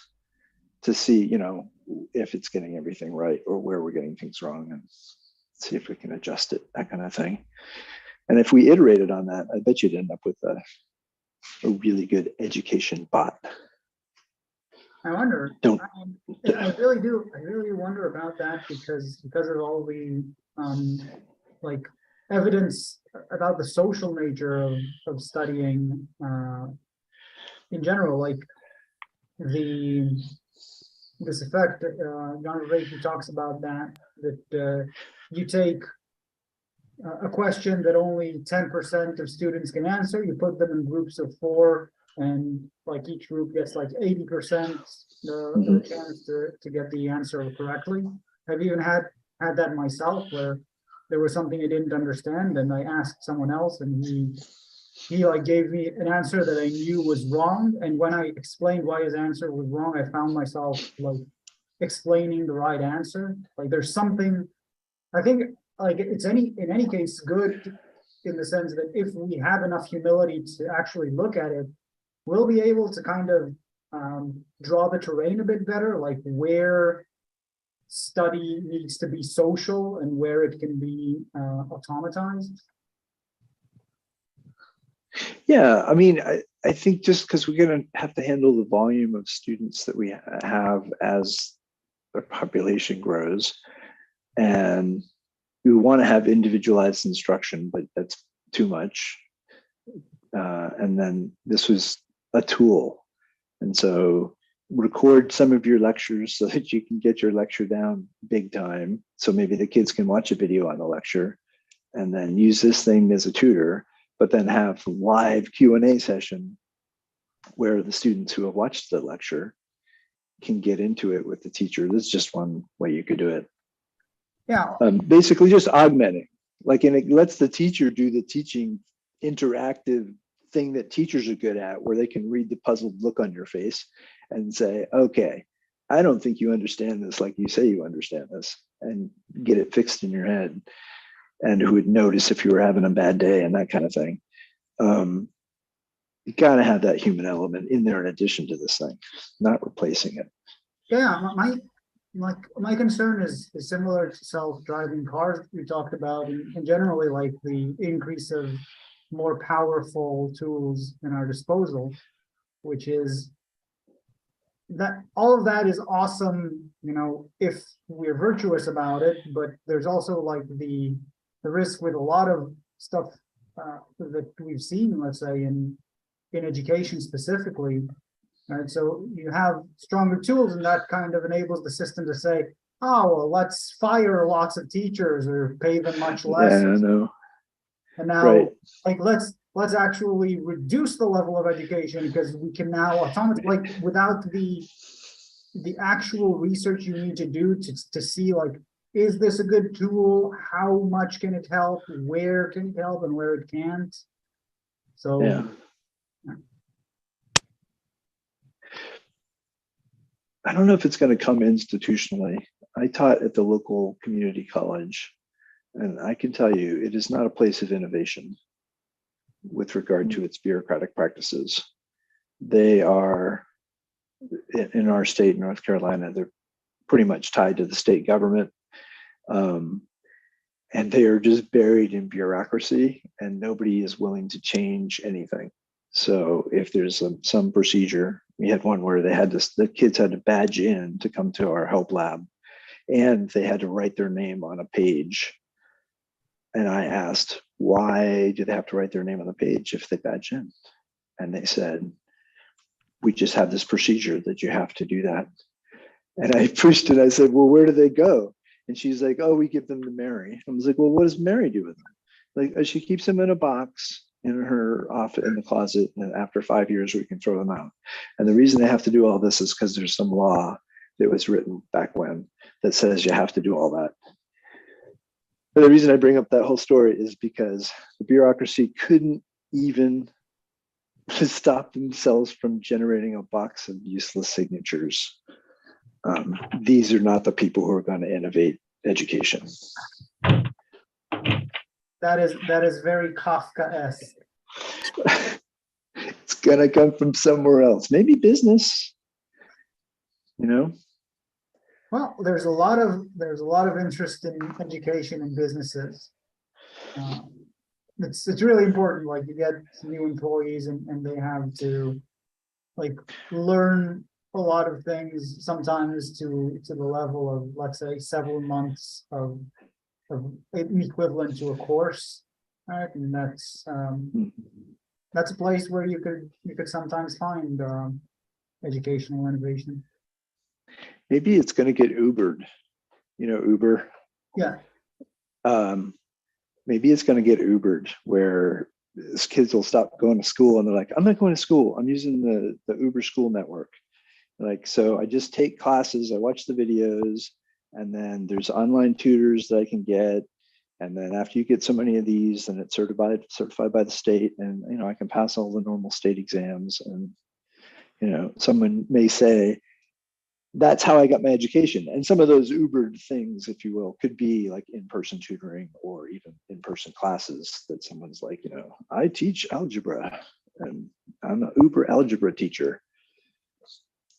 to see, if it's getting everything right or where we're getting things wrong, and see if we can adjust it, that kind of thing. And if we iterated on that, I bet you'd end up with a really good education bot. I wonder. I really do. I really wonder about that because of all the like evidence about the social nature of studying in general, like this effect. Nodrik talks about that you take a question that only 10% of students can answer, you put them in groups of 4, and like each group gets like 80% the chance to get the answer correctly. I've even had that myself, where there was something I didn't understand and I asked someone else, and he like gave me an answer that I knew was wrong, and when I explained why his answer was wrong, I found myself like explaining the right answer. Like there's something, I think, like it's in any case good in the sense that if we have enough humility to actually look at it, we'll be able to kind of draw the terrain a bit better, like where study needs to be social and where it can be automatized. Yeah, I mean, I think just because we're going to have to handle the volume of students that we have as the population grows, and we want to have individualized instruction, but that's too much. And then this was a tool. And so record some of your lectures so that you can get your lecture down big time. So maybe the kids can watch a video on the lecture and then use this thing as a tutor, but then have live Q&A session where the students who have watched the lecture can get into it with the teacher. This is just one way you could do it. Yeah. Basically just augmenting, like, and it lets the teacher do the teaching interactive thing that teachers are good at, where they can read the puzzled look on your face and say, okay, I don't think you understand this like you say you understand this, and get it fixed in your head, and who would notice if you were having a bad day and that kind of thing. You gotta have that human element in there in addition to this thing, not replacing it. Yeah, my concern is similar to self-driving cars we talked about, and generally like the increase of more powerful tools in our disposal, which is that all of that is awesome, you know, if we're virtuous about it, but there's also like the risk with a lot of stuff that we've seen, let's say in education specifically, right? So you have stronger tools, and that kind of enables the system to say, oh, well, let's fire lots of teachers or pay them much less. Yeah, I know. And now, Right. like, let's actually reduce the level of education, because we can now automatically, like, without the actual research you need to do to see, like, is this a good tool? How much can it help? Where can it help and where it can't? So Yeah. I don't know if it's going to come institutionally. I taught at the local community college, and I can tell you it is not a place of innovation with regard to its bureaucratic practices. They are, in our state, North Carolina, they're pretty much tied to the state government. And they are just buried in bureaucracy, and nobody is willing to change anything. So if there's some procedure, we had one where the kids had to badge in to come to our help lab, and they had to write their name on a page. And I asked, why do they have to write their name on the page if they badge in? And they said, we just have this procedure that you have to do that. And I pushed it. I said, well, where do they go? And she's like, oh, we give them to Mary. I was like, well, what does Mary do with them? Like, she keeps them in a box in her office in the closet, and after 5 years we can throw them out. And the reason they have to do all this is because there's some law that was written back when that says you have to do all that. But the reason I bring up that whole story is because the bureaucracy couldn't even stop themselves from generating a box of useless signatures. These are not the people who are going to innovate education. that is very Kafka-esque. It's gonna come from somewhere else, maybe business. You know. Well, there's a lot of interest in education and businesses. It's really important. Like, you get new employees, and they have to, like, learn a lot of things, sometimes to the level of, let's say, several months of equivalent to a course, right? And that's a place where you could sometimes find educational innovation. Maybe it's going to get Ubered, you know, Uber. Yeah. Maybe it's going to get Ubered, where these kids will stop going to school and they're like, I'm not going to school. I'm using the Uber school network. Like, so I just take classes, I watch the videos, and then there's online tutors that I can get. And then after you get so many of these, then it's certified by the state, and, you know, I can pass all the normal state exams. And, you know, someone may say, that's how I got my education. And some of those Ubered things, if you will, could be like in-person tutoring or even in-person classes that someone's like, you know, I teach algebra and I'm an Uber algebra teacher.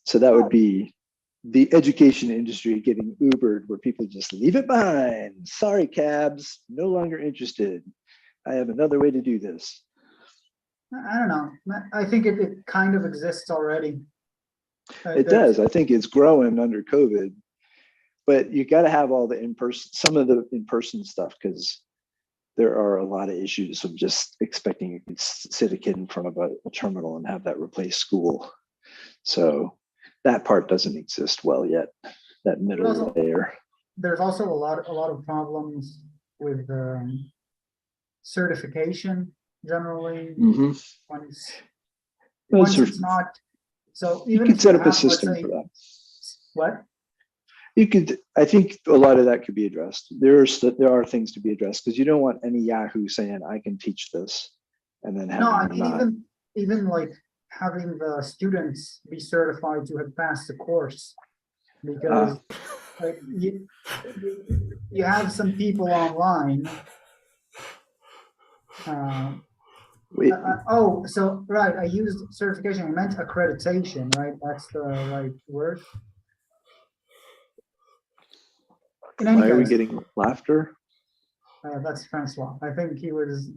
So that would be the education industry getting Ubered, where people just leave it behind. Sorry, cabs, no longer interested. I have another way to do this. I don't know. I think it kind of exists already. It does. I think it's growing under COVID, but you got to have all the some of the in-person stuff, because there are a lot of issues of just expecting you to sit a kid in front of a terminal and have that replace school. So that part doesn't exist well yet, that middle layer. There's also a lot of problems with certification generally. Mm-hmm. Once it's not. So even you could set up a system for that. What? You could. I think a lot of that could be addressed. There are things to be addressed, because you don't want any Yahoo saying I can teach this, and then having I mean, even like having the students be certified to have passed the course, because like you have some people online. So right, I used certification. I meant accreditation, right? That's the right word. Why are we getting laughter? That's Francois. I think he was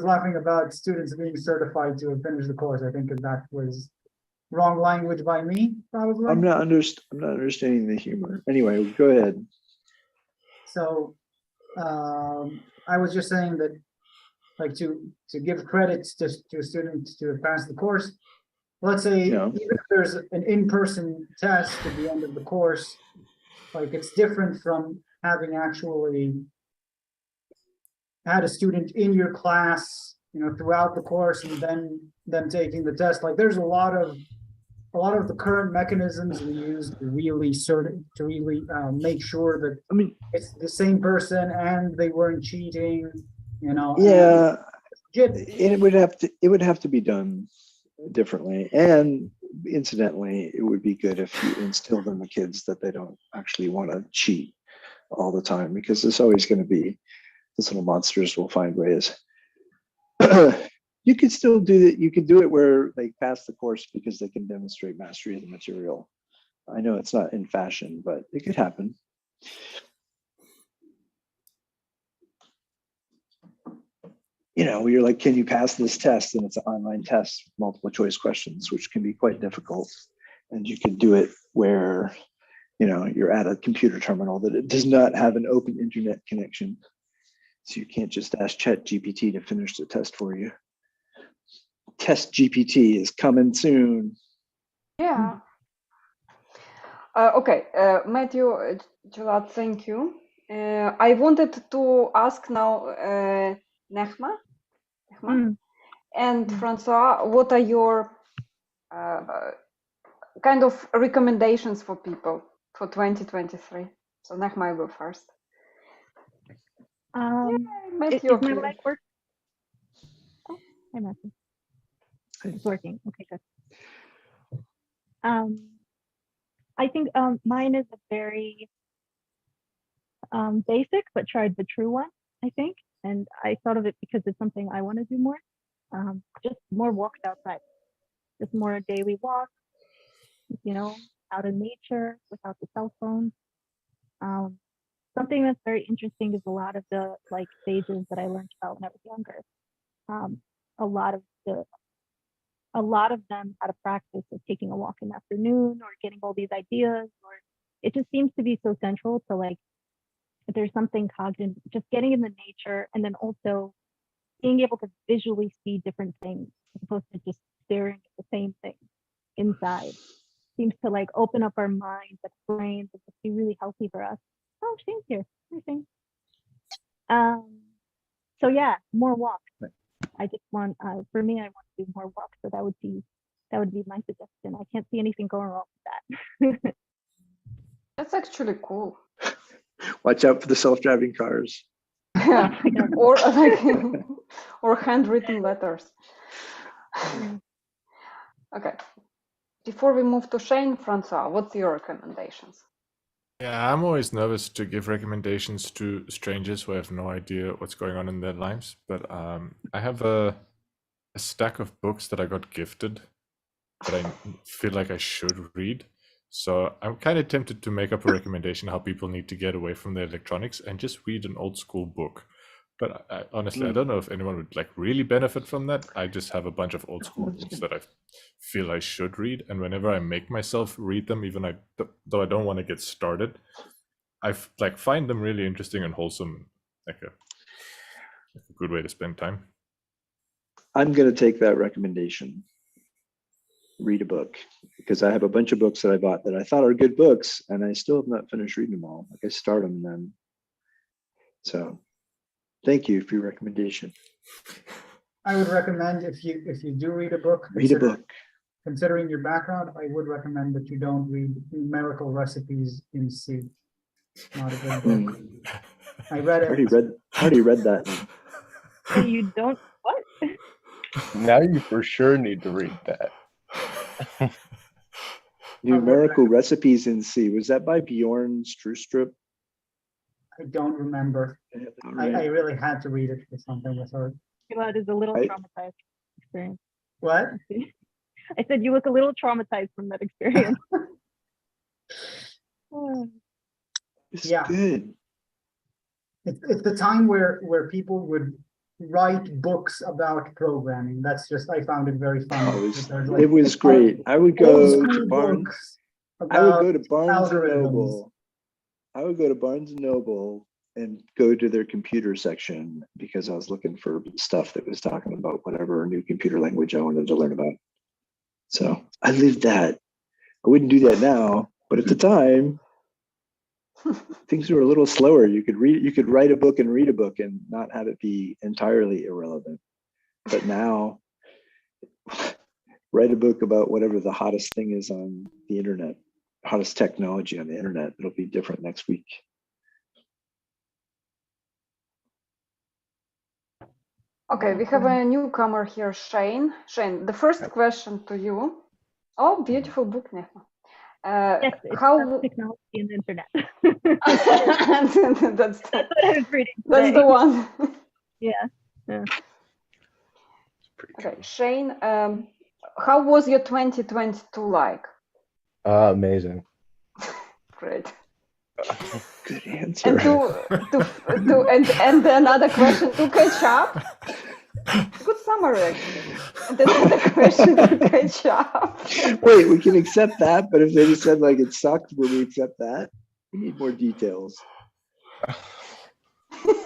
laughing about students being certified to have finished the course. I think that was wrong language by me, probably. I'm not understanding the humor. Anyway, go ahead. So I was just saying that, like, to give credit to a student to have passed the course. Let's say Yeah. even if there's an in-person test at the end of the course, like, it's different from having actually had a student in your class, throughout the course, and then them taking the test. Like, there's a lot of the current mechanisms we use to really make sure that I mean, it's the same person and they weren't cheating, yeah, and it would have to be done differently. And incidentally, it would be good if you instilled in the kids that they don't actually want to cheat all the time, because there's always going to be those little monsters will find ways. You could still do that. You could do it where they pass the course because they can demonstrate mastery of the material. I know it's not in fashion, but it could happen. You're like, can you pass this test? And it's an online test, multiple choice questions, which can be quite difficult. And you can do it where, you're at a computer terminal that it does not have an open internet connection. So you can't just ask ChatGPT to finish the test for you. Test GPT is coming soon. Yeah. Okay, Matthew, Gilad, thank you. I wanted to ask now Nechama and Francois, what are your kind of recommendations for people for 2023? So Nechama, I go first. Matthew, is my mic working? Oh, hi, Matthew. It's working. Okay, good. I think mine is a very basic but tried but true one, I think. And I thought of it because it's something I want to do more. Just more walks outside. Just more daily walks, out in nature without the cell phone. Something that's very interesting is a lot of the stages that I learned about when I was younger. A lot of them had a practice of taking a walk in the afternoon or getting all these ideas, or it just seems to be so central to if there's something cognitive, just getting in the nature, and then also being able to visually see different things as opposed to just staring at the same thing inside. Seems to open up our minds and brains and just be really healthy for us. Oh, Shane's here. Hi, Shane. So yeah, more walks. I just want, for me, I want to do more walks. So that would be my suggestion. I can't see anything going wrong with that. That's actually cool. Watch out for the self-driving cars. Yeah, or handwritten letters. Okay. Before we move to Shane, Francois, what's your recommendations? Yeah, I'm always nervous to give recommendations to strangers who have no idea what's going on in their lives. But I have a stack of books that I got gifted that I feel like I should read. So I'm kind of tempted to make up a recommendation how people need to get away from their electronics and just read an old school book. But honestly, I don't know if anyone would really benefit from that. I just have a bunch of old school books that I feel I should read, and whenever I make myself read them, even though I don't want to get started, I find them really interesting and wholesome, like a good way to spend time. I'm going to take that recommendation. Read a book, because I have a bunch of books that I bought that I thought are good books, and I still have not finished reading them all. I start them and then. So, thank you for your recommendation. I would recommend if you do read a book, considering your background, I would recommend that you don't read numerical recipes in C. Not a good book. I read it. I already read that. So you don't what? Now you for sure need to read that. Numerical recipes in C. Was that by Bjorn Strustrup? I don't remember. I really had to read it for something with her. Gilad is a little traumatized experience. What? I said you look a little traumatized from that experience. It's good. it's the time where people would write books about programming. That's just, I found it very funny. Oh, because, like, it was great. I would old go school to Barnes. books I would about go to Barnes and algorithms. Noble. I would go to Barnes and Noble and go to their computer section because I was looking for stuff that was talking about whatever new computer language I wanted to learn about. So I lived that. I wouldn't do that now, but at the time, things were a little slower. You could write a book and read a book and not have it be entirely irrelevant. But now, write a book about whatever the hottest thing is on the internet, hottest technology on the internet. It'll be different next week. Okay, we have a newcomer here, Shane. Shane, the first question to you. Oh, beautiful book, Nechama. Yes, it's How technology and the internet. that's That's what I was reading that's today. the one. Yeah. Okay, Shane, how was your 2022 like? Amazing. Great. Good answer. And and another question to catch up. Good summary, actually. And another question to catch up. Wait, we can accept that, but if they just said like it sucked, will we accept that? We need more details.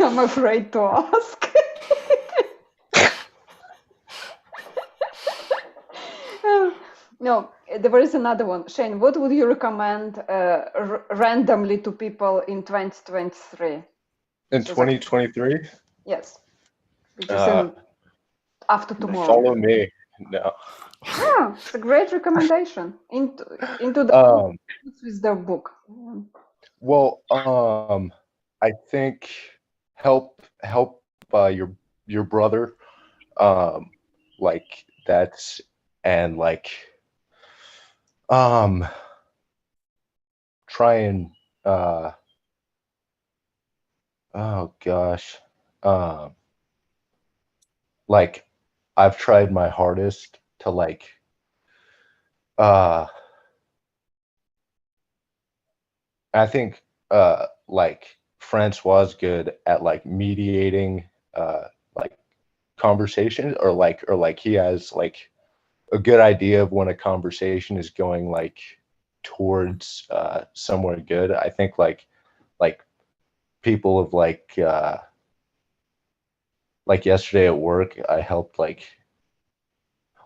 I'm afraid to ask. No, there is another one. Shane, what would you recommend randomly to people in 2023? In 2023, Yes. Which is in, after tomorrow. follow me. No. Yeah, it's a great recommendation into the with their book. Well, I think help your brother, like that's, and like try and oh gosh, like I've tried my hardest to like I think like Francois is good at like mediating like conversations, or like he has like a good idea of when a conversation is going like towards somewhere good. I think like people of like yesterday at work, I helped like,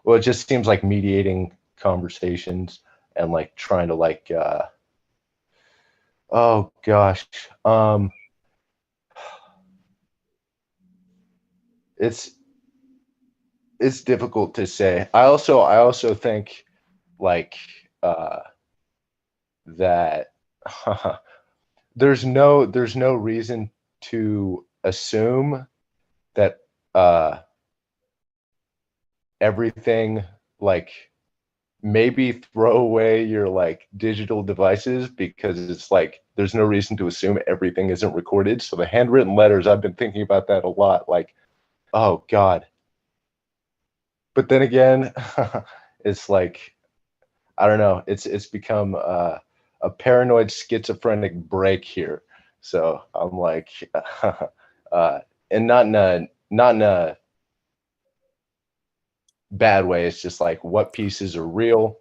well, it just seems like mediating conversations and like trying to like oh gosh, it's difficult to say. I also think like that there's no reason to assume that everything, like maybe throw away your like digital devices, because it's like there's no reason to assume everything isn't recorded. So the handwritten letters, I've been thinking about that a lot, like, oh God. But then again, it's like, I don't know, it's become a paranoid schizophrenic break here. So I'm like, and not in a bad way. It's just like what pieces are real,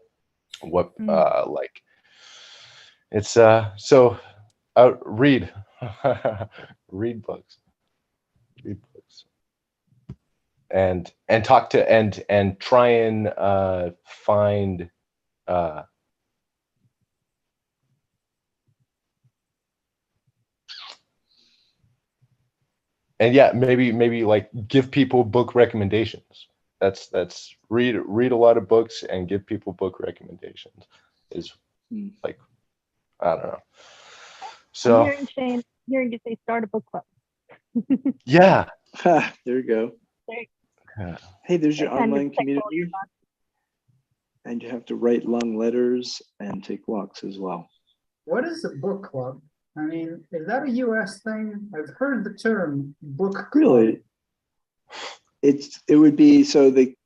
what like it's so read read books, and talk to and try and find and yeah, maybe like give people book recommendations. That's read a lot of books and give people book recommendations is like, I don't know. So I'm hearing you say start a book club. yeah. There you go. Hey, there's your online community. And you have to write long letters and take walks as well. What is a book club? I mean, is that a US thing? I've heard the term book club. Really? It would be, so they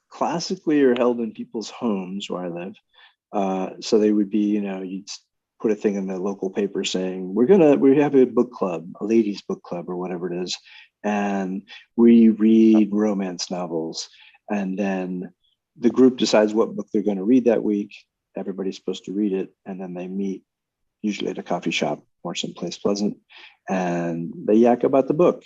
classically are held in people's homes where I live. So they would be, you'd put a thing in the local paper saying we have a book club, a ladies book club or whatever it is, and we read romance novels, and then the group decides what book they're going to read that week. Everybody's supposed to read it, and then they meet usually at a coffee shop or someplace pleasant, and they yak about the book.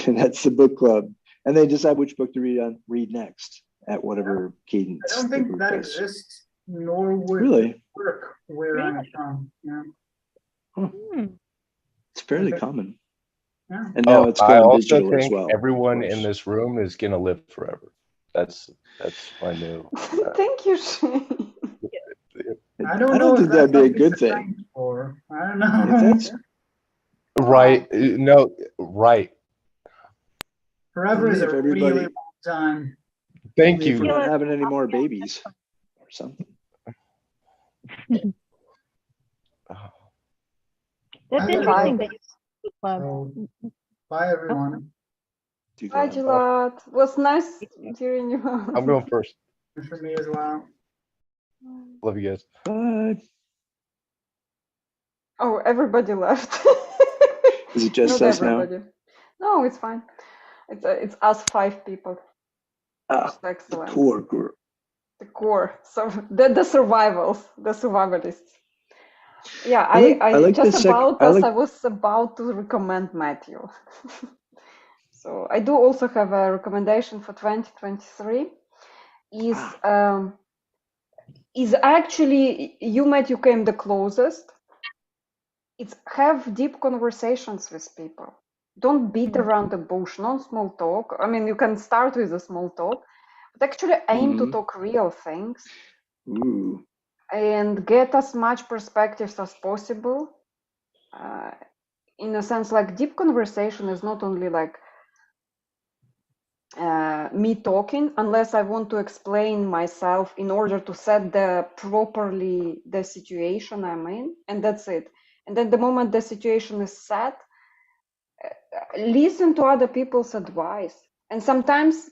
And that's the book club, and they decide which book to read next at whatever cadence. I don't think that exists, nor would really work where I'm from. Yeah. Huh. It's fairly common. Yeah. And now it's I going also digital as think well. everyone in this room is gonna live forever. That's my new. Thank you, Shane. I don't know think if that'd that's be a something good to thing. thank for. I don't If know. that's Right. No, right. Forever is if a everybody- really long time. Thank if we're you. not having any more babies or something. That's Okay. interesting that you club. So, bye everyone. Do Bye, that. Gilad. It was nice hearing you. I'm going first. And for me as well. Love you guys. Bye. Oh, everybody left. Is it just Not us now? everybody. No, it's fine. It's us 5 people. Ah, the Excellent. core group. The core. So the survivals, the survivalists. Yeah, I like just the sec- about I us. like- I was about to recommend Matthew. So I do also have a recommendation for 2023. Is actually you, Matthew, came the closest. It's have deep conversations with people. Don't beat around the bush, no small talk. I mean, you can start with a small talk, but actually aim to talk real things Ooh. and get as much perspectives as possible. In a sense, like deep conversation is not only like me talking, unless I want to explain myself in order to set properly the situation I'm in, and that's it. And then the moment the situation is set, listen to other people's advice. And sometimes,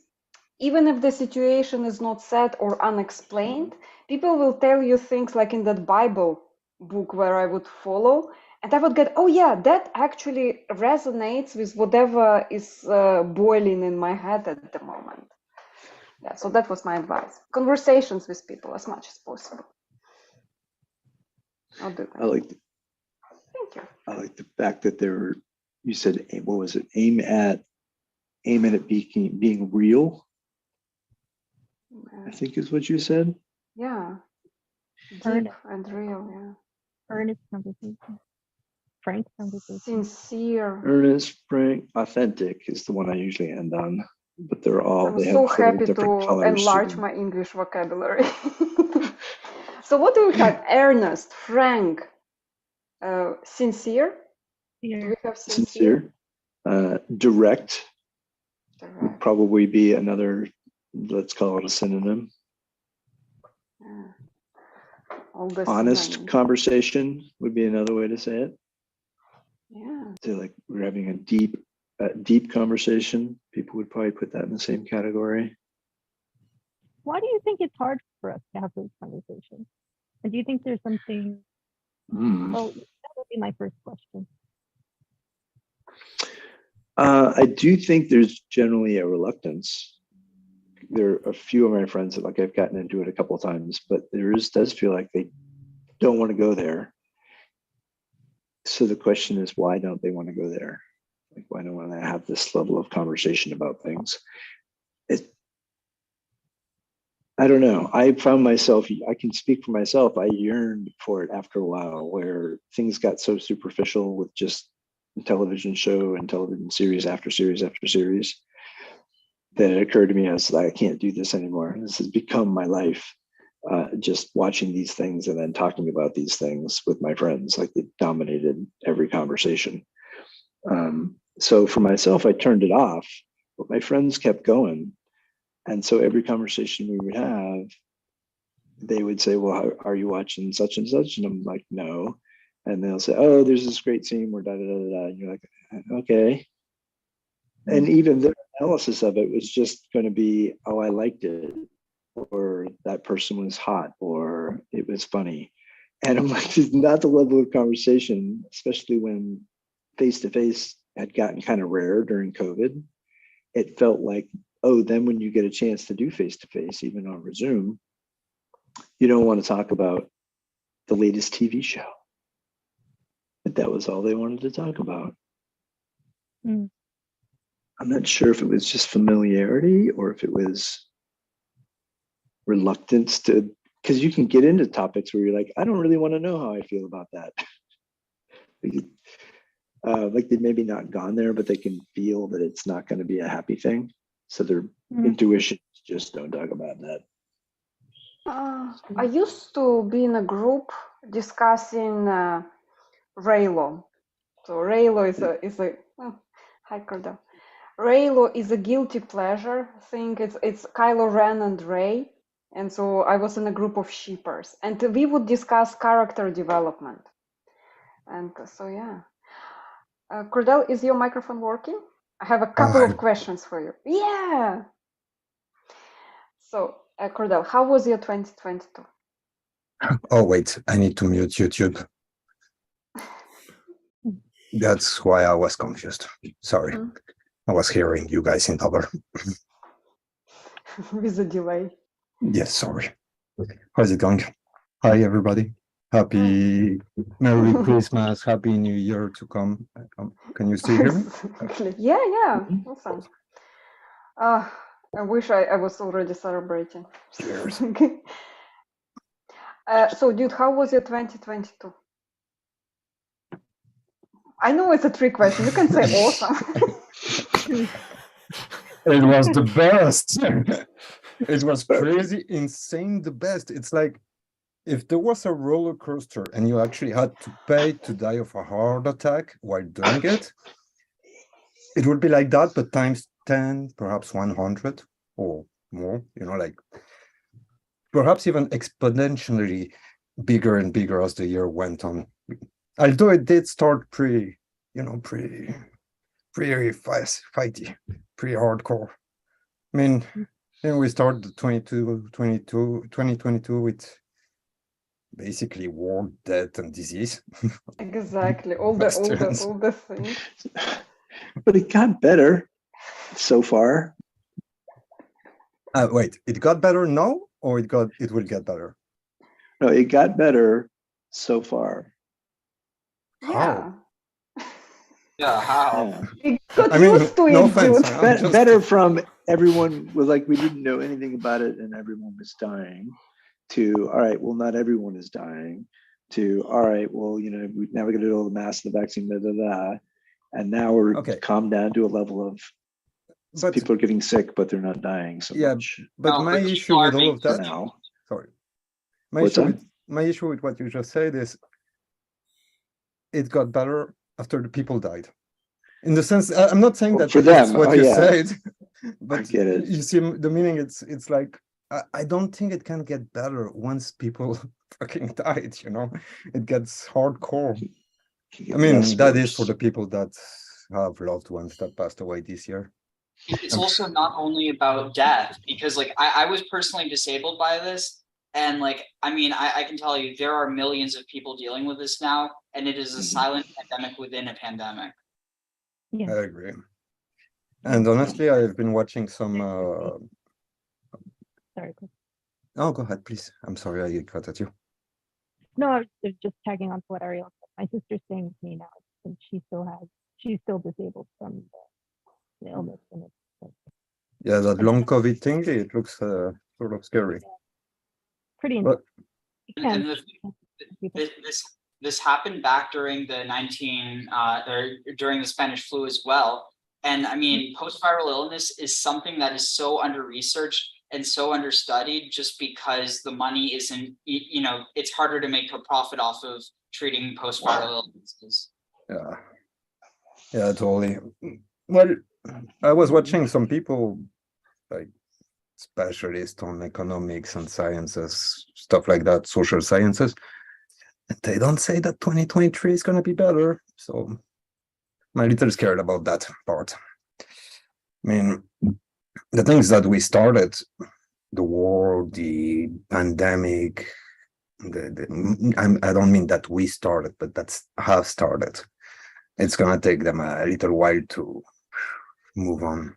even if the situation is not set or unexplained, people will tell you things like in that Bible book where I would follow, and I would get, oh yeah, that actually resonates with whatever is boiling in my head at the moment. Yeah, so that was my advice. Conversations with people as much as possible. I'll do that. Thank you. I like the fact that you said, what was it? Aim at it being real, I think is what you said. Yeah. Deep Earnest. and real, yeah. Earnest conversation. Frank conversation. Sincere. Earnest, frank, authentic is the one I usually end on. But they're all, I'm they so have little happy different to colors. enlarge my English vocabulary. So what do we have? Earnest, frank, sincere. Do we have sincere? Direct would Direct. probably be another, let's call it a synonym. Yeah. All the Honest synonyms. conversation would be another way to say it. Yeah. So like we're having a deep conversation. People would probably put that in the same category. Why do you think it's hard for us to have those conversations? And do you think there's something? Well, that would be my first question. I do think there's generally a reluctance. There are a few of my friends that, like, I've gotten into it a couple of times, but does feel like they don't want to go there. So the question is, why don't they want to go there? Like, why don't want to have this level of conversation about things? I don't know. I found myself, I can speak for myself, I yearned for it after a while, where things got so superficial with just television show and television series after series after series, that it occurred to me, I was like, I can't do this anymore. This has become my life, just watching these things and then talking about these things with my friends. Like, it dominated every conversation. So for myself, I turned it off, but my friends kept going. And so every conversation we would have, they would say, well, are you watching such and such? And I'm like, no. And they'll say, oh, there's this great scene where da da da da. And you're like, okay. And even their analysis of it was just going to be, oh, I liked it, or that person was hot, or it was funny. And I'm like, it's not the level of conversation, especially when face-to-face had gotten kind of rare during COVID. It felt like, oh, then when you get a chance to do face-to-face, even over Zoom, you don't want to talk about the latest TV show. But that was all they wanted to talk about. Mm. I'm not sure if it was just familiarity or if it was reluctance to, because you can get into topics where you're like, I don't really want to know how I feel about that. Like they've maybe not gone there, but they can feel that it's not going to be a happy thing. So their intuition just don't talk about that. I used to be in a group discussing Raylo. So Raylo is a oh, hi Cordelh. Raylo is a guilty pleasure thing. It's Kylo Ren and Rey, and so I was in a group of sheepers, and we would discuss character development. And so yeah, Cordelh, is your microphone working? I have a couple of questions for you. Yeah. So Cordelh, how was your 2022? Oh wait, I need to mute YouTube. That's why I was confused. Sorry. I was hearing you guys in other. With a delay. Yes, sorry. How's it going? Hi, everybody. Happy Merry Christmas, Happy New Year to come. Can you still hear me? Yeah, awesome. I wish I was already celebrating. Cheers. So, dude, how was your 2022? I know it's a trick question. You can say awesome. It was the best. It was crazy, insane, the best. It's like if there was a roller coaster and you actually had to pay to die of a heart attack while doing it, it would be like that, but times 10, perhaps 100 or more, you know, like perhaps even exponentially bigger and bigger as the year went on. Although it did start pretty fighty, pretty hardcore. I mean, we started 2022 with basically war, death, and disease. Exactly, all the things. But it got better so far. Wait, it got better now, or it will get better? No, it got better so far. Yeah. Yeah, how? Yeah. We got used to no it, offense, dude. Better from everyone was like, we didn't know anything about it and everyone was dying, to, all right, well, not everyone is dying, to, all right, well, now we're going to do all the mask, the vaccine, and now we're calmed down to a level of people are getting sick, but they're not dying so much. But No, my but issue with all of For that, now. sorry, my issue with what you just said is it got better after the people died. In the sense, I'm not saying that for that's them, what you said, but I get it. You see the meaning. It's like I don't think it can get better once people fucking died. It gets hardcore. I mean, that is for the people that have loved ones that passed away this year. It's also not only about death, because like I was personally disabled by this, and like I can tell you there are millions of people dealing with this now, and it is a silent pandemic within a pandemic. Yeah. I agree. And honestly, I've been watching some. Sorry. Oh, go ahead, please. I'm sorry I cut at you. No, I was just tagging on to what Ariel said. My sister's staying with me now, and she's still disabled from the illness. And Yeah, that long COVID thing, it looks sort of scary. Pretty intense. This happened back during the during the Spanish flu as well. And I mean, post-viral illness is something that is so under-researched and so understudied just because the money isn't, it's harder to make a profit off of treating post-viral illnesses. Yeah, totally. Well, I was watching some people, like specialists on economics and sciences, stuff like that, social sciences. They don't say that 2023 is going to be better. So I'm a little scared about that part. I mean, the things that we started, the war, the pandemic, I don't mean that we started, but that's have started. It's gonna take them a little while to move on,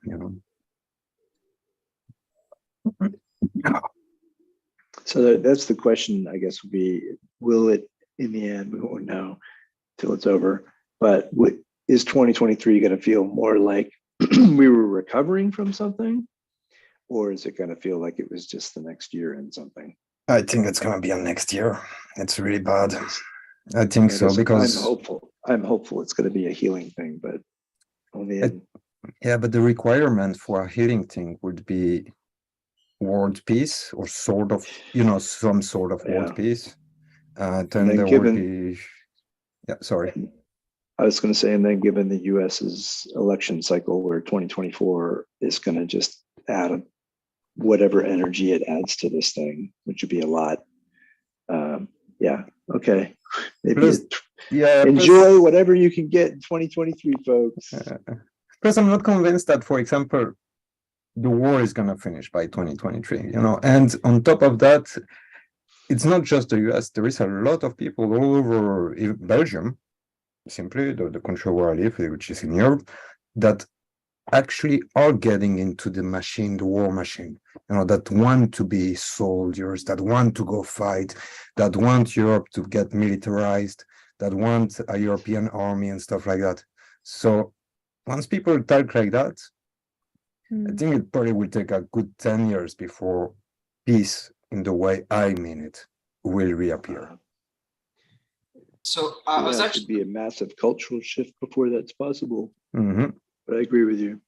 So that's the question, I guess, would be, will it, in the end, we won't know till it's over, but is 2023 going to feel more like we were recovering from something, or is it going to feel like it was just the next year and something? I think it's gonna be a next year. It's really bad. I think so, because I'm hopeful it's going to be a healing thing, but on the end, yeah, but the requirement for a healing thing would be world peace, or sort of, some sort of world peace. Then there would be, sorry. I was going to say, and then given the US's election cycle, where 2024 is going to just add whatever energy it adds to this thing, which would be a lot. Okay. Maybe enjoy whatever you can get in 2023, folks. Because I'm not convinced that, for example, the war is going to finish by 2023, and on top of that, it's not just the US. There is a lot of people all over Belgium, simply the country where I live, which is in Europe, that actually are getting into the machine, the war machine, that want to be soldiers, that want to go fight, that want Europe to get militarized, that want a European army and stuff like that. So once people talk like that, I think it probably will take a good 10 years before peace, in the way I mean it, will reappear. So it should be a massive cultural shift before that's possible. Mm-hmm. But I agree with you.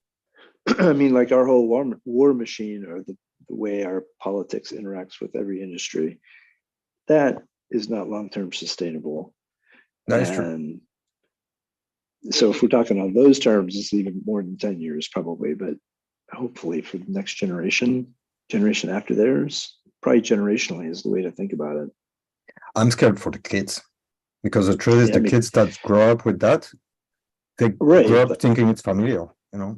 I mean, like our whole war machine, or the way our politics interacts with every industry, that is not long-term sustainable. That is true. So if we're talking on those terms, it's even more than 10 years probably, but hopefully for the next generation after theirs, probably generationally is the way to think about it. I'm scared for the kids, because the truth is, the kids that grow up with that, they grow up thinking it's familiar.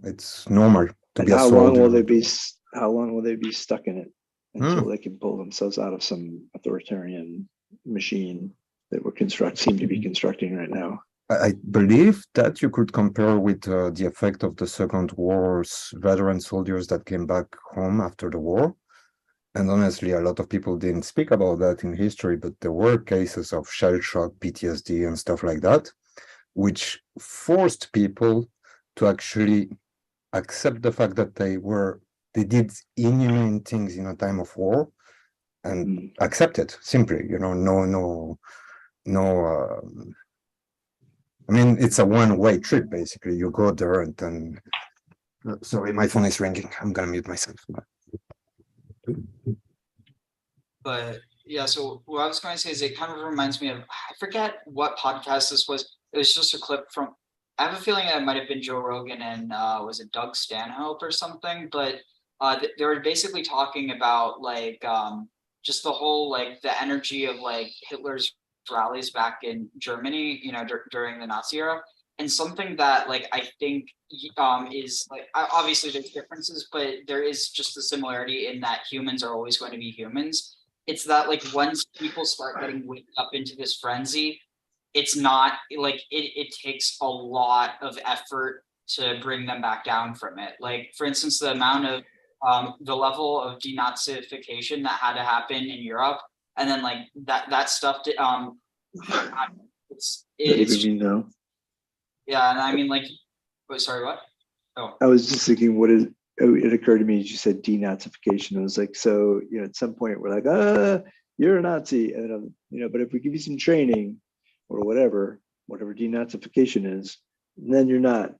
It's normal to be a soldier. How long will they be stuck in it until they can pull themselves out of some authoritarian machine that seem to be constructing right now? I believe that you could compare with the effect of the Second War's veteran soldiers that came back home after the war. And honestly, a lot of people didn't speak about that in history, but there were cases of shell shock, PTSD, and stuff like that, which forced people to actually accept the fact that they did inhumane things in a time of war, and accept it simply. I mean, it's a one-way trip, basically. You go there and then. Sorry, my phone is ringing. I'm gonna mute myself. But yeah, so what I was going to say is, it kind of reminds me of, I forget what podcast this was. It was just a clip from, I have a feeling that it might have been Joe Rogan and was it Doug Stanhope or something? But they were basically talking about just the whole the energy of Hitler's rallies back in Germany, during the Nazi era. And something that I think is obviously there's differences, but there is just a similarity in that humans are always going to be humans. It's that once people start getting waked up into this frenzy, it's not it takes a lot of effort to bring them back down from it. For instance, the amount of the level of denazification that had to happen in Europe, and then that stuff yeah, and I mean sorry, what? Oh, I was just thinking, it occurred to me as you said denazification. I was like, so at some point we're like, you're a Nazi, and but if we give you some training or whatever denazification is, then you're not.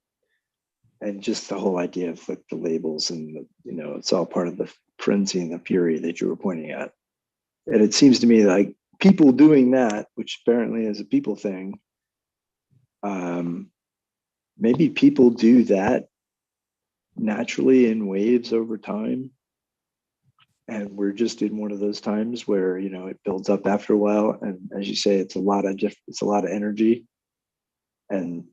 And just the whole idea of the labels and it's all part of the frenzy and the fury that you were pointing at. And it seems to me like people doing that, which apparently is a people thing, maybe people do that naturally in waves over time. And we're just in one of those times where, it builds up after a while. And as you say, it's a lot of energy. And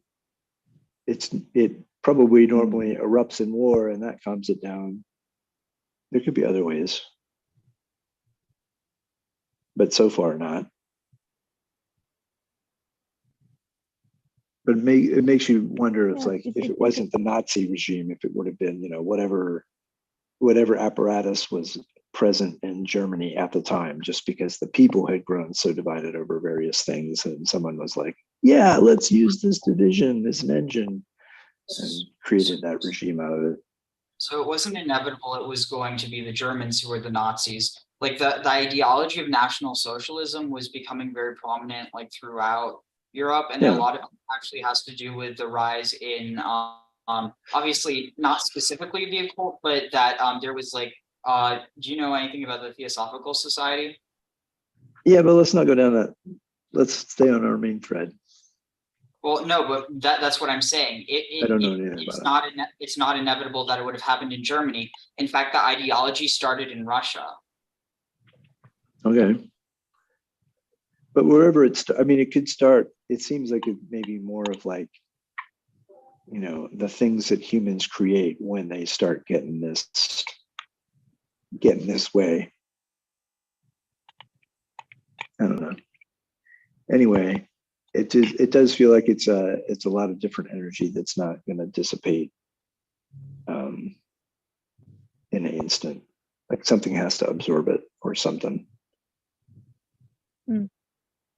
it probably normally erupts in war, and that calms it down. There could be other ways. but so far not. But it makes you wonder if, Yeah, like, if it wasn't the Nazi regime, if it would have been, whatever apparatus was present in Germany at the time, just because the people had grown so divided over various things, and someone was like, yeah, let's use this division as an engine, and created that regime out of it. So it wasn't inevitable it was going to be the Germans who were the Nazis. Like the ideology of National Socialism was becoming very prominent like throughout Europe, and a lot of it actually has to do with the rise in obviously not specifically the occult, but that there was like do you know anything about the Theosophical Society? Yeah, but let's not go down that. Let's stay on our main thread. Well, no, but that's what I'm saying. I don't know anything about it. It's not inevitable that it would have happened in Germany. In fact, the ideology started in Russia. Okay. But wherever it could start, it seems like it may be more of like, the things that humans create when they start getting this way. I don't know. Anyway, it does feel like it's a lot of different energy that's not going to dissipate in an instant. Like something has to absorb it or something. Mm.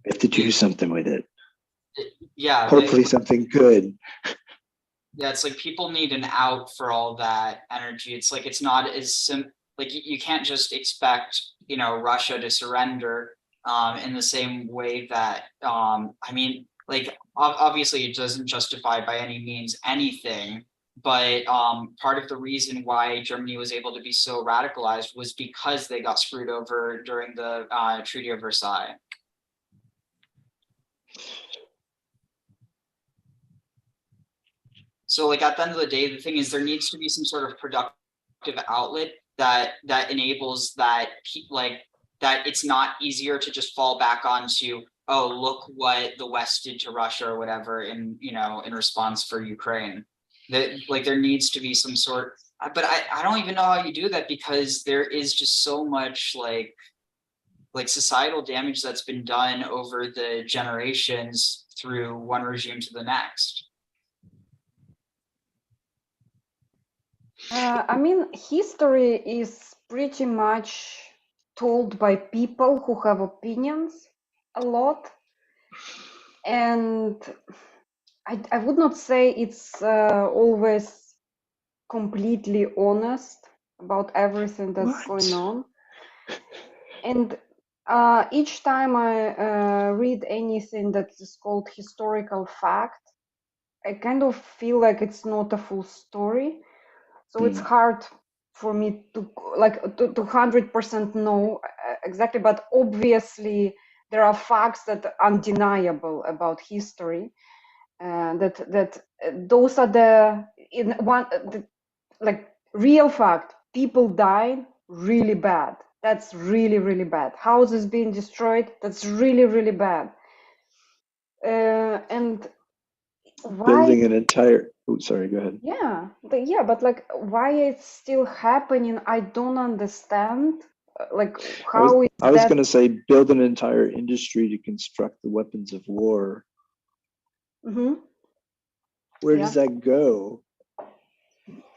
We have to do something with it. Yeah. Hopefully something good. Yeah, it's like people need an out for all that energy. It's like it's not as like you can't just expect Russia to surrender in the same way that I mean, like obviously it doesn't justify by any means anything, but part of the reason why Germany was able to be so radicalized was because they got screwed over during the Treaty of Versailles. So like at the end of the day, the thing is there needs to be some sort of productive outlet that enables that that it's not easier to just fall back onto, oh, look what the West did to Russia or whatever in response for Ukraine. That like there needs to be some sort, but I don't even know how you do that, because there is just so much like societal damage that's been done over the generations through one regime to the next. I mean, history is pretty much told by people who have opinions a lot. And I would not say it's always completely honest about everything that's going on. And each time I read anything that is called historical fact, I kind of feel like it's not a full story. So it's hard for me to 100% know exactly, but obviously there are facts that are undeniable about history. That those are real fact. People died really bad. That's really, really bad. Houses being destroyed. That's really, really bad. And building an entire. Oh, sorry. Go ahead. Yeah, but like, why it's still happening? I don't understand. Like, how I was going to say, build an entire industry to construct the weapons of war. Mm-hmm. Where does that go?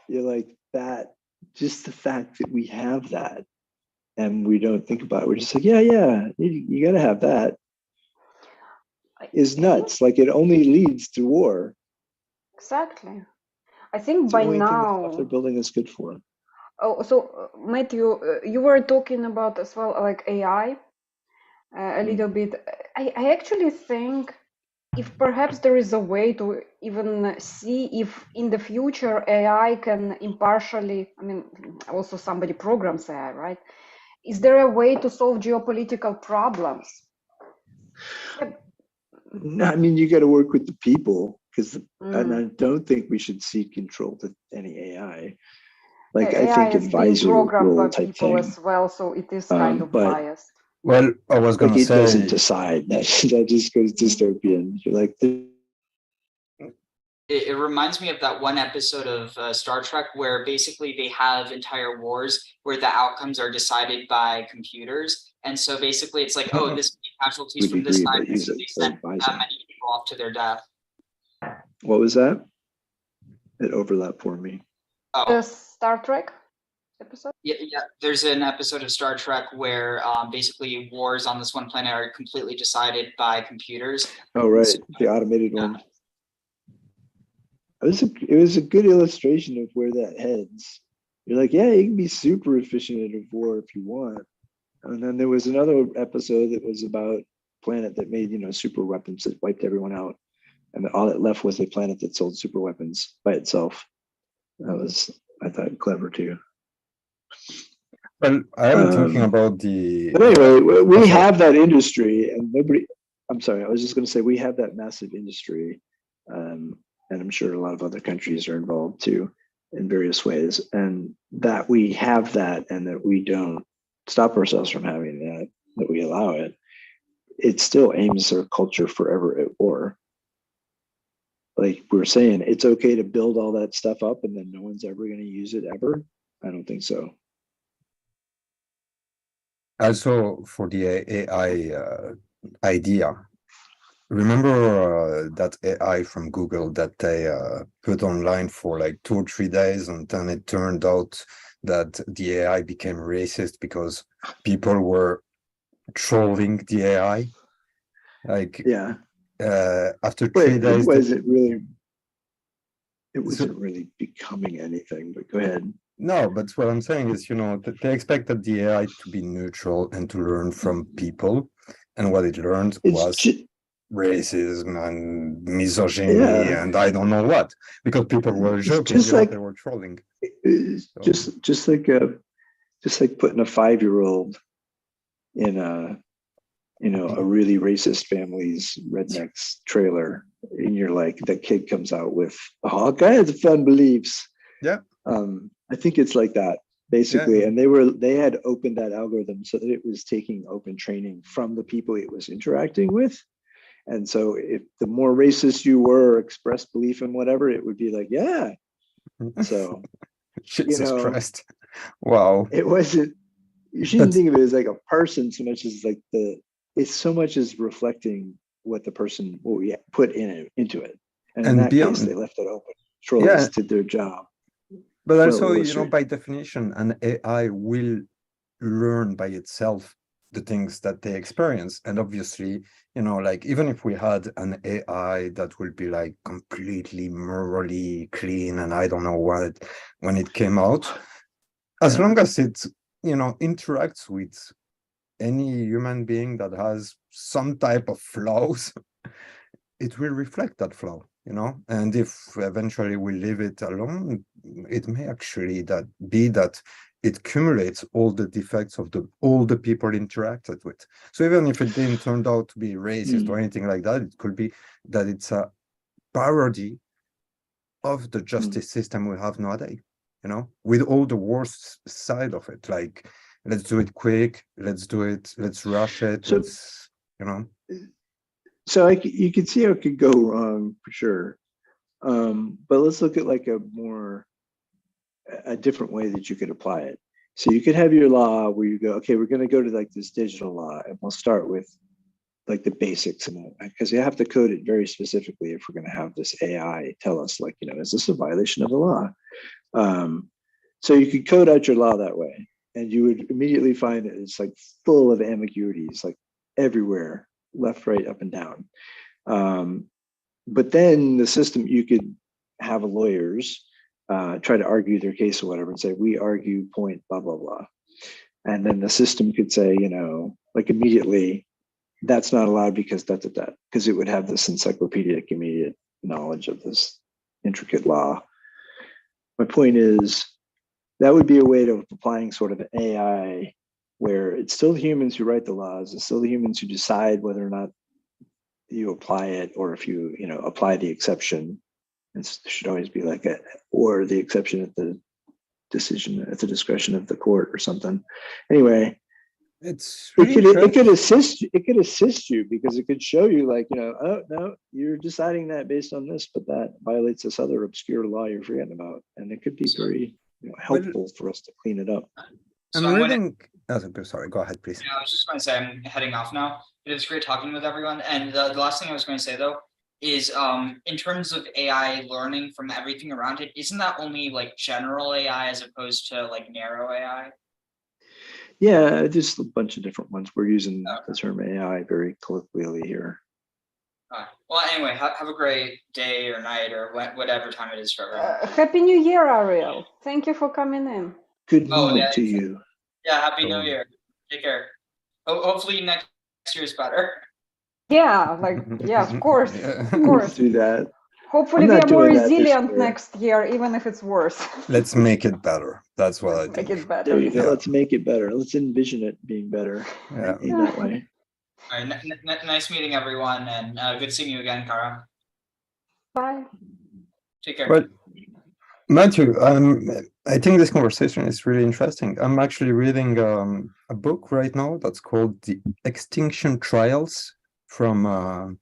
You're like that. Just the fact that we have that, and we don't think about it. We're just like, yeah, you got to have that. Is nuts. Like, it only leads to war. Exactly. I think by now they're building is good for. Oh, so Matthew, you were talking about as well like AI a little bit. I actually think if perhaps there is a way to even see if in the future AI can impartially, I mean, also somebody programs AI, right? Is there a way to solve geopolitical problems? No, I mean, you got to work with the people, because and I don't think we should cede control to any AI. Like, AI I think is advisory being programmed by role type people thing. as well, so it is kind of biased. Well, I was going to it say, doesn't decide. That just goes dystopian. You're like, it reminds me of that one episode of Star Trek where basically they have entire wars where the outcomes are decided by computers. And so basically it's like, oh, this many casualties Would from this agree, side, but and use so it they for sent that advising. many people off to their death. What was that? It overlapped for me. Oh, The Star Trek episode? yeah. There's an episode of Star Trek where basically wars on this one planet are completely decided by computers. Oh, right, the automated one. It was a good illustration of where that heads. You're like, yeah, you can be super efficient at a war if you want. And then there was another episode that was about a planet that made, super weapons that wiped everyone out. And all that left was a planet that sold super weapons by itself. That was, I thought, clever too. Well, I am thinking about the. But anyway, we have that industry, and nobody. I'm sorry, I was just going to say we have that massive industry, and I'm sure a lot of other countries are involved too, in various ways, and that we have that, and that we don't stop ourselves from having that we allow it. It still aims our culture forever at war. Like we're saying, it's okay to build all that stuff up, and then no one's ever going to use it ever. I don't think so. Also, for the AI idea, remember that AI from Google that they put online for like 2 or 3 days, and then it turned out that the AI became racist because people were trolling the AI. Like, yeah. After 3 days, it wasn't really becoming anything. But go ahead. No, but what I'm saying is, they expected the AI to be neutral and to learn from people, and what it learned was racism and misogyny and I don't know what, because people were joking, they were trolling. Just like putting a 5-year-old in a really racist family's rednecks trailer, and you're like, the kid comes out with all kinds of fun beliefs. Yeah. I think it's like that basically. Yeah. And they had opened that algorithm so that it was taking open training from the people it was interacting with. And so if the more racist you were, expressed belief in whatever, it would be like, yeah. So Jesus Christ. Wow. It wasn't, you shouldn't think of it as like a person so much as like it's so much as reflecting what the person we put into it. And in that case, they left it open. Trolls did their job. But also, by definition, an AI will learn by itself the things that they experience. And obviously, like even if we had an AI that will be like completely morally clean and I don't know what, when it came out, as long as it, interacts with any human being that has some type of flaws, it will reflect that flaw. And if eventually we leave it alone, it may actually be that it cumulates all the defects of all the people interacted with. So even if it didn't turn out to be racist or anything like that, it could be that it's a parody of the justice system we have nowadays, with all the worst side of it. Like, let's do it quick, let's rush it, So you can see how it could go wrong for sure. But let's look at like a different way that you could apply it. So you could have your law where you go, okay, we're going to go to like this digital law, and we'll start with like the basics, because you have to code it very specifically if we're going to have this AI tell us, like, is this a violation of the law? So you could code out your law that way, and you would immediately find that it's like full of ambiguities, like everywhere, left, right, up, and down. But then the system, you could have lawyers try to argue their case or whatever and say, we argue point, blah, blah, blah. And then the system could say, like immediately, that's not allowed because that, because it would have this encyclopedic immediate knowledge of this intricate law. My point is, that would be a way of applying sort of an AI where it's still the humans who write the laws, it's still the humans who decide whether or not you apply it, or if you, apply the exception. It should always be like or the exception at the discretion of the court or something. Anyway, It's It really could assist you. It could assist you because it could show you, like, oh no, you're deciding that based on this, but that violates this other obscure law you're forgetting about, and it could be very helpful for us to clean it up. So I'm reading. Sorry, go ahead, please. Yeah, I was just going to say I'm heading off now. It was great talking with everyone. And the last thing I was going to say though is in terms of AI learning from everything around it, isn't that only like general AI as opposed to like narrow AI? Yeah, just a bunch of different ones. We're using the term AI very colloquially here. Well, anyway, have a great day or night or whatever time it is for everyone. Happy New Year, Ariel. Thank you for coming in. Good mood to you. Yeah, Happy New Year. Take care. Hopefully next year is better. Yeah, of course. Of course. Let's do that. Hopefully we are more resilient next year, even if it's worse. Let's make it better. That's what I think. Make it better. There you go. Let's make it better. Let's envision it being better in that way. All right, nice meeting everyone, and good seeing you again, Kara. Bye. Take care. But Matthew, I think this conversation is really interesting. I'm actually reading a book right now that's called The Extinction Trials from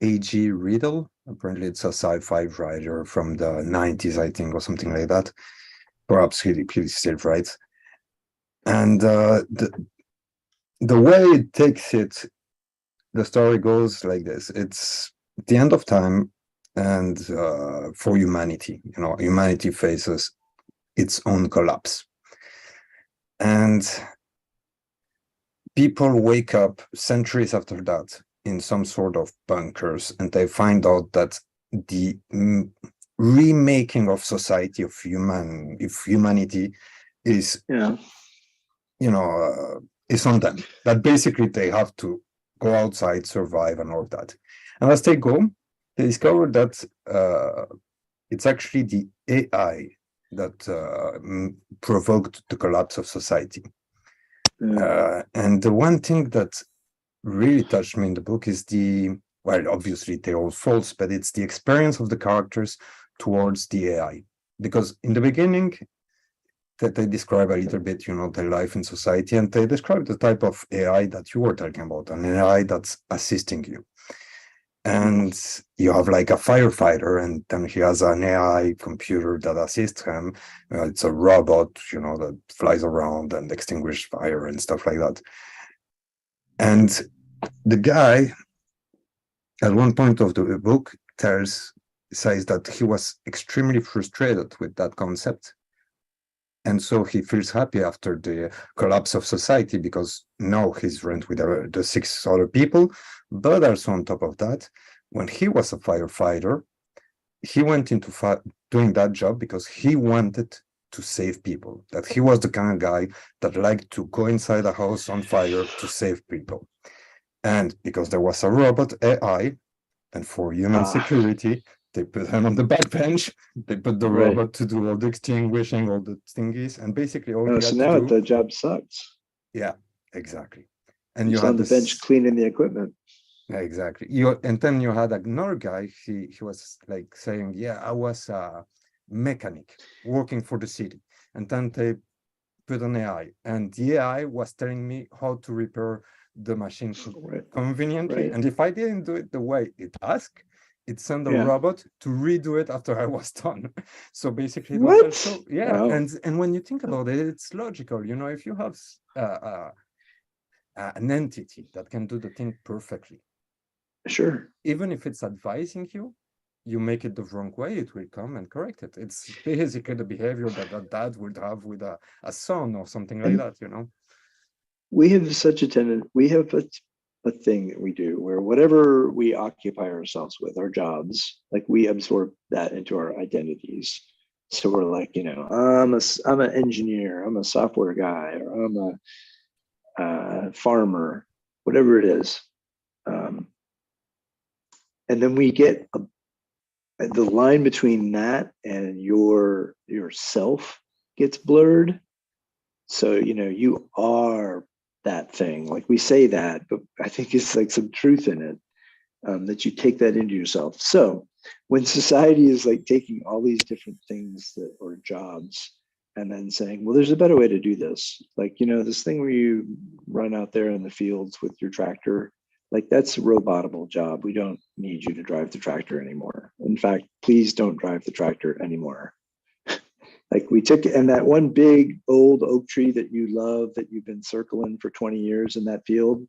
A.G. Riddle. Apparently it's a sci-fi writer from the 90s, I think, or something like that. Perhaps he still writes. And the way it takes it, the story goes like this. It's the end of time, and for humanity, humanity faces its own collapse. And people wake up centuries after that in some sort of bunkers, and they find out that the remaking of society, of humanity is, is on them. That basically they have to go outside, survive, and all that. And as they go, they discover that it's actually the AI that provoked the collapse of society. And the one thing that really touched me in the book is obviously they're all false, but it's the experience of the characters towards the AI. Because in the beginning, that they describe a little bit, their life in society, and they describe the type of AI that you were talking about, an AI that's assisting you. And you have like a firefighter, and then he has an AI computer that assists him. It's a robot, that flies around and extinguishes fire and stuff like that. And the guy, at one point of the book, says that he was extremely frustrated with that concept. And so he feels happy after the collapse of society because now he's friends with the 6 other people. But also on top of that, when he was a firefighter, he went into doing that job because he wanted to save people. That he was the kind of guy that liked to go inside a house on fire to save people. And because there was a robot AI, and for human security, they put him on the back bench. They put the robot to do all the extinguishing, all the thingies, and basically all. So now the job sucks. Yeah, exactly. And you on the bench cleaning the equipment. Yeah, exactly. And then you had another guy. He was like saying, "Yeah, I was a mechanic working for the city," and then they put an AI, and the AI was telling me how to repair the machine conveniently. And if I didn't do it the way it asked, it sent a robot to redo it after I was done. So basically, and when you think about it, it's logical. If you have an entity that can do the thing perfectly, sure, even if it's advising you, you make it the wrong way, it will come and correct it. It's basically the behavior that a dad would have with a son or something like that. We have such a tendency. We have a thing that we do where whatever we occupy ourselves with, our jobs, like we absorb that into our identities. So we're like, I'm an engineer, I'm a software guy, or I'm a farmer, whatever it is. And then we get the line between that and yourself gets blurred. So, you are that thing. Like we say that, but I think it's like some truth in it, that you take that into yourself. So when society is like taking all these different things or jobs and then saying, well, there's a better way to do this. Like, this thing where you run out there in the fields with your tractor, like that's a robotable job. We don't need you to drive the tractor anymore. In fact, please don't drive the tractor anymore. Like we took, and that one big old oak tree that you love, that you've been circling for 20 years in that field,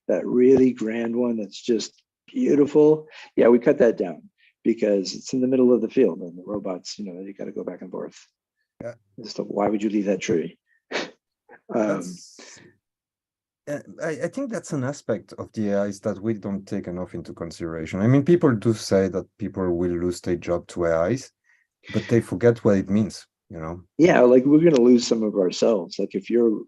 that really grand one that's just beautiful. Yeah, we cut that down because it's in the middle of the field and the robots, you got to go back and forth. Yeah. So why would you leave that tree? I think that's an aspect of the AIs that we don't take enough into consideration. I mean, people do say that people will lose their job to AIs, but they forget what it means, Yeah, like we're going to lose some of ourselves. Like if you're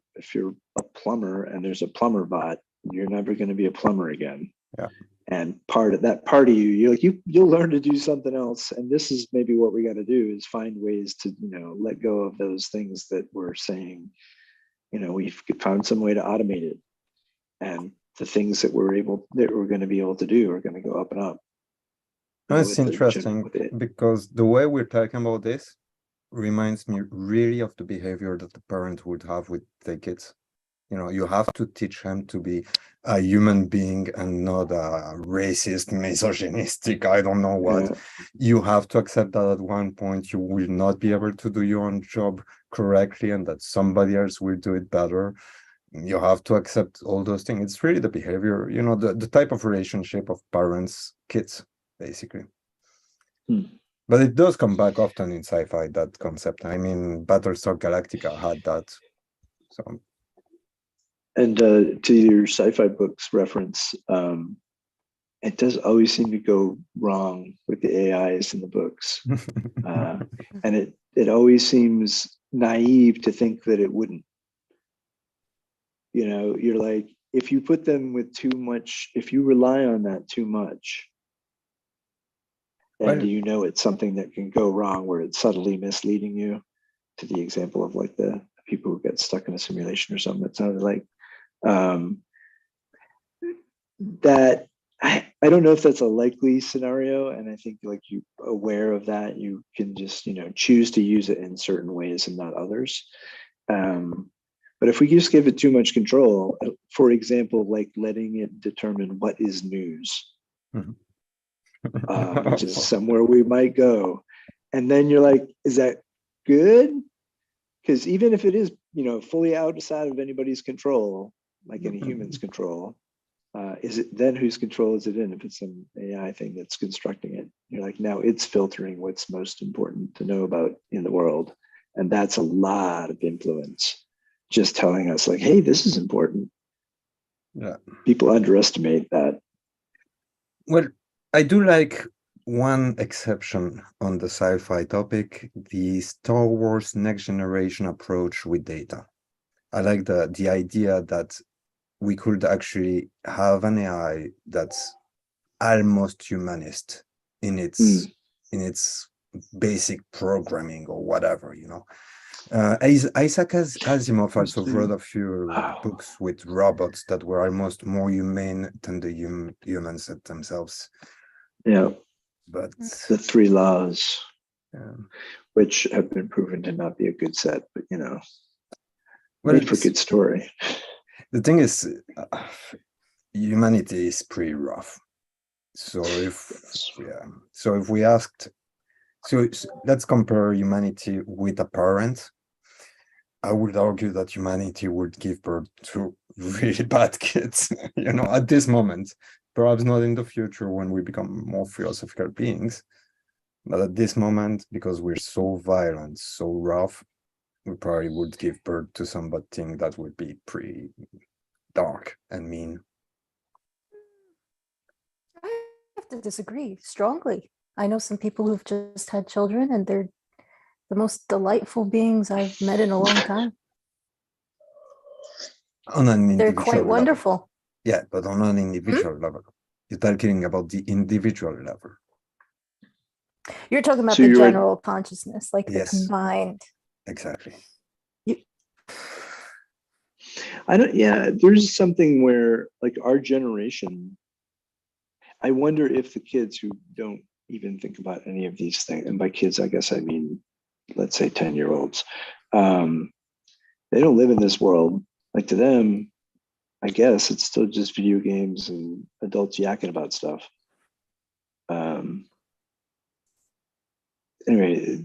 a plumber and there's a plumber bot, you're never going to be a plumber again. Yeah. And part of you'll learn to do something else. And this is maybe what we got to do, is find ways to, let go of those things that we're saying, we've found some way to automate it. And the things that we're going to be able to do are going to go up and up. That's interesting, because the way we're talking about this reminds me really of the behavior that the parent would have with their kids. You have to teach them to be a human being and not a racist, misogynistic, I don't know what. Yeah. You have to accept that at one point you will not be able to do your own job correctly and that somebody else will do it better. You have to accept all those things. It's really the behavior, the type of relationship of parents, kids, basically. But it does come back often in sci-fi, that concept. I mean, Battlestar Galactica had that. So. And to your sci-fi books reference, it does always seem to go wrong with the AIs in the books. And it always seems naive to think that it wouldn't. You're like, if you put them with too much, if you rely on that too much, and it's something that can go wrong where it's subtly misleading you, to the example of like the people who get stuck in a simulation or something, that sounded like that. I don't know if that's a likely scenario, and I think like you aware of that, you can just choose to use it in certain ways and not others. But if we just give it too much control, for example, like letting it determine what is news, which is somewhere we might go, and then you're like, is that good? Because even if it is, fully outside of anybody's control, like any human's control, is it then whose control is it in? If it's an AI thing that's constructing it, you're like, now it's filtering what's most important to know about in the world, and that's a lot of influence. Just telling us like, hey, this is important. Yeah. People underestimate that. Well, I do like one exception on the sci-fi topic, the Star Wars Next Generation approach with data. I like the idea that we could actually have an AI that's almost humanist in its basic programming or whatever, Isaac Asimov also wrote a few books with robots that were almost more humane than the humans themselves. Yeah, but the 3 laws, which have been proven to not be a good set, but made for good story. The thing is, humanity is pretty rough. So if we asked, let's compare humanity with a parent. I would argue that humanity would give birth to really bad kids, at this moment. Perhaps not in the future when we become more philosophical beings. But at this moment, because we're so violent, so rough, we probably would give birth to something that would be pretty dark and mean. I have to disagree strongly. I know some people who've just had children and they're the most delightful beings I've met in a long time. On an individual They're quite level. wonderful. Yeah, but on an individual level. You're talking about the individual level. You're talking about the general consciousness, like the combined. Exactly. There's something where, like, our generation, I wonder if the kids who don't even think about any of these things, and by kids, I guess I mean, let's say 10-year-olds, they don't live in this world. Like, to them, I guess it's still just video games and adults yakking about stuff. Anyway,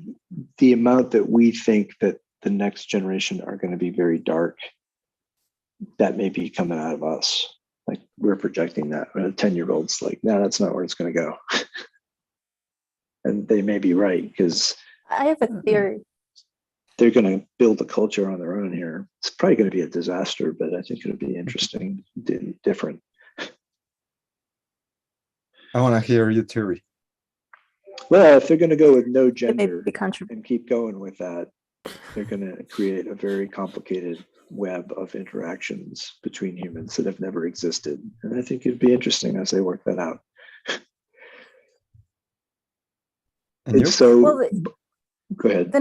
the amount that we think that the next generation are going to be very dark, that may be coming out of us. Like we're projecting that. A 10-year-old's like, no, that's not where it's going to go. And they may be right, because I have a theory. they're going to build a culture on their own here. It's probably going to be a disaster, but I think it'll be interesting, different. I want to hear your theory. Well, if they're going to go with no It may gender be controversial. and keep going with that, they're going to create a very complicated web of interactions between humans that have never existed. And I think it'd be interesting as they work that out. And you? It's so, Well, go ahead. the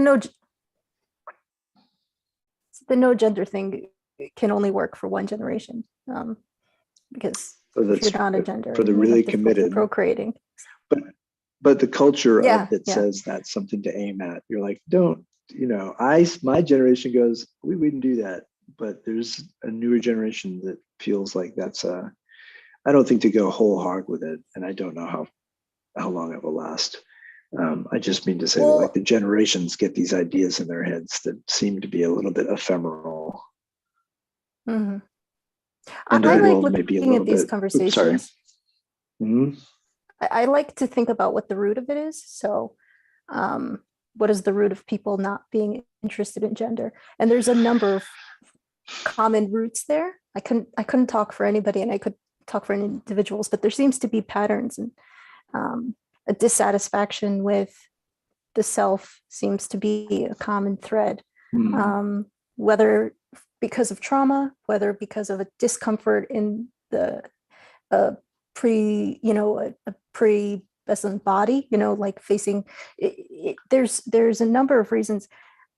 no gender thing can only work for one generation, because So if that's you're not a gender, for the you have really difficulty committed. procreating. But the culture Yeah, of it yeah. says that's something to aim at. You're like, don't, my generation goes, we wouldn't do that. But there's a newer generation that feels like that's I don't think to go whole hog with it. And I don't know how long it will last. I just mean to say that Well- like the generations get these ideas in their heads that seem to be a little bit ephemeral. Mhm. And I the like world may be a looking little at these bit- conversations. sorry. Mhm. I like to think about what the root of it is. So, what is the root of people not being interested in gender? And there's a number of common roots there. I couldn't talk for anybody, and I could talk for individuals, but there seems to be patterns, and a dissatisfaction with the self seems to be a common thread. Mhm. Whether because of trauma, whether because of a discomfort in the pre-pubescent body, like facing there's a number of reasons.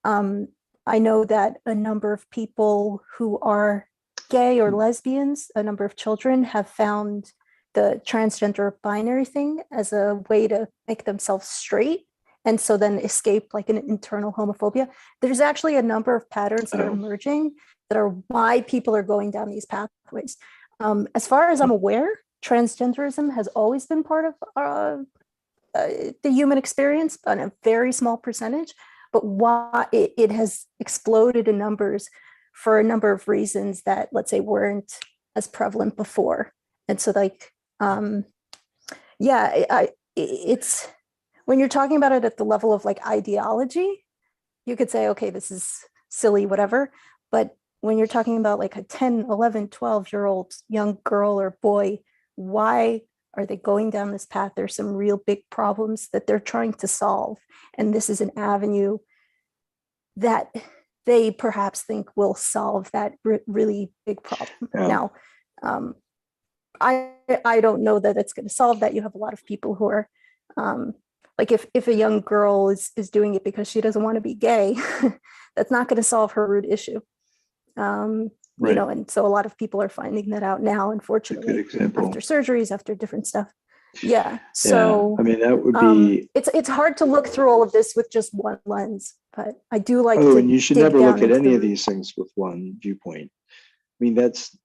I know that a number of people who are gay or lesbians, a number of children have found the transgender binary thing as a way to make themselves straight, and so then escape like an internal homophobia. There's actually a number of patterns that are emerging that are why people are going down these pathways. As far as I'm aware, transgenderism has always been part of the human experience, on a very small percentage, but why it has exploded in numbers for a number of reasons that, let's say, weren't as prevalent before. And so like, it's when you're talking about it at the level of like ideology, you could say, okay, this is silly, whatever. But when you're talking about like a 10, 11, 12-year-old young girl or boy, why are they going down this path? There's some real big problems that they're trying to solve. And this is an avenue that they perhaps think will solve that really big problem. Yeah. Now, I don't know that it's going to solve that. You have a lot of people who are like if a young girl is doing it because she doesn't want to be gay, that's not going to solve her root issue. Right. And so a lot of people are finding that out now, unfortunately, Good example. after surgeries, after different stuff. Yeah. So I mean, that would be. It's hard to look through all of this with just one lens, but I do like Oh, to and you should dig never down look at into any the of these things with one viewpoint. I mean, that's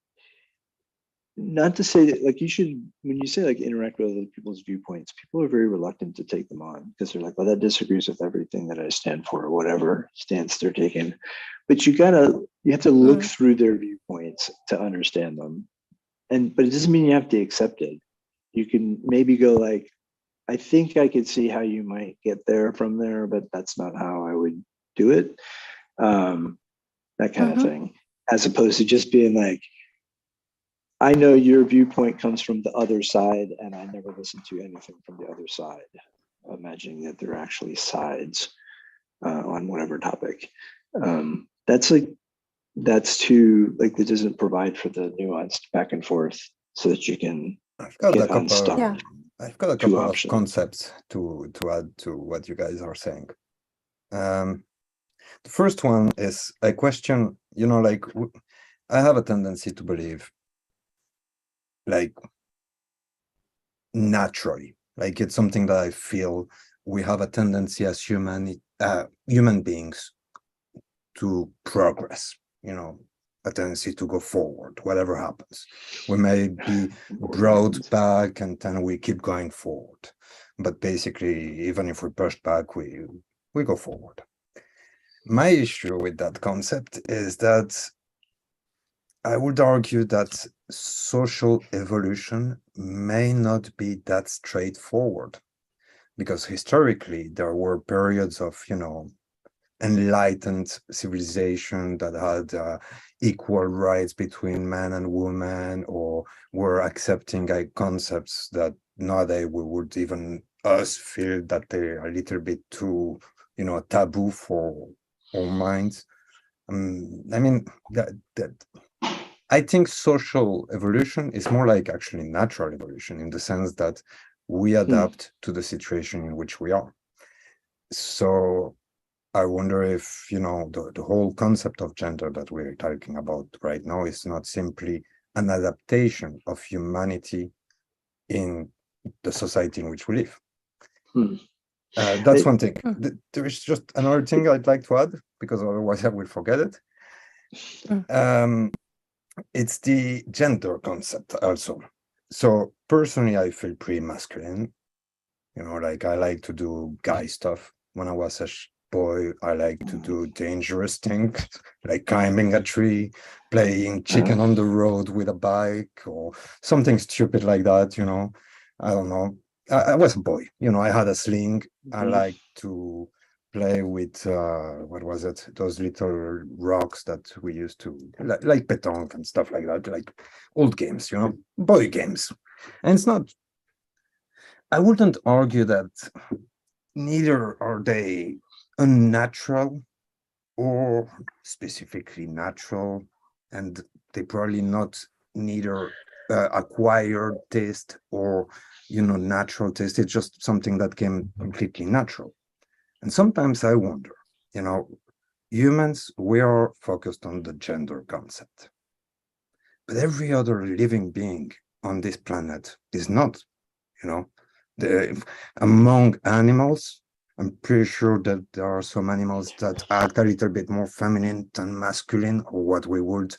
not to say that, like, you should, when you say like interact with other people's viewpoints, people are very reluctant to take them on because they're like, well, that disagrees with everything that I stand for, or whatever stance they're taking. But you have to look through their viewpoints to understand them. But it doesn't mean you have to accept it. You can maybe go like, I think I could see how you might get there from there, but that's not how I would do it. That kind of thing, as opposed to just being like, I know your viewpoint comes from the other side, and I never listen to anything from the other side, imagining that there are actually sides on whatever topic. That's too, like, it doesn't provide for the nuanced back and forth so that you can I've got get a couple. unstuck. Yeah. I've got a Two couple of options. concepts to add to what you guys are saying. The first one is a question. Like I have a tendency to believe, like, naturally, like it's something that I feel we have a tendency as human beings to progress. a tendency to go forward, whatever happens. We may be brought back and then we keep going forward. But basically, even if we push back, we go forward. My issue with that concept is that I would argue that social evolution may not be that straightforward, because historically there were periods of, enlightened civilization that had equal rights between man and woman, or were accepting concepts that nowadays we would even us feel that they are a little bit too, taboo for our minds. I mean, I think social evolution is more like actually natural evolution, in the sense that we adapt to the situation in which we are. So I wonder if, the whole concept of gender that we're talking about right now is not simply an adaptation of humanity in the society in which we live. That's one thing. There is just another thing I'd like to add, because otherwise I will forget it. It's the gender concept also. So personally, I feel pretty masculine. Like I like to do guy stuff. When I was a boy, I like to do dangerous things, like climbing a tree, playing chicken on the road with a bike, or something stupid like that, I don't know. I was a boy, I had a sling. I like to play with, what was it? Those little rocks that we used to, like petanque and stuff like that, like old games, boy games. And it's not, I wouldn't argue that neither are they unnatural or specifically natural, and they probably not neither acquired taste or natural taste. It's just something that came completely natural. And sometimes I wonder, humans, we are focused on the gender concept, but every other living being on this planet is not. Among animals, I'm pretty sure that there are some animals that act a little bit more feminine than masculine, or what we would,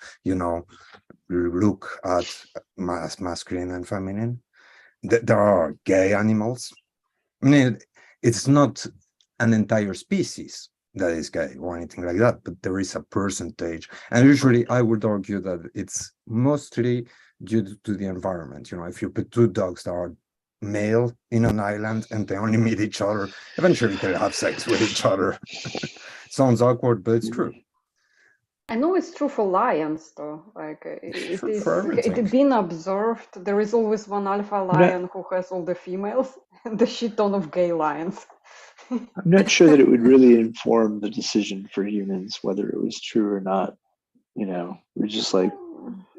look at as masculine and feminine. There are gay animals. I mean, it's not an entire species that is gay or anything like that, but there is a percentage. And usually I would argue that it's mostly due to the environment. If you put two dogs that are male in an island and they only meet each other, eventually they'll have sex with each other. Sounds awkward, but it's true. I know it's true for lions, though. Like it's everything. been observed. There is always one alpha lion who has all the females, and the shit ton of gay lions. I'm not sure that it would really inform the decision for humans whether it was true or not. We're just like,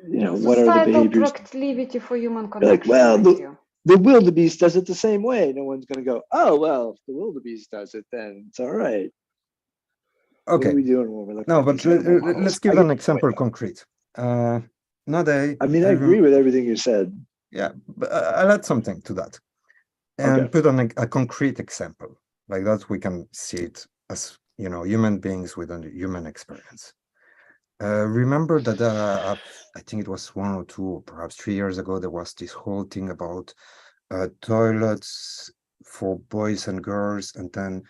what are the behaviors? Proclivity for human Like, connection. well, the wildebeest does it the same way. No one's going to go, oh, well, if the wildebeest does it, then it's all right. Okay. What are we doing when we're looking No, at but these animal models? let's give an example concrete. I agree with everything you said. Yeah, but I'll add something to that and put on a concrete example. Like that, we can see it as, human beings with a human experience. Remember that I think it was 1 or 2 or perhaps 3 years ago, there was this whole thing about toilets for boys and girls, and then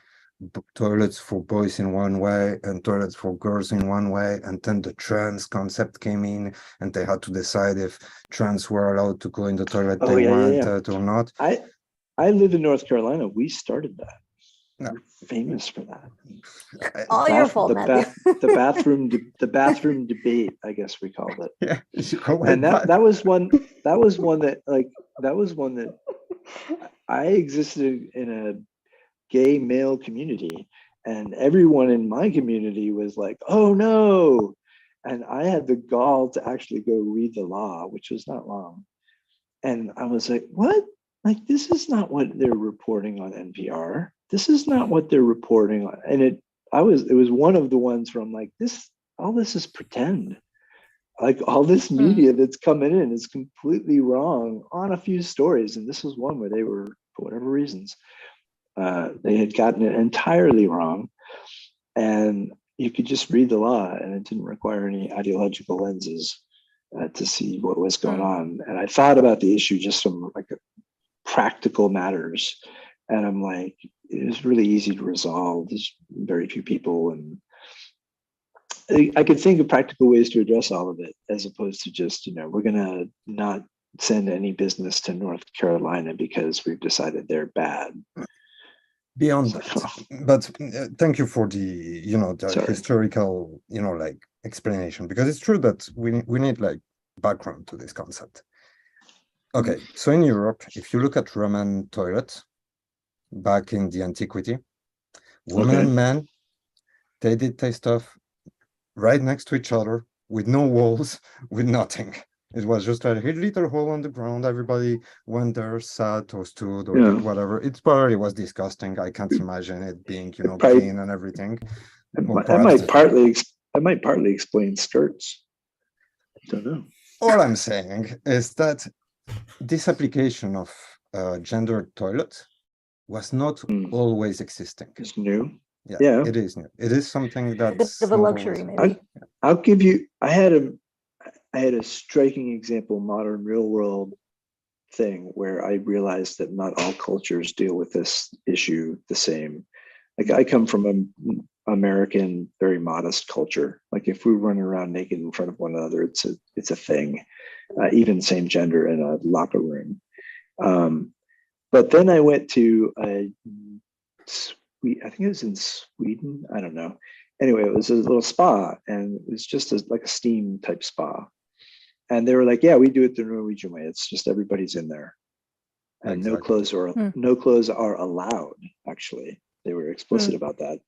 toilets for boys in one way and toilets for girls in one way, and then the trans concept came in and they had to decide if trans were allowed to go in the toilet they wanted or not. I live in North Carolina. We started that. We're famous for that. All your fault, Matthew. The bathroom debate, I guess we called it. Yeah, and that was one that I existed in a gay male community, and everyone in my community was like, oh no. And I had the gall to actually go read the law, which was not long. And I was like, what? Like, this is not what they're reporting on NPR. This is not what they're reporting on. And it was one of the ones where I'm like, all this is pretend. Like, all this media that's coming in is completely wrong on a few stories. And this was one where they were, for whatever reasons, they had gotten it entirely wrong. And, you could just read the law, and it didn't require any ideological lenses to see what was going on. And I thought about the issue just from like a practical matters, and I'm like, it was really easy to resolve. There's very few people, and I could think of practical ways to address all of it, as opposed to just, we're gonna not send any business to North Carolina because we've decided they're bad. Beyond that, but thank you for the the historical like explanation, because it's true that we need like background to this concept. Okay, so in Europe, if you look at Roman toilets back in the antiquity, women and men, they did their stuff right next to each other with no walls, with nothing. It was just a little hole on the ground. Everybody went there, sat or stood or did whatever. It probably was disgusting. I can't imagine it being, clean and everything. I might partly explain skirts. I don't know. All I'm saying is that this application of gendered toilet was not always existing. It's new. Yeah, it is new. It is something that's a bit of a luxury, maybe. I'll give you. I had a striking example, modern real world thing, where I realized that not all cultures deal with this issue the same. Like, I come from an American, very modest culture. Like, if we run around naked in front of one another, it's a thing, even same gender in a locker room. But then I went to I think it was in Sweden. I don't know. Anyway, it was a little spa, and it was just like a steam type spa. And they were like, "Yeah, we do it the Norwegian way. It's just everybody's in there, and no clothes are allowed." Actually, they were explicit about that.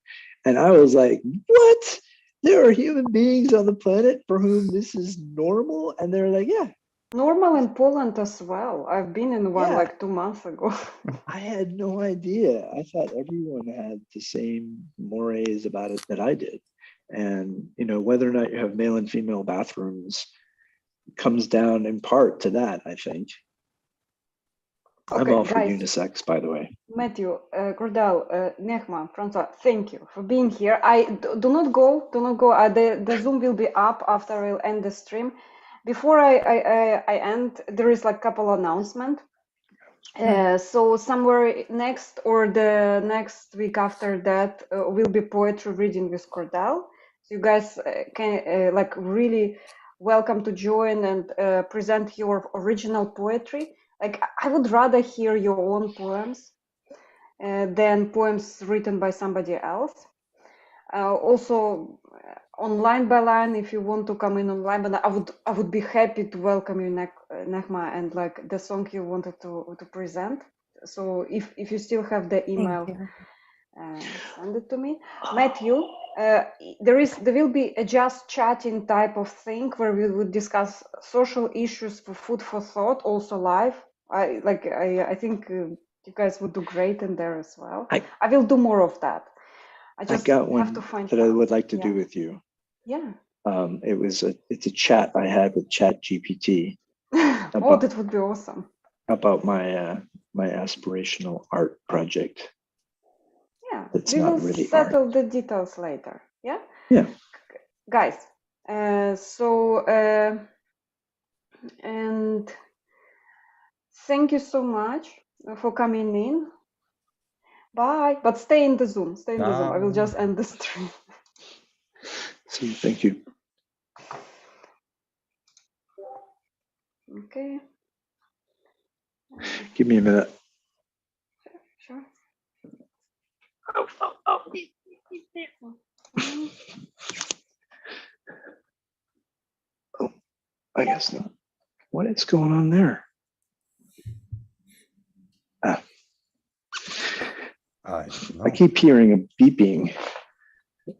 And I was like, "What? There are human beings on the planet for whom this is normal?" And they're like, "Yeah." Normal in Poland as well. I've been in one like 2 months ago. I had no idea. I thought everyone had the same mores about it that I did. And, whether or not you have male and female bathrooms comes down in part to that, I think. Okay, I'm all for guys. unisex, by the way. Matthew, Cordelh, Nechama, Francois, thank you for being here. Do not go. The Zoom will be up after I'll end the stream. Before I end, there is like a couple announcements. So somewhere next or the next week after that will be poetry reading with Cordelh. So you guys can really welcome to join and present your original poetry. Like, I would rather hear your own poems than poems written by somebody else. Also, online by line, if you want to come in online, but I would be happy to welcome you, Nechama, and like the song you wanted to present. So if you still have the email, send it to me. Matthew, there will be a just chatting type of thing where we would discuss social issues for food for thought, also live. I think you guys would do great in there as well. I will do more of that. I got one that I would like to do with you. Yeah. It's a chat I had with ChatGPT. That would be awesome. About my my aspirational art project. Yeah. It's we not will really settle art. the details later. Yeah. Yeah. Guys. And thank you so much for coming in. Bye. But stay in the Zoom. Stay in the Zoom. I will just end the stream. So thank you. Okay. Give me a minute. Sure. Oh, I guess not. What is going on there? I keep hearing a beeping,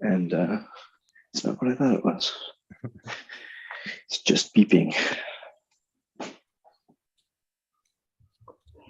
and it's not what I thought it was. It's just beeping.